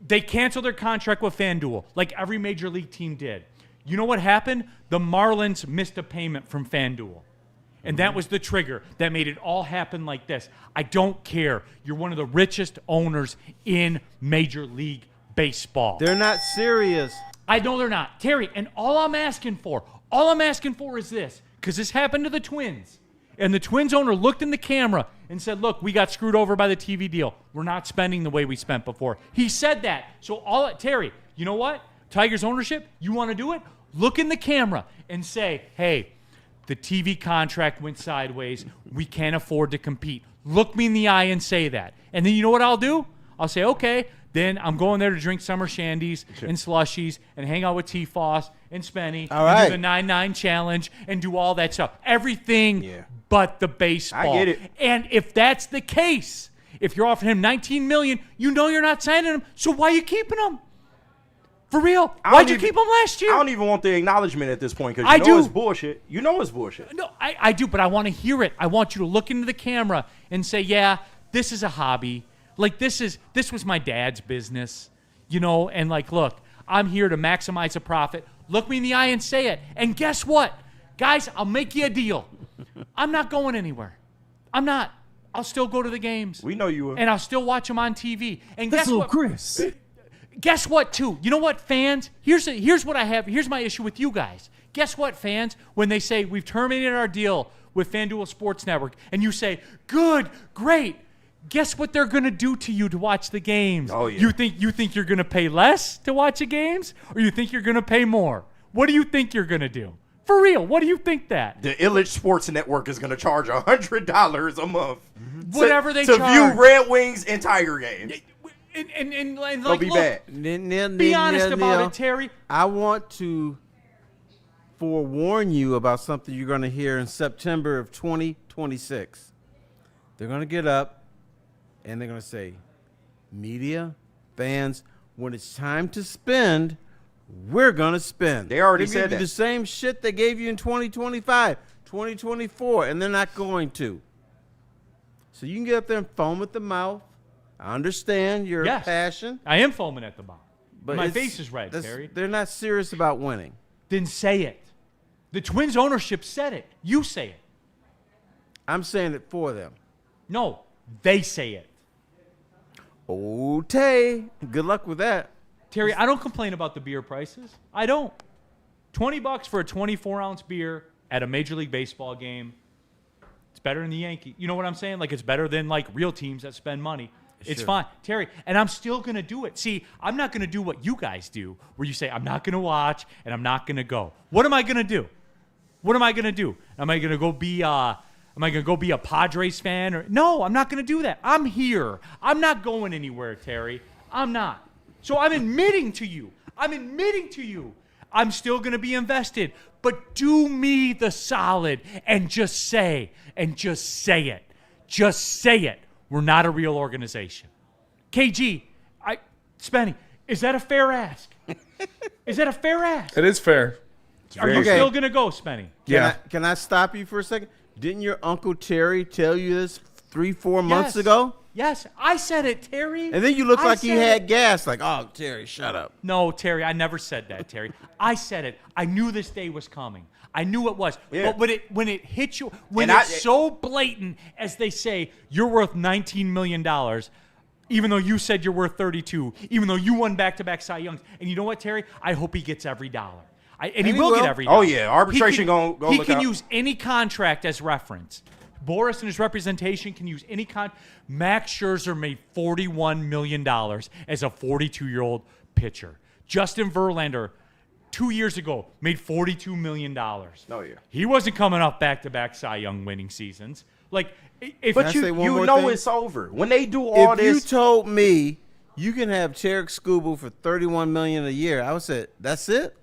They canceled their contract with FanDuel, like every major league team did. You know what happened? The Marlins missed a payment from FanDuel. And that was the trigger that made it all happen like this. I don't care. You're one of the richest owners in Major League Baseball. They're not serious. I know they're not. Terry, and all I'm asking for is this, because this happened to the Twins. And the Twins owner looked in the camera and said, look, we got screwed over by the TV deal. We're not spending the way we spent before. He said that. So Terry, you know what? Tigers ownership, you want to do it? Look in the camera and say, hey, the TV contract went sideways. We can't afford to compete. Look me in the eye and say that. And then you know what I'll do? I'll say, okay, then I'm going there to drink summer shandies and slushies and hang out with T-Foss and Spenny and do the 9-9 challenge and do all that stuff. Everything but the baseball. I get it. And if that's the case, if you're offering him $19 million, you know you're not signing him, so why are you keeping him? For real? Why'd you keep him last year? I don't even want the acknowledgement at this point because you know it's bullshit. You know it's bullshit. No, I do, but I want to hear it. I want you to look into the camera and say, yeah, this is a hobby. Like, this was my dad's business, you know, and look, I'm here to maximize a profit. Look me in the eye and say it. And guess what? Guys, I'll make you a deal. I'm not going anywhere. I'm not. I'll still go to the games. We know you will. And I'll still watch them on TV. And guess what? Chris. Guess what, too? You know what, fans? Here's what I have. Here's my issue with you guys. Guess what, fans? When they say, we've terminated our deal with FanDuel Sports Network, and you say, good, great, guess what they're going to do to you to watch the games? Oh, yeah. You think you're going to pay less to watch the games, or you think you're going to pay more? What do you think you're going to do? For real, what do you think that? The Illich Sports Network is going to charge $100 a month. Whatever they to charge. view Red Wings and Tiger games. And They'll be bad. Be honest about it, Terry. I want to forewarn you about something you're going to hear in September of 2026. They're going to get up and they're going to say, media, fans, when it's time to spend, we're going to spend. They already They're said gonna do that. the same shit they gave you in 2025, 2024, and they're not going to. So you can get up there and foam at the mouth. I understand your Yes. passion. I am foaming at the mouth. But My it's- face is red, that's- Terry. They're not serious about winning. Then say it. The Twins ownership said it. You say it. I'm saying it for them. No, they say it. Oh, Tay, good luck with that. Terry, I don't complain about the beer prices. I don't. $20 for a 24-ounce beer at a Major League Baseball game. It's better than the Yankee. You know what I'm saying? Like, it's better than, like, real teams that spend money. It's Sure. fine. Terry, and I'm still going to do it. See, I'm not going to do what you guys do, where you say, I'm not going to watch and I'm not going to go. What am I going to do? What am I going to do? Am I going to go be a Padres fan? Or no, I'm not going to do that. I'm here. I'm not going anywhere, Terry. I'm not. So I'm admitting to you. I'm still going to be invested. But do me the solid and just say it. Just say it. We're not a real organization. KG, Spenny, is that a fair ask? Is that a fair ask? It is fair. Are you Okay. still going to go, Spenny? Can I stop you for a second? Didn't your Uncle Terry tell you this 3-4 months Yes. ago? Yes, I said it, Terry. And then you look I like you said had it. gas. Like, oh, Terry, shut up. No, Terry, I never said that, Terry. I said it. I knew this day was coming. I knew it was. Yeah. But when it hits you, when And it's so blatant, as they say, you're worth $19 million, even though you said you're worth 32, even though you won back-to-back Cy Youngs. And you know what, Terry? I hope he gets every dollar. And he will get every dollar. Oh, yeah. Arbitration gonna He look can out. use any contract as reference. Boris and his representation can use any Max Scherzer made $41 million as a 42-year-old pitcher. Justin Verlander, 2 years ago, made $42 million. Oh, yeah. He wasn't coming off back-to-back Cy Young winning seasons. Like, if But I you say one more know thing? it's over. When they do all If you this. told me you can have Tarik Skubal for $31 million a year, I would say, that's it?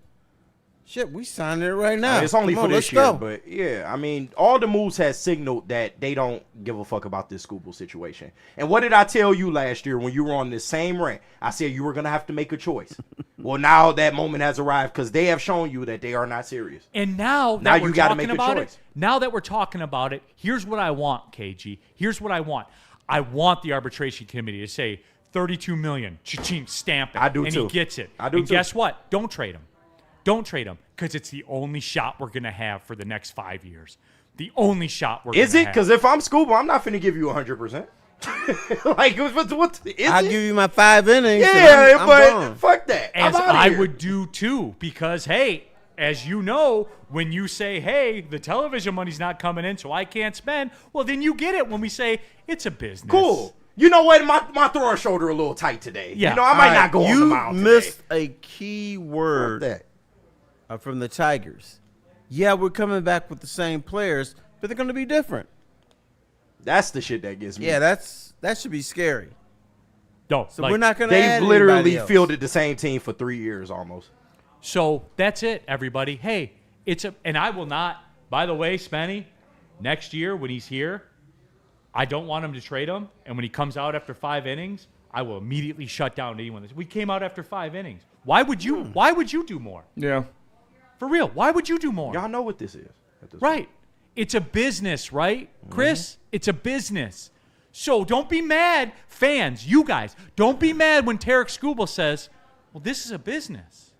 Shit, we signing it right now. It's only Come for on, this let's year, go. but yeah, I mean, all the moves has signaled that they don't give a fuck about this Skubal situation. And what did I tell you last year when you were on this same rant? I said you were gonna have to make a choice. Well, now that moment has arrived because they have shown you that they are not serious. And now Now that you we're gotta talking make a about choice. it, now that we're talking about it, here's what I want, KG. Here's what I want. I want the arbitration committee to say $32 million, cha-ching, stamp it. I do and too. he gets it. I do and too. guess what? Don't trade him. Don't trade him because it's the only shot we're going to have for the next 5 years. The only shot we're going to have. Is it? Because if I'm Skubal, I'm not finna give you 100%. Like, what is I'll it? give you my 5 innings. and Yeah, I'm but gone. fuck that. As I'm outta I here. would do too, because hey, as you know, when you say, hey, the television money's not coming in, so I can't spend, well, then you get it when we say it's a business. Cool. You know what? My throwing shoulder a little tight today. Yeah. You know, I might All not right, go on the mound You missed today. a key Fuck word that. from the Tigers. Yeah, we're coming back with the same players, but they're going to be different. That's the shit that gets me. Yeah, that should be scary. No, So like, we're not going to add They've literally anybody else. fielded the same team for 3 years almost. So that's it, everybody. Hey, and I will not, by the way, Spenny, next year when he's here, I don't want him to trade him. And when he comes out after 5 innings, I will immediately shut down anyone. We came out after 5 innings. Why would you? Why would you do more? Yeah. For real? Why would you do more? Y'all know what this is. At this Right. It's a business, right, Chris? It's a business. So don't be mad, fans, you guys. Don't be mad when Tarik Skubal says, well, this is a business.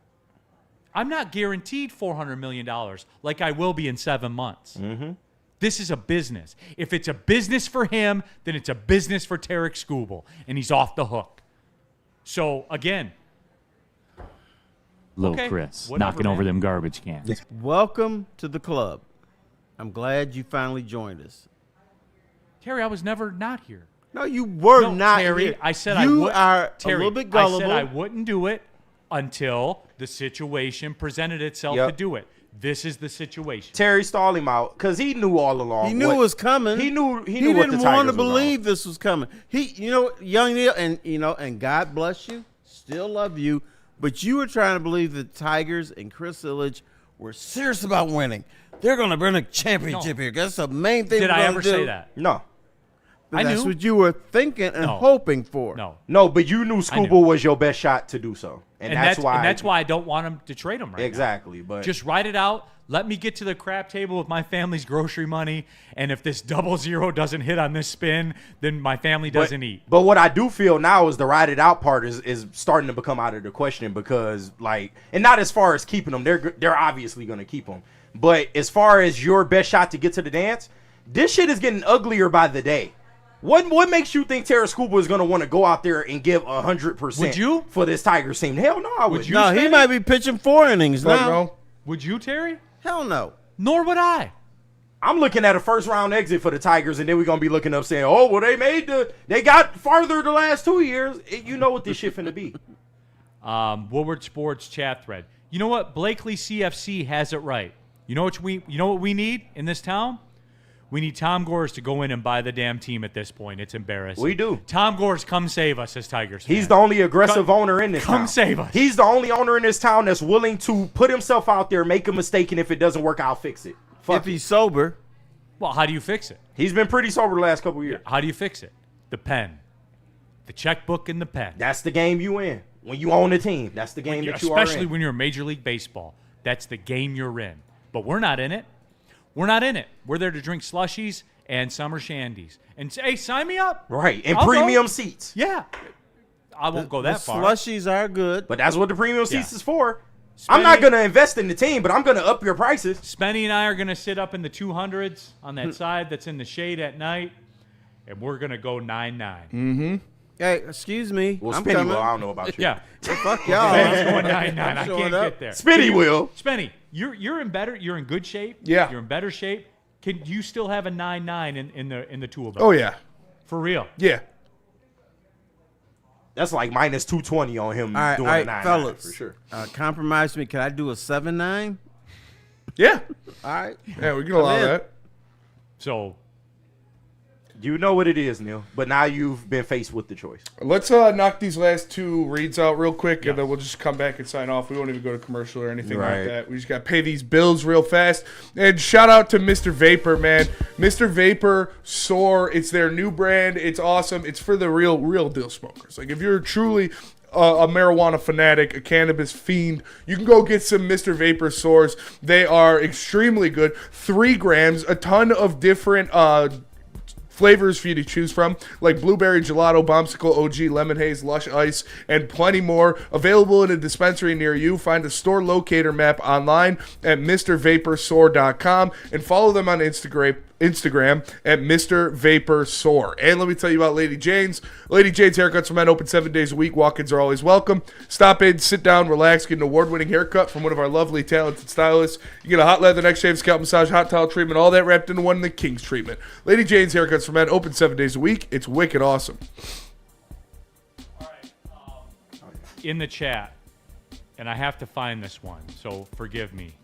I'm not guaranteed $400 million like I will be in 7 months. This is a business. If it's a business for him, then it's a business for Tarik Skubal, and he's off the hook. So, again, Little Okay, Chris whatever, knocking over man. them garbage cans. Welcome to the club. I'm glad you finally joined us. Terry, I was never not here. No, you were No, not Terry, here. I said you I would. are Terry, a little bit gullible. I said I wouldn't do it until the situation presented itself Yep. to do it. This is the situation. Terry stalled him out because he knew all along. He knew what- it was coming. He knew what the didn't want to Tigers was believe on. this was coming. Young Neal, and God bless you, still love you, but you were trying to believe the Tigers and Chris Ilitch We're serious about winning. They're going to bring a championship here. That's the main thing. Did we're I gonna ever do. say that? No. But I that's knew. what you were thinking and hoping for. No, but you knew Skubal was your best shot to do so. And that's why I don't want him to trade him right now. Exactly. But Just write it out. Let me get to the crap table with my family's grocery money. And if this 00 doesn't hit on this spin, then my family doesn't eat. But what I do feel now is the ride it out part is starting to become out of the question because, like, and not as far as keeping them. They're obviously going to keep them. But as far as your best shot to get to the dance, this shit is getting uglier by the day. What makes you think Tarik Skubal is going to want to go out there and give 100% Would you? for this Tigers team? Hell no, I wouldn't. No, he might be pitching 4 innings now. No. Would you, Terry? Hell no. Nor would I. I'm looking at a first-round exit for the Tigers, and then we're going to be looking up saying, oh, well, they got farther the last 2 years. You know what this shit finna be. Woodward Sports chat thread. You know what? Blakely CFC has it right. You know what we need in this town? We need Tom Gores to go in and buy the damn team at this point. It's embarrassing. We do. Tom Gores, come save us as Tigers fans. He's the only aggressive owner in this town. Come save us. He's the only owner in this town that's willing to put himself out there, make a mistake, and if it doesn't work, I'll fix it. If he's sober. Well, how do you fix it? He's been pretty sober the last couple of years. How do you fix it? The pen. The checkbook and the pen. That's the game you in. When you own a team, that's the game that you are in. Especially when you're in Major League Baseball. That's the game you're in. But we're not in it. We're not in it. We're there to drink slushies and summer shandies. And say, hey, sign me up. Right. And I'll premium go. seats. Yeah. I won't go that far. Slushies are good. But that's what the premium seats is for. I'm not going to invest in the team, but I'm going to up your prices. Spenny and I are going to sit up in the 200s on that side that's in the shade at night, and we're going to go 9-9. Mm-hmm. Hey, excuse me. Well, I'm Spenny coming. will. I don't know about you. Yeah. Fuck y'all. I'm going 9-9. I showing can't up. get there. Spenny will. Spenny, you're in good shape. Yeah. You're in better shape. Can you still have a 9-9 in the tool belt? Oh, yeah. For real? Yeah. That's like minus 220 on him All doing right, a 9 fellas. for sure. Compromise me. Can I do a 7-9? Yeah. All right. Yeah, we can allow I'm in. that. So You know what it is, Neal. But now you've been faced with the choice. Let's knock these last 2 reads out real quick, and then we'll just come back and sign off. We won't even go to commercial or anything Right. like that. We just got to pay these bills real fast. And shout out to Mr. Vapor, man. Mr. Vapor Soar. It's their new brand. It's awesome. It's for the real deal smokers. Like, if you're truly a marijuana fanatic, a cannabis fiend, you can go get some Mr. Vapor Soars. They are extremely good. 3 grams, a ton of different flavors for you to choose from, like blueberry gelato, bombsicle, OG, lemon haze, lush ice, and plenty more. Available in a dispensary near you. Find a store locator map online at MrVaporSoar.com and follow them on Instagram at Mr. Vapor Soar. And let me tell you about Lady Jane's. Lady Jane's Haircuts for Men, open 7 days a week. Walk-ins are always welcome. Stop in, sit down, relax, get an award-winning haircut from one of our lovely, talented stylists. You get a hot leather, neck shave, scalp massage, hot towel treatment, all that wrapped into one, the King's treatment. Lady Jane's Haircuts for Men, open 7 days a week. It's wicked awesome. in the chat, and I have to find this one, so forgive me.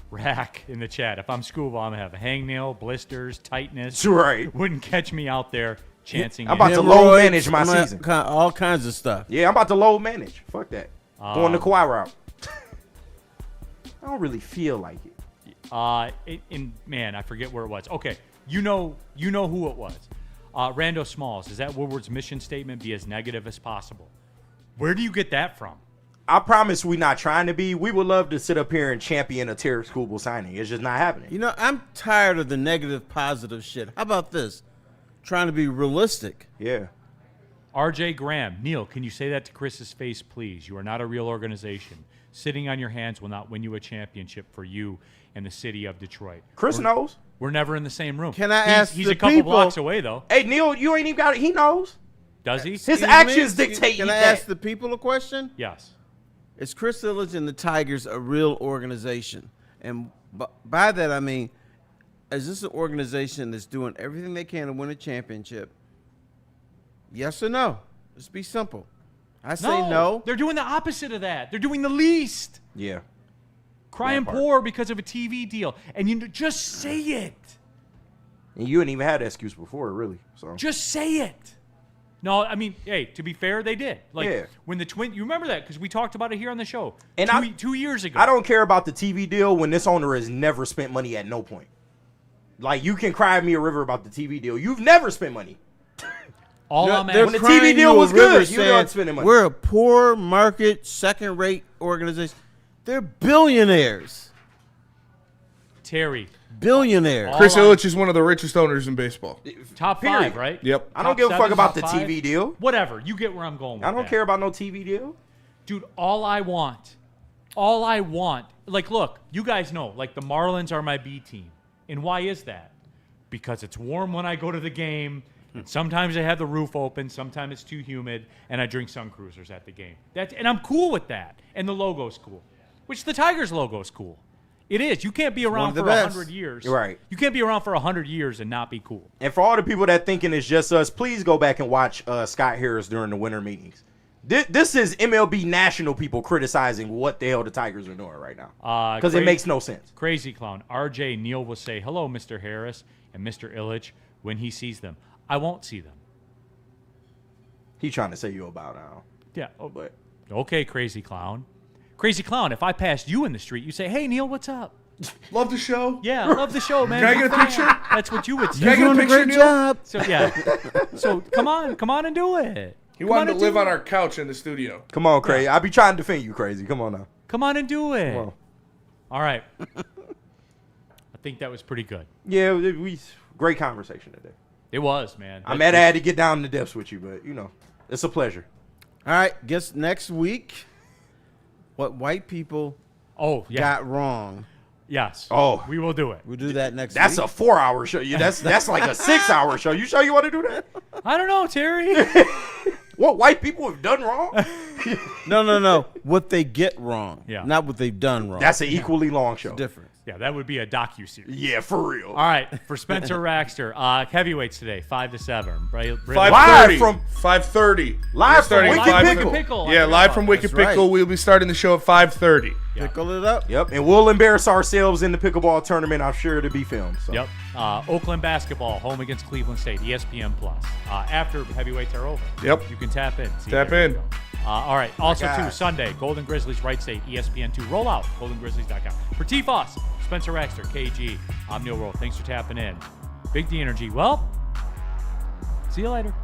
Rack in the chat. If I'm Skubal, I'm going to have a hangnail, blisters, tightness. Right. Wouldn't catch me out there chancing. I'm about to Hemorrhoids, low manage my season. All kinds of stuff. Yeah, I'm about to low manage. Fuck that. Going the Kawhi route. I don't really feel like it. Man, I forget where it was. Okay, you know who it was. Rando Smalls. Is that Woodward's mission statement? Be as negative as possible. Where do you get that from? I promise we're not trying to be. We would love to sit up here and champion a Tarik Skubal signing. It's just not happening. You know, I'm tired of the negative, positive shit. How about this? Trying to be realistic. Yeah. RJ Graham. Neal, can you say that to Chris's face, please? You are not a real organization. Sitting on your hands will not win you a championship for you and the city of Detroit. Chris knows. We're never in the same room. Can I ask He's the a couple people- blocks away, though. Hey, Neal, you ain't even got it. He knows. Does he? His actions dictate Can I that. ask the people a question? Yes. Is Chris Illich and the Tigers a real organization? And by that, I mean, is this an organization that's doing everything they can to win a championship? Yes or no? Let's be simple. I say no. They're doing the opposite of that. They're doing the least. Yeah. Crying That part. poor because of a TV deal. And you just say it. And you didn't even have that excuse before, really. So Just say it. No, I mean, hey, to be fair, they did. Like Yeah. when the Twin, you remember that because we talked about it here on the show. And two years ago. I don't care about the TV deal when this owner has never spent money at no point. Like, you can cry me a river about the TV deal. You've never spent money. All I'm They're asking. When the crying TV deal you a was good, river you saying, weren't spending money. We're a poor market, second-rate organization. They're billionaires. Terry, Billionaires. All Chris I'm- Ilitch is one of the richest owners in baseball. top Period. 5, right? Yep. I don't Top give a fuck 7, about top the 5? TV deal. Whatever. You get where I'm going with I don't that. care about no TV deal. Dude, all I want, like, look, you guys know, like, the Marlins are my B team. And why is that? Because it's warm when I go to the game. And sometimes I have the roof open. Sometimes it's too humid. And I drink Sun Cruisers at the game. And I'm cool with that. And the logo's cool. Which the Tigers logo's cool. It is. You can't be around of the for best. 100 years. Right. You can't be around for 100 years and not be cool. And for all the people that thinking it's just us, please go back and watch Scott Harris during the winter meetings. This is MLB national people criticizing what the hell the Tigers are doing right now. Because it makes no sense. Crazy Clown. RJ Neal will say, hello, Mr. Harris and Mr. Ilitch when he sees them. I won't see them. He trying to say you about now. Yeah. Oh, But okay, Crazy Clown. Crazy Clown, if I passed you in the street, you say, hey, Neal, what's up? Love the show. Yeah, I love the show, man. Can I get a Big fan. picture? That's what you would Can I say. get a Doing a picture, great Neal? job. So, yeah. So, come on and do it. He Come wanted on to and live do on it. our couch in the studio. come on, Crazy. I be trying to defend you, Crazy. Come on now. Come on and do it. Come on. All right. I think that was pretty good. Yeah, we great conversation today. It was, man. I'm mad I had to get down in the depths with you, but, you know, it's a pleasure. All right, guess next week what white people Oh, yeah. got wrong. Yes. Oh. We will do it. We'll do that next That's week. a 4-hour show. That's like a 6-hour show. You sure you want to do that? I don't know, Terry. What white people have done wrong? No. What they get wrong. Yeah. Not what they've done wrong. That's an equally long show. different. Yeah, that would be a docuseries. Yeah, for real. All right, for Spencer Raxter, heavyweights today, 5 to 7. 5:30. Live from- 5:30. Live We're from starting at Wicked 5:30. Pickle. Pickle. Yeah, live from Wicked That's right. Pickle. We'll be starting the show at 5:30. Pickle it up. Yep, and we'll embarrass ourselves in the pickleball tournament. I'm sure to be filmed. So. Yep. Oakland basketball, home against Cleveland State, ESPN Plus. After heavyweights are over. Yep. You can tap in. See Tap there in. you go. All right. Also, too, God. Sunday, Golden Grizzlies, Wright State, ESPN2. Roll out, goldengrizzlies.com. For T-Foss, Spencer Raxter, KG, I'm Neal Ruhl. Thanks for tapping in. Big D Energy. Well, see you later.